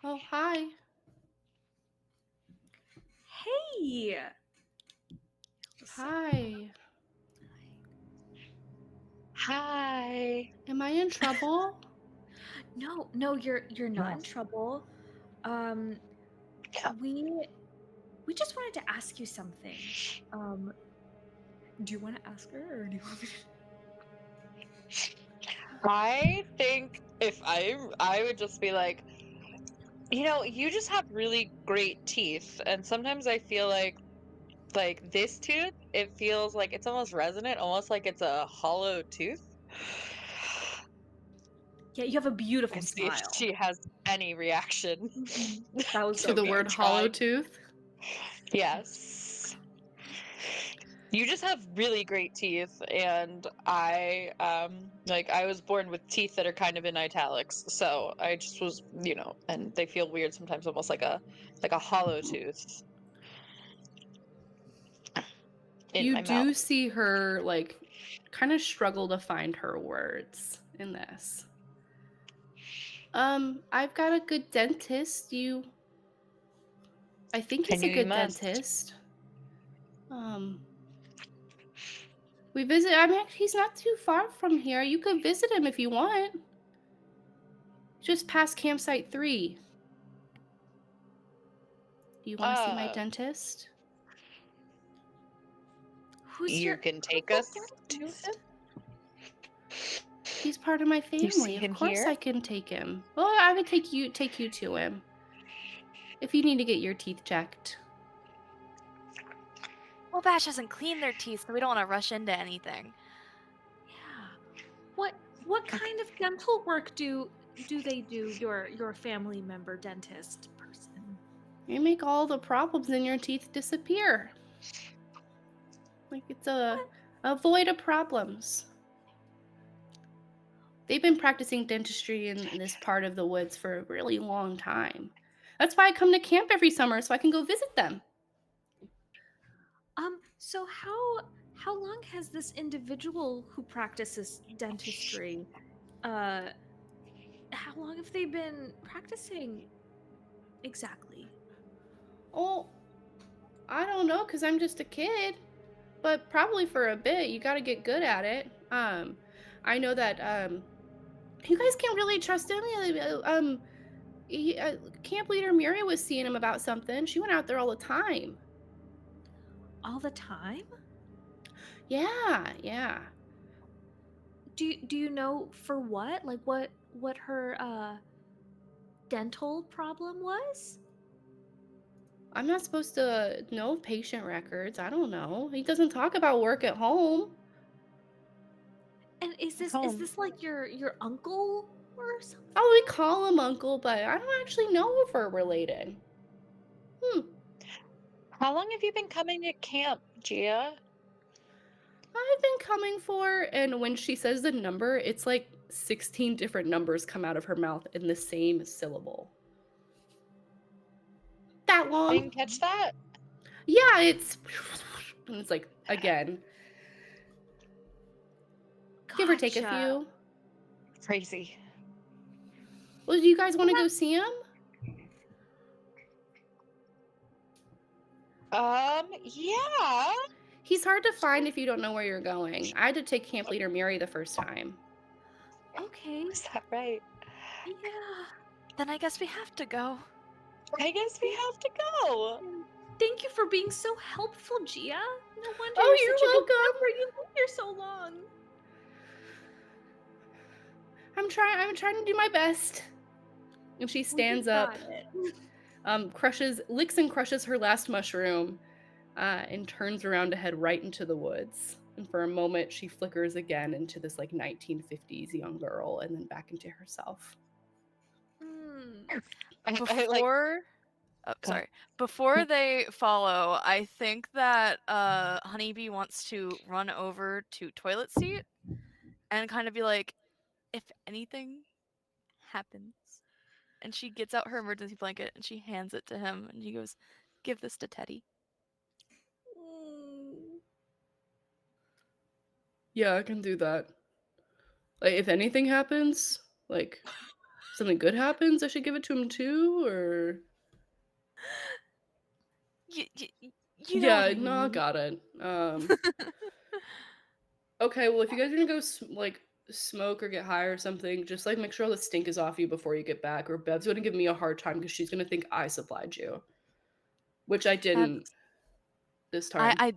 S1: Oh, hi.
S2: Hey.
S1: Hi.
S4: hi.
S1: Am I in trouble?
S2: No, you're not
S4: No.
S2: in trouble. Um,
S4: Yeah.
S2: we just wanted to ask you something. Do you want to ask her, or do you want me
S4: I think if I would just be like, you just have really great teeth, and sometimes I feel like this tooth, it feels like it's almost resonant, almost like it's a hollow tooth.
S2: Yeah, you have a beautiful
S4: And see if
S2: smile.
S4: she has any reaction.
S2: That was
S1: To
S2: so
S1: the
S2: good.
S1: word
S4: Try.
S1: hollow tooth?
S4: Yes. You just have really great teeth, and I was born with teeth that are kind of in italics, so I just was, and they feel weird sometimes, almost like a hollow tooth in
S1: You
S4: my
S1: do
S4: mouth.
S1: see her like kind of struggle to find her words in this. I've got a good dentist. I think
S4: I
S1: he's a
S4: knew you
S1: good
S4: must.
S1: dentist. We visit. I mean, he's not too far from here. You could visit him if you want. Just past campsite 3. Do you want to see my
S4: Uh,
S1: dentist?
S4: you can take
S2: who's
S4: us
S2: your
S4: to
S2: dentist?
S4: him.
S1: He's part of my
S4: You see
S1: family. Of
S4: him
S1: course
S4: here?
S1: I can take him. Well, I would take you to him. If you need to get your teeth checked.
S3: Well, Bash hasn't cleaned their teeth, so we don't want to rush into anything.
S2: Yeah. What kind of dental work do they do? Your family member dentist person.
S1: You make all the problems in your teeth disappear. Like it's a void of problems. They've been practicing dentistry in this part of the woods for a really long time. That's why I come to camp every summer so I can go visit them.
S2: So how long has this individual who practices dentistry, how long have they been practicing exactly?
S1: Oh, I don't know, because I'm just a kid. But probably for a bit. You got to get good at it. I know that you guys can't really trust him. Camp Leader Murie was seeing him about something. She went out there all the time.
S2: All the time?
S1: Yeah.
S2: Do you know for what? Like what her dental problem was?
S1: I'm not supposed to know patient records. I don't know. He doesn't talk about work at home.
S2: And is
S4: home.
S2: this like your uncle or something?
S1: Oh, we call him Uncle, but I don't actually know if we're related.
S4: How long have you been coming to camp, Gia?
S1: I've been coming for, and when she says the number, it's like 16 different numbers come out of her mouth in the same syllable. That
S4: I
S1: long?
S4: didn't catch that.
S1: Yeah, it's and it's like again, give or take a
S2: Gotcha.
S1: few.
S4: Crazy.
S1: Well, do you guys want to go see him?
S4: Yeah.
S1: He's hard to find if you don't know where you're going. I had to take Camp Leader Murie the first time.
S2: Okay.
S4: Is that right?
S2: Yeah.
S3: Then I guess we have to go.
S4: I guess we have to go.
S2: Thank you for being so helpful, Gia. No wonder
S1: Oh,
S2: you're
S1: you're
S2: such a good
S1: welcome.
S2: camper. You've been here so long.
S1: I'm trying to do my best. And she stands up, licks and crushes her last mushroom, and turns around to head right into the woods. And for a moment, she flickers again into this like 1950s young girl, and then back into herself.
S3: Before sorry. Before they follow, I think that Honeybee wants to run over to toilet seat and kind of be like, if anything happens. And she gets out her emergency blanket and she hands it to him and he goes, give this to Teddy.
S1: Yeah, I can do that. Like, if anything happens, like something good happens, I should give it to him too, or
S3: You know
S1: yeah,
S3: what I
S1: no, I
S3: mean.
S1: got it. Okay, well, if you guys are gonna go smoke or get high or something, just like make sure all the stink is off you before you get back, or Bev's gonna give me a hard time because she's gonna think I supplied you, which I didn't
S3: That's
S1: this time.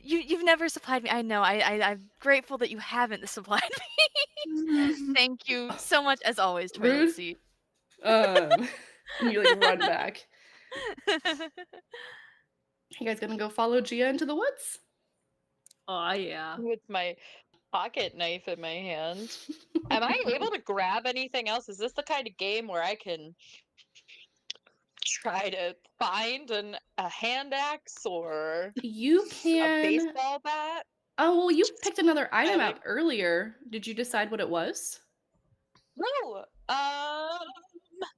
S3: You've never supplied me. I know. I'm grateful that you haven't supplied me. Thank you so much as always, toilet
S1: Rude.
S3: seat.
S1: And you like run back. You guys gonna go follow Gia into the woods?
S2: Oh yeah.
S4: With my pocket knife in my hand. Am I able to grab anything else? Is this the kind of game where I can try to find a hand axe or
S1: You
S4: a
S1: can.
S4: baseball bat?
S1: Oh, well, you picked another item
S4: Setting.
S1: out earlier. Did you decide what it was?
S4: No.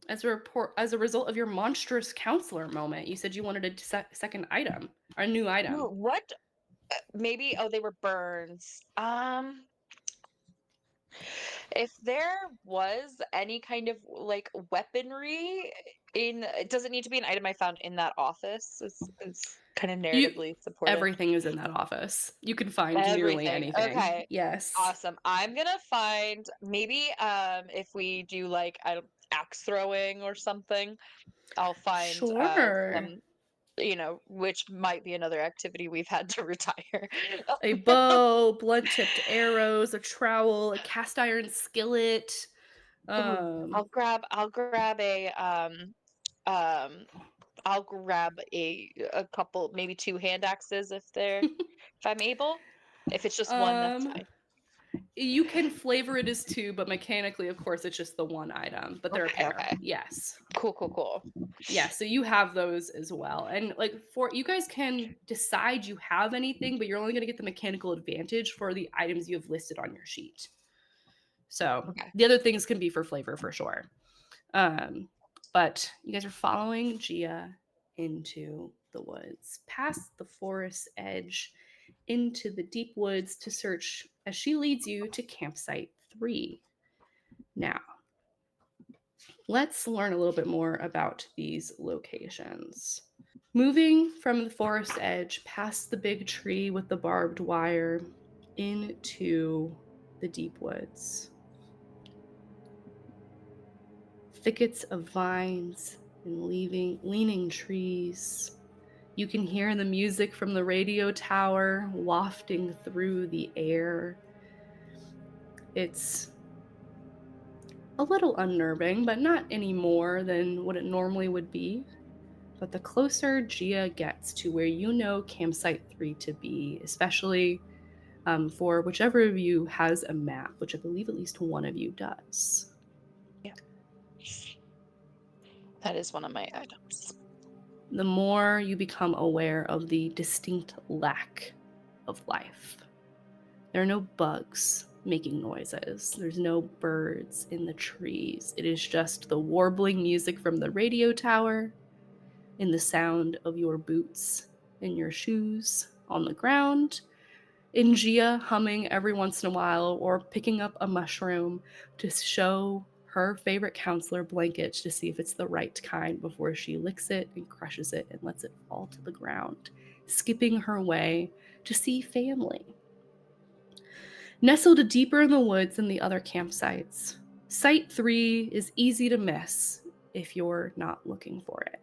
S1: As a result of your monstrous counselor moment, you said you wanted a second item, or a new item.
S4: What? Maybe. Oh, they were burns. If there was any kind of like weaponry in, it doesn't need to be an item I found in that office. It's kind of
S1: You
S4: narratively supportive.
S1: Everything is in that office. You can find nearly
S4: Everything.
S1: anything.
S4: Okay.
S1: Yes.
S4: Awesome. I'm gonna find maybe if we do like I don't axe throwing or something, I'll find
S1: Sure.
S4: some, which might be another activity we've had to retire.
S1: A bow, blunt-tipped arrows, a trowel, a cast iron skillet.
S4: Ooh, um I'll grab a couple, maybe two hand axes if I'm able. If it's just one, that's
S1: um
S4: fine.
S1: you can flavor it as two, but mechanically, of course, it's just the one item, but they're a
S4: Okay,
S1: pair.
S4: okay.
S1: Yes.
S4: Cool.
S1: Yeah, so you have those as well. And like for you guys can decide you have anything, but you're only going to get the mechanical advantage for the items you have listed on your sheet. So
S4: Okay.
S1: the other things can be for flavor for sure. But you guys are following Gia into the woods, past the forest edge, into the deep woods to search as she leads you to campsite 3. Now, let's learn a little bit more about these locations. Moving from the forest edge past the big tree with the barbed wire into the deep woods. Thickets of vines and leaning trees. You can hear the music from the radio tower wafting through the air. It's a little unnerving, but not any more than what it normally would be. But the closer Gia gets to where you know campsite 3 to be, especially for whichever of you has a map, which I believe at least one of you does.
S4: Yeah. That is one of my items.
S1: The more you become aware of the distinct lack of life. There are no bugs making noises. There's no birds in the trees. It is just the warbling music from the radio tower and the sound of your boots and your shoes on the ground, and Gia humming every once in a while or picking up a mushroom to show her favorite counselor Blanket to see if it's the right kind before she licks it and crushes it and lets it fall to the ground, skipping her way to see family. Nestled deeper in the woods than the other campsites, Site 3 is easy to miss if you're not looking for it.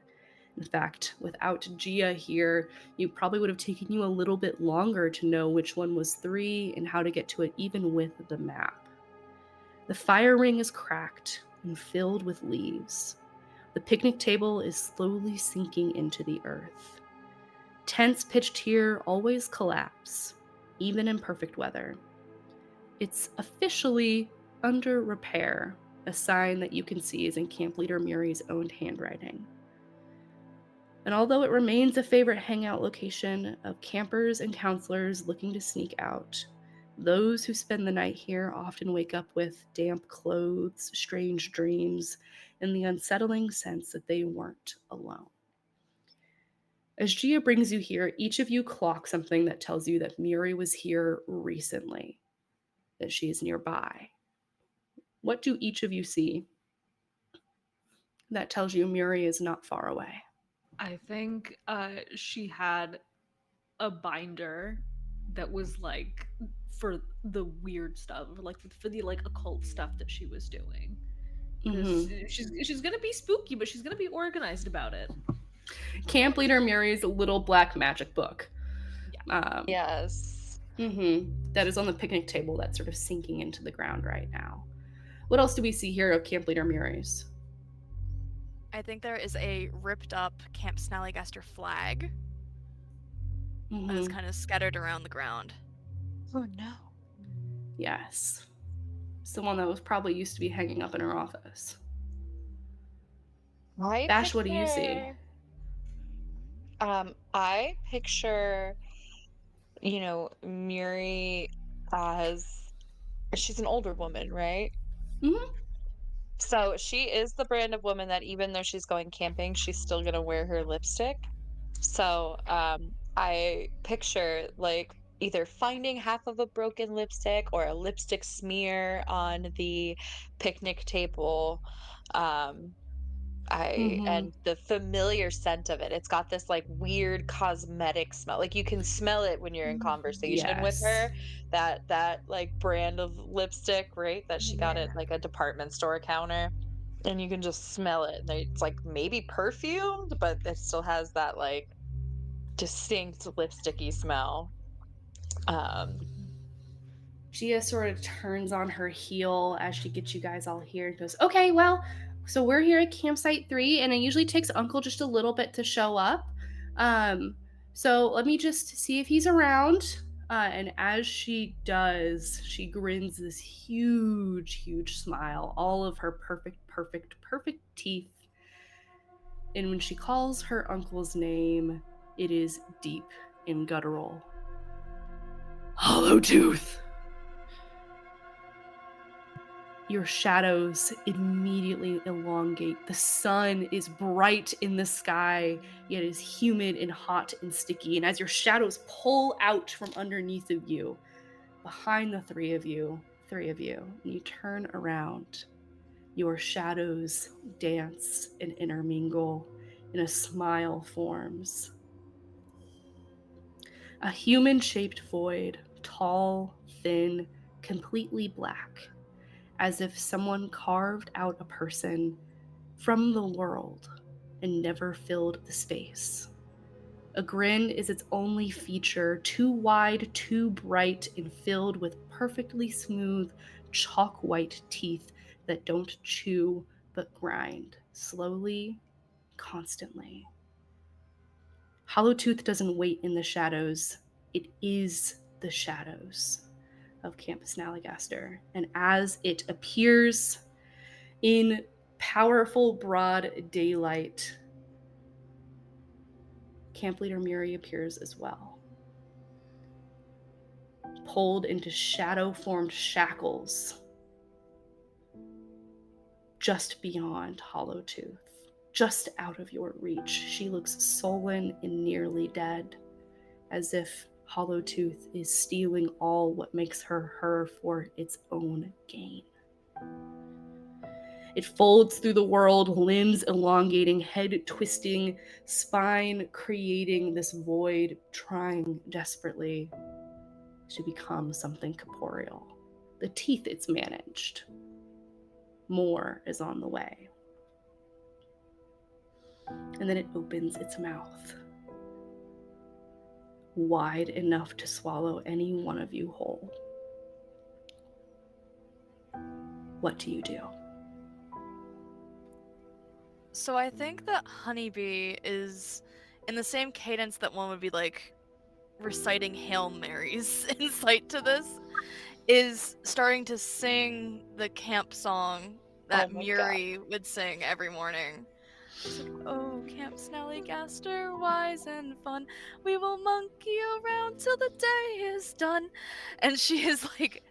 S1: In fact, without Gia here, it probably would have taken you a little bit longer to know which one was 3 and how to get to it, even with the map. The fire ring is cracked and filled with leaves. The picnic table is slowly sinking into the earth. Tents pitched here always collapse, even in perfect weather. It's officially under repair, a sign that you can see is in Camp Leader Murie's own handwriting. And although it remains a favorite hangout location of campers and counselors looking to sneak out, those who spend the night here often wake up with damp clothes, strange dreams, and the unsettling sense that they weren't alone. As Gia brings you here, each of you clock something that tells you that Murie was here recently, that she is nearby. What do each of you see that tells you Murie is not far away?
S2: I think she had a binder that was like for the weird stuff, like for the like occult stuff that she was doing. Because she's gonna be spooky, but she's gonna be organized about it.
S1: Camp Leader Murie's little black magic book.
S4: Yes.
S1: That is on the picnic table that's sort of sinking into the ground right now. What else do we see here of Camp Leader Murie's?
S3: I think there is a ripped up Camp Snallygaster flag that is kind of scattered around the ground.
S4: Oh no.
S1: Yes. It's the one that was probably used to be hanging up in her office. Bash, what do you see?
S4: I picture, Muri as she's an older woman, right?
S1: Mm-hmm.
S4: So she is the brand of woman that even though she's going camping, she's still gonna wear her lipstick. So I picture like either finding half of a broken lipstick or a lipstick smear on the picnic table. Um, and the familiar scent of it. It's got this like weird cosmetic smell. Like you can smell it when you're in conversation with
S1: Yes.
S4: her. That like brand of lipstick, right? That she got at like a department store counter. And you can just smell it. And it's like maybe perfumed, but it still has that like distinct lipsticky smell. Um,
S1: Gia sort of turns on her heel as she gets you guys all here and goes, okay, well, so we're here at campsite 3, and it usually takes Uncle just a little bit to show up. So let me just see if he's around. And as she does, she grins this huge, huge smile, all of her perfect teeth. And when she calls her uncle's name, it is deep and guttural. Hollow Tooth! Your shadows immediately elongate. The sun is bright in the sky, yet is humid and hot and sticky. And as your shadows pull out from underneath of you, behind the three of you, and you turn around, your shadows dance and intermingle, and a smile forms. A human-shaped void, tall, thin, completely black, as if someone carved out a person from the world and never filled the space. A grin is its only feature, too wide, too bright, and filled with perfectly smooth, chalk-white teeth that don't chew but grind, slowly, constantly. Hollow Tooth doesn't wait in the shadows. It is the the shadows of Camp Snallygaster. And as it appears in powerful, broad daylight, Camp Leader Murie appears as well, pulled into shadow-formed shackles just beyond Hollowtooth, just out of your reach. She looks sullen and nearly dead, as if Hollowtooth is stealing all what makes her her for its own gain. It folds through the world, limbs elongating, head twisting, spine creating this void, trying desperately to become something corporeal. The teeth it's managed. More is on the way. And then it opens its mouth, wide enough to swallow any one of you whole. What do you do?
S3: So I think that Honeybee is in the same cadence that one would be like reciting Hail Marys in sight to this, is starting to sing the camp song that
S4: Oh my
S3: Murie would sing every morning. She's like, oh, Camp Snallygaster, wise and fun, we will monkey around till the day is done. And she is like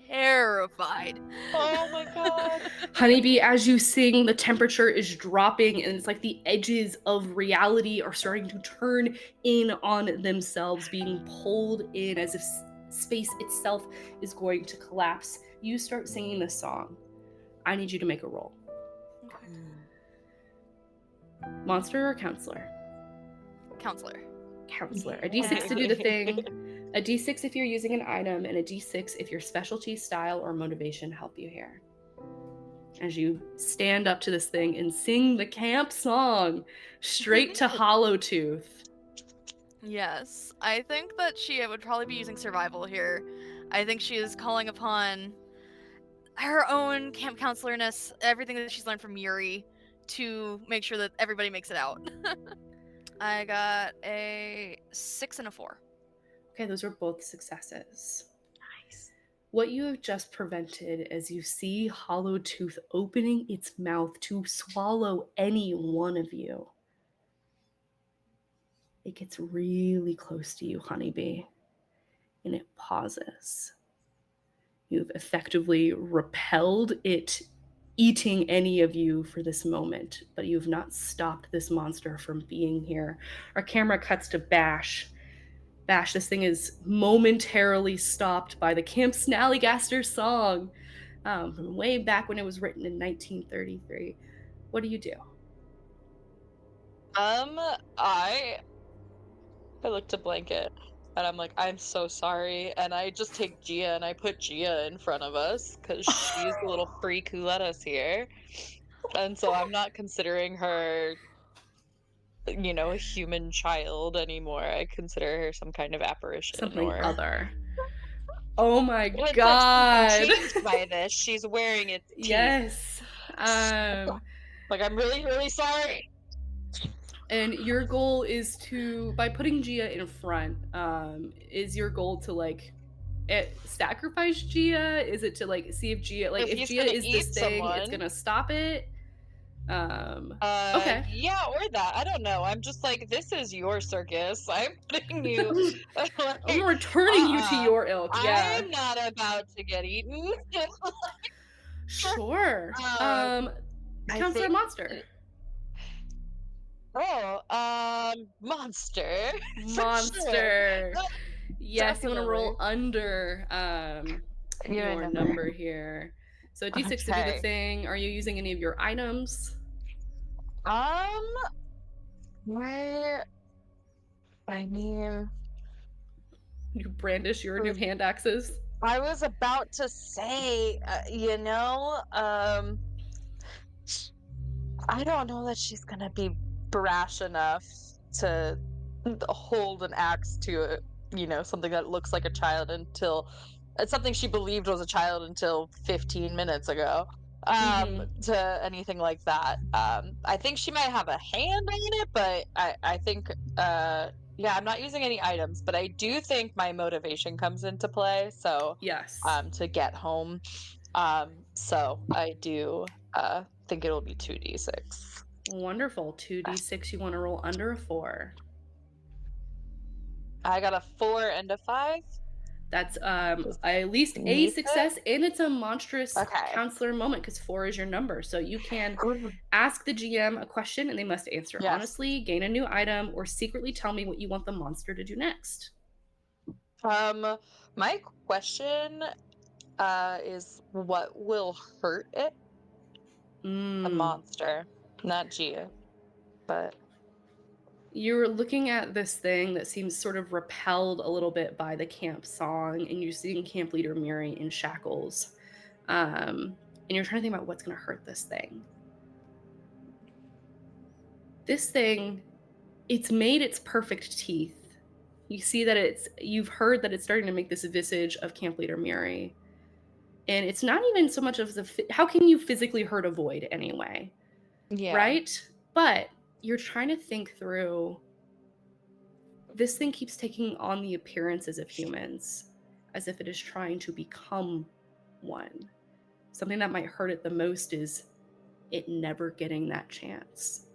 S3: terrified.
S4: Oh my god.
S1: Honeybee, as you sing, the temperature is dropping, and it's like the edges of reality are starting to turn in on themselves, being pulled in as if space itself is going to collapse. You start singing this song. I need you to make a roll.
S3: Okay.
S1: Monster or counselor?
S3: Counselor.
S1: Counselor. A d6 to do the thing, a d6 if you're using an item, and a d6 if your specialty, style, or motivation help you here. As you stand up to this thing and sing the camp song straight to Hollowtooth.
S3: Yes, I think that she would probably be using survival here. I think she is calling upon her own camp counselorness, everything that she's learned from Murie, to make sure that everybody makes it out. I got a 6 and a 4.
S1: Okay, those are both successes.
S2: Nice.
S1: What you have just prevented as you see Hollowtooth opening its mouth to swallow any one of you. It gets really close to you, Honeybee, and it pauses. You've effectively repelled it eating any of you for this moment, but you've not stopped this monster from being here. Our camera cuts to Bash. Bash, this thing is momentarily stopped by the Camp Snallygaster song from way back when it was written in 1933. What do you do?
S4: I looked at Blanket and I'm like, I'm so sorry. And I just take Gia and I put Gia in front of us because she's the little freak who let us here. And so I'm not considering her, a human child anymore. I consider her some kind of apparition
S1: Something
S4: or
S1: other. Oh my
S4: Well, it's
S1: god.
S4: like she's changed by this. She's wearing its teeth.
S1: Yes.
S4: Like, I'm really, really sorry.
S1: And your goal is to, by putting Gia in front, is your goal to sacrifice Gia? Is it to see if Gia, if Gia is this thing, it's gonna stop it? Okay.
S4: Yeah, or that. I don't know. I'm just like, this is your circus. I'm putting you.
S1: I'm returning you to your ilk. Yeah.
S4: I'm not about to get eaten.
S1: Sure. Counselor Monster.
S4: Monster.
S1: Monster.
S4: Sure.
S1: Yes, you want to roll
S4: Definitely.
S1: under your number here. So d6 to do the
S4: Okay.
S1: thing. Are you using any of your items?
S4: Where? I mean,
S1: You brandish your new hand axes?
S4: I was about to say, I don't know that she's gonna be brash enough to hold an axe to something that looks like a child until it's something she believed was a child until 15 minutes ago. To anything like that. I think she might have a hand on it, but I think Yeah, I'm not using any items, but I do think my motivation comes into play. So,
S1: Yes.
S4: to get home. So I do think it'll be 2d6.
S1: Wonderful. 2d6, you want to roll under a 4.
S4: I got a 4 and a 5.
S1: That's
S4: Just
S1: at least a
S4: beneath it.
S1: success, and it's a monstrous
S4: Okay.
S1: counselor moment because 4 is your number. So you can
S4: Ooh.
S1: ask the GM a question and they must answer
S4: Yes.
S1: honestly, gain a new item, or secretly tell me what you want the monster to do next.
S4: My question is what will hurt it? The
S1: Mm.
S4: monster, not Gia, but
S1: You're looking at this thing that seems sort of repelled a little bit by the camp song, and you're seeing Camp Leader Murie in shackles. And you're trying to think about what's going to hurt this thing. This thing, it's made its perfect teeth. You see that you've heard that it's starting to make this visage of Camp Leader Murie. And it's not even so much of how can you physically hurt a void anyway?
S4: yeah.
S1: Right? But you're trying to think through, this thing keeps taking on the appearances of humans as if it is trying to become one. Something that might hurt it the most is it never getting that chance.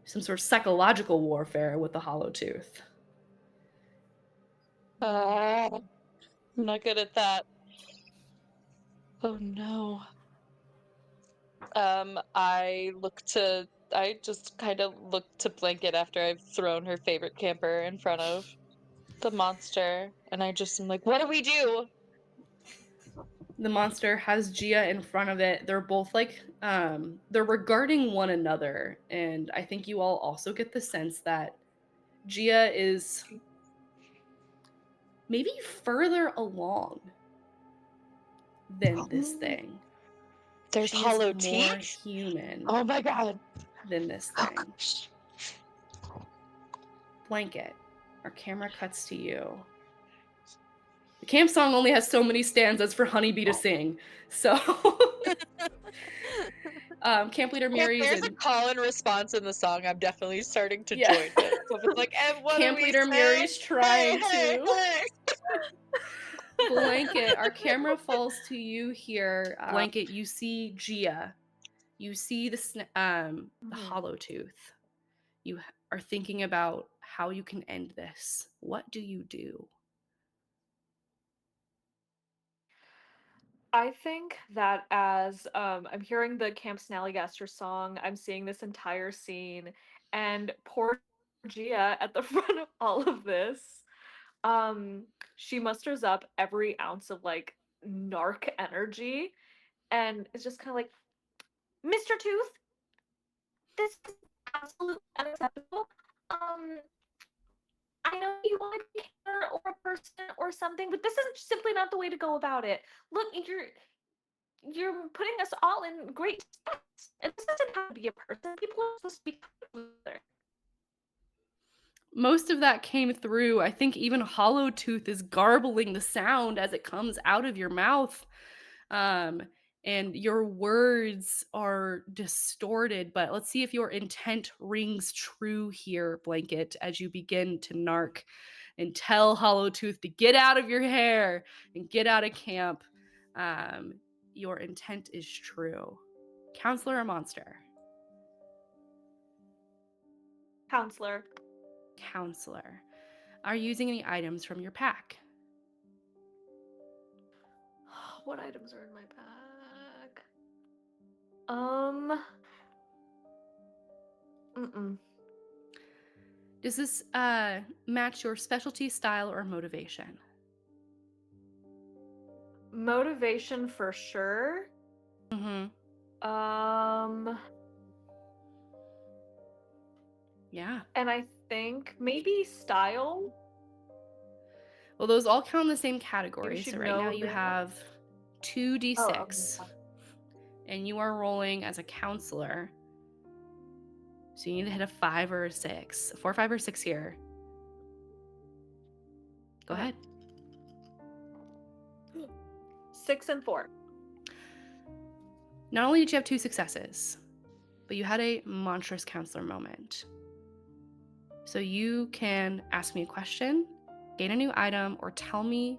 S1: Some sort of psychological warfare with the hollow tooth.
S4: I'm not good at that. Oh no. I just kind of look to Blanket after I've thrown her favorite camper in front of the monster, and I just am like, what do we do?
S1: The monster has Gia in front of it. They're both like, they're regarding one another. And I think you all also get the sense that Gia is maybe further along than this thing.
S4: There's
S1: She is
S4: hollow
S1: more
S4: teeth?
S1: human
S4: Oh my god.
S1: than this
S4: Oh
S1: thing.
S4: gosh.
S1: Blanket, our camera cuts to you. The camp song only has so many stanzas for Honeybee to sing. So Camp Leader
S4: If
S1: Murie's
S4: there's a
S1: in,
S4: call and response in the song, I'm definitely starting to
S1: yeah.
S4: join it. So if it's like, and what do
S1: Camp
S4: we
S1: Leader
S4: say?
S1: Murie's
S4: Hey,
S1: trying
S4: hey,
S1: to.
S4: hey.
S1: Blanket, our camera falls to you here. Blanket, you see Gia. You see the hollow tooth. You are thinking about how you can end this. What do you do?
S2: I think that as I'm hearing the Camp Snallygaster song, I'm seeing this entire scene, and poor Gia at the front of all of this, she musters up every ounce of like narc energy, and it's just kind of like, Mr. Tooth, this is absolutely unacceptable. Um, I know you want to be a killer or a person or something, but this is simply not the way to go about it. Look, you're putting us all in great stress. And this doesn't have to be a person. People are supposed to be together.
S1: Most of that came through. I think even hollow tooth is garbling the sound as it comes out of your mouth. Um, and your words are distorted, but let's see if your intent rings true here, Blanket, as you begin to narc and tell hollow tooth to get out of your hair and get out of camp. Your intent is true. Counselor or monster?
S2: Counselor.
S1: Counselor. Are you using any items from your pack?
S2: What items are in my bag? Mm-mm.
S1: Does this match your specialty, style, or motivation?
S2: Motivation for sure.
S1: Mm-hmm. Yeah.
S2: And I think maybe style.
S1: Well, those all count in the same
S2: Maybe
S1: category.
S2: she'd
S1: So right now
S2: know
S1: you
S2: the.
S1: have
S2: Oh,
S1: 2d6,
S2: okay.
S1: and you are rolling as a counselor. So you need to hit a 5 or a 6. 4, 5, or 6 here. Go
S2: Okay.
S1: ahead.
S2: 6 and 4.
S1: Not only did you have 2 successes, but you had a monstrous counselor moment. So you can ask me a question, gain a new item, or tell me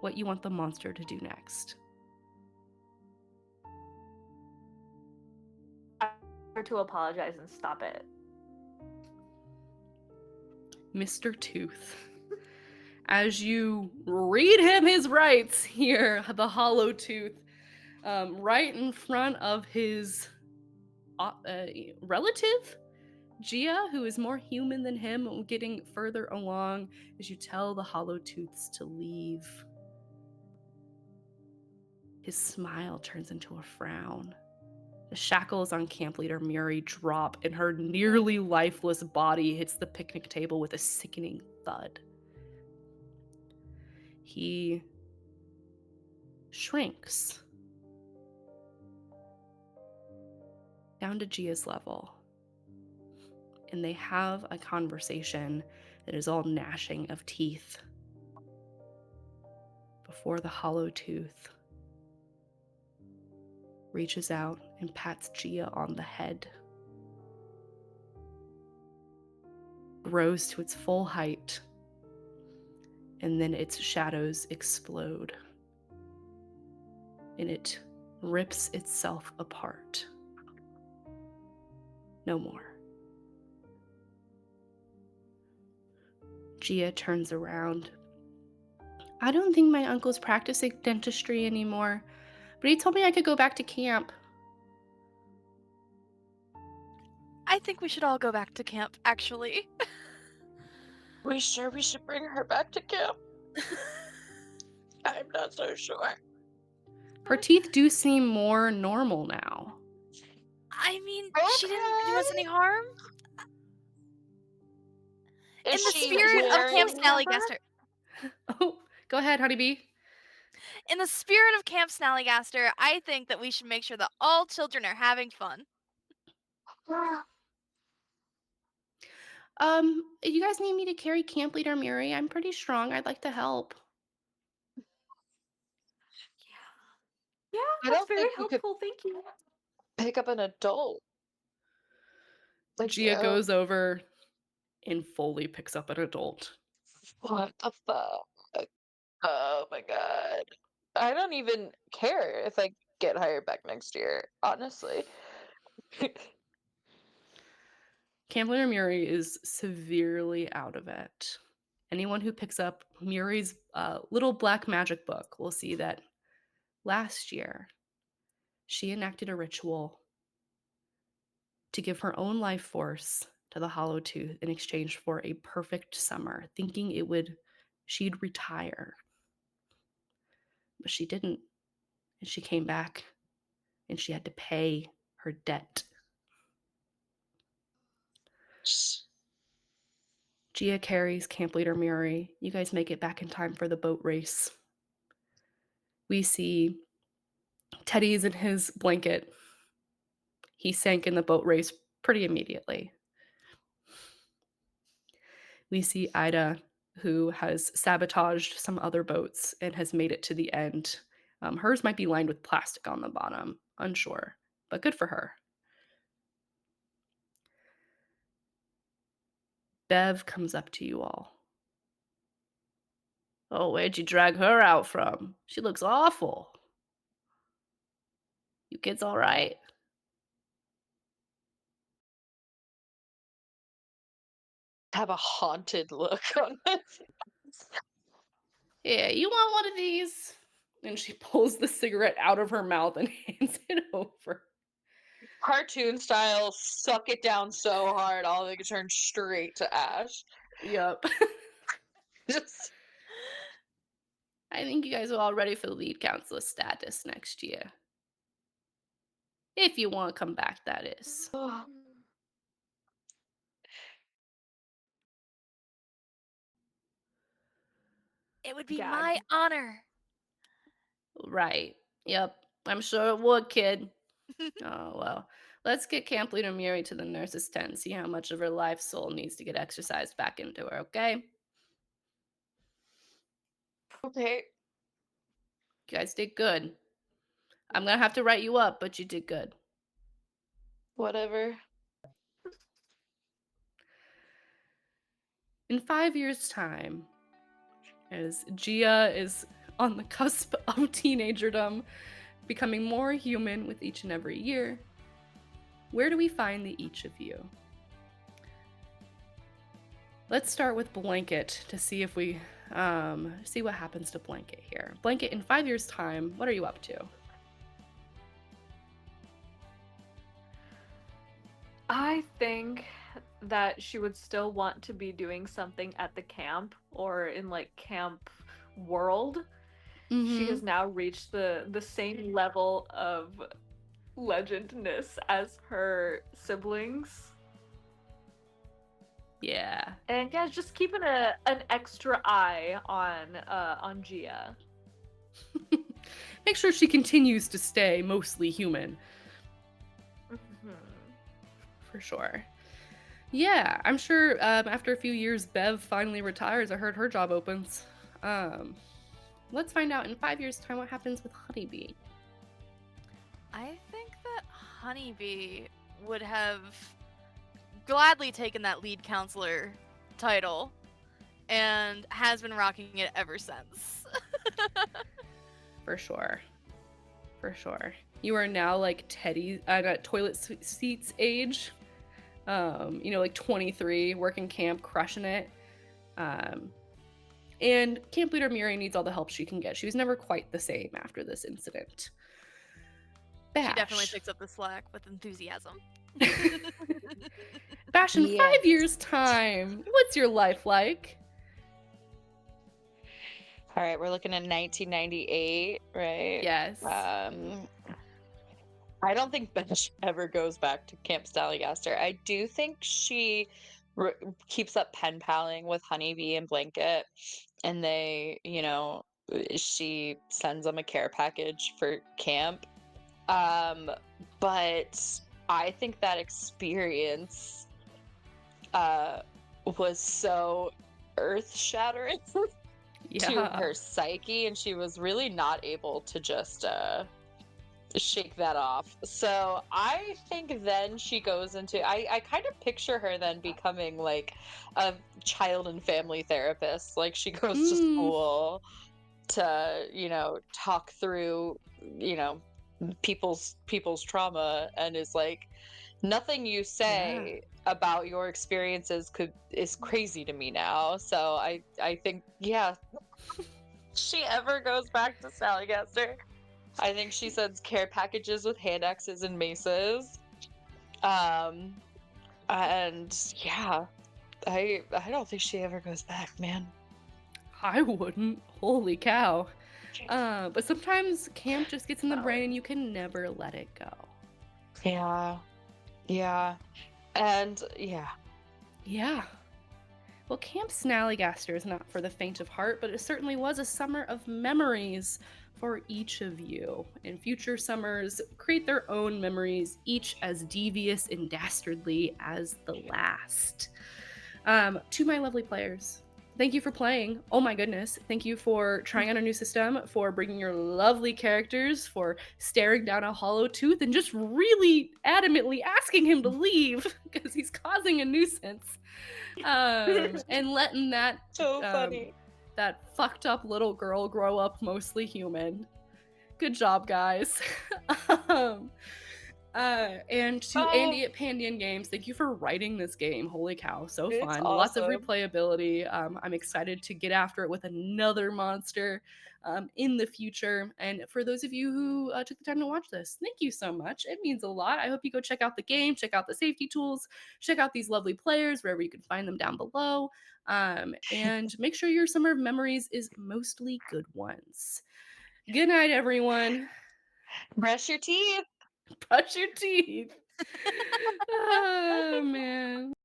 S1: what you want the monster to do next.
S2: Or to apologize and stop it.
S1: Mr. Tooth. As you read him his rights here, the hollow tooth, right in front of his relative, Gia, who is more human than him, getting further along as you tell the hollow tooths to leave. His smile turns into a frown. The shackles on Camp Leader Murie drop, and her nearly lifeless body hits the picnic table with a sickening thud. He shrinks down to Gia's level, and they have a conversation that is all gnashing of teeth before the hollow tooth reaches out and pats Gia on the head, grows to its full height, and then its shadows explode, and it rips itself apart. No more. Gia turns around. I don't think my uncle's practicing dentistry anymore, but he told me I could go back to camp.
S3: I think we should all go back to camp, actually.
S4: We sure we should bring her back to camp? I'm not so sure.
S1: Her teeth do seem more normal now.
S3: I mean, she didn't do us any harm.
S4: Is
S3: In the
S4: she
S3: spirit of Camp
S4: wearing
S3: Snallygaster.
S1: Oh, go ahead, honeybee.
S3: In the spirit of Camp Snallygaster, I think that we should make sure that all children are having fun.
S1: You guys need me to carry Camp Leader Murie? I'm pretty strong. I'd like to help.
S2: Yeah,
S4: I
S2: that's
S4: don't
S2: very
S4: think we could
S2: helpful. Thank you.
S4: pick up an adult. Like
S1: Gia goes over and fully picks up an adult.
S4: what the fuck? Oh my god. I don't even care if I get hired back next year, honestly.
S1: Camp Leader Murie is severely out of it. Anyone who picks up Murie's little black magic book will see that last year she enacted a ritual to give her own life force to the hollow tooth in exchange for a perfect summer, thinking she'd retire. But she didn't. And she came back and she had to pay her debt. Gia carries Camp Leader Murie. You guys make it back in time for the boat race. We see Teddy's in his blanket. He sank in the boat race pretty immediately. We see Ida, who has sabotaged some other boats and has made it to the end. Hers might be lined with plastic on the bottom, unsure, but good for her. Bev comes up to you all. Oh, where'd you drag her out from? She looks awful. You kids all right?
S4: Have a haunted look on my face.
S1: Yeah, you want one of these? And she pulls the cigarette out of her mouth and hands it over.
S4: Cartoon style, suck it down so hard, all of it could turn straight to ash.
S1: Yep.
S4: Just
S1: I think you guys are all ready for the lead counselor status next year. If you want to come back, that is.
S3: It would be
S2: Gag.
S3: my honor.
S1: Right. Yep. I'm sure it would, kid. Oh, well. Let's get Camp Leader Murie to the nurse's tent and see how much of her life soul needs to get exercised back into her, okay?
S4: okay.
S1: You guys did good. I'm going to have to write you up, but you did good.
S4: Whatever.
S1: In 5 years' time, as Gia is on the cusp of teenagerdom, becoming more human with each and every year, where do we find the each of you? Let's start with Blanket to see if we see what happens to Blanket here. Blanket, in 5 years' time, what are you up to?
S2: I think that she would still want to be doing something at the camp or in like camp world. She has now reached the same level of legendness as her siblings.
S1: Yeah.
S2: And yeah, just keeping an extra eye on Gia.
S1: Make sure she continues to stay mostly human. For sure. Yeah, I'm sure after a few years, Bev finally retires. I heard her job opens. Let's find out in 5 years' time what happens with Honeybee.
S3: I think that Honeybee would have gladly taken that lead counselor title and has been rocking it ever since.
S1: For sure. For sure. You are now like Teddy at toilet seats age. Like 23, working camp, crushing it. And Camp Leader Murie needs all the help she can get. She was never quite the same after this incident. Bash.
S3: She definitely picks up the slack with enthusiasm.
S1: Bash, in
S4: Yes.
S1: 5 years' time, what's your life like?
S4: All right, we're looking at 1998, right?
S1: Yes.
S4: I don't think Bench ever goes back to Camp Snallygaster. I do think she keeps up pen paling with Honeybee and Blanket, and they, she sends them a care package for camp. But I think that experience was so earth-shattering to her psyche, and she was really not able to just shake that off. So I think then she goes into I kind of picture her then becoming like a child and family therapist. Like she goes to school to, talk through, people's trauma, and is like, nothing you say about your experiences is crazy to me now. So I think, yeah, she ever goes back to Snallygaster, I think she sends care packages with hand axes and maces. And yeah, I don't think she ever goes back, man.
S1: I wouldn't. Holy cow. But sometimes camp just gets in the brain and you can never let it go.
S4: Yeah. Yeah. And yeah.
S1: Yeah. Well, Camp Snallygaster is not for the faint of heart, but it certainly was a summer of memories for each of you. And future summers create their own memories, each as devious and dastardly as the last. To my lovely players, thank you for playing. Oh my goodness. Thank you for trying out a new system, for bringing your lovely characters, for staring down a hollow tooth and just really adamantly asking him to leave because he's causing a nuisance. And letting that
S4: So funny.
S1: that fucked up little girl grow up mostly human. Good job, guys. And to Andy at Pandion Games, thank you for writing this game. Holy cow, so
S4: It's
S1: fun. Lots of
S4: awesome.
S1: replayability. I'm excited to get after it with another monster in the future. And for those of you who took the time to watch this, thank you so much. It means a lot. I hope you go check out the game, check out the safety tools, check out these lovely players wherever you can find them down below. And make sure your summer of memories is mostly good ones. Good night, everyone.
S4: Brush your teeth.
S1: Brush your teeth.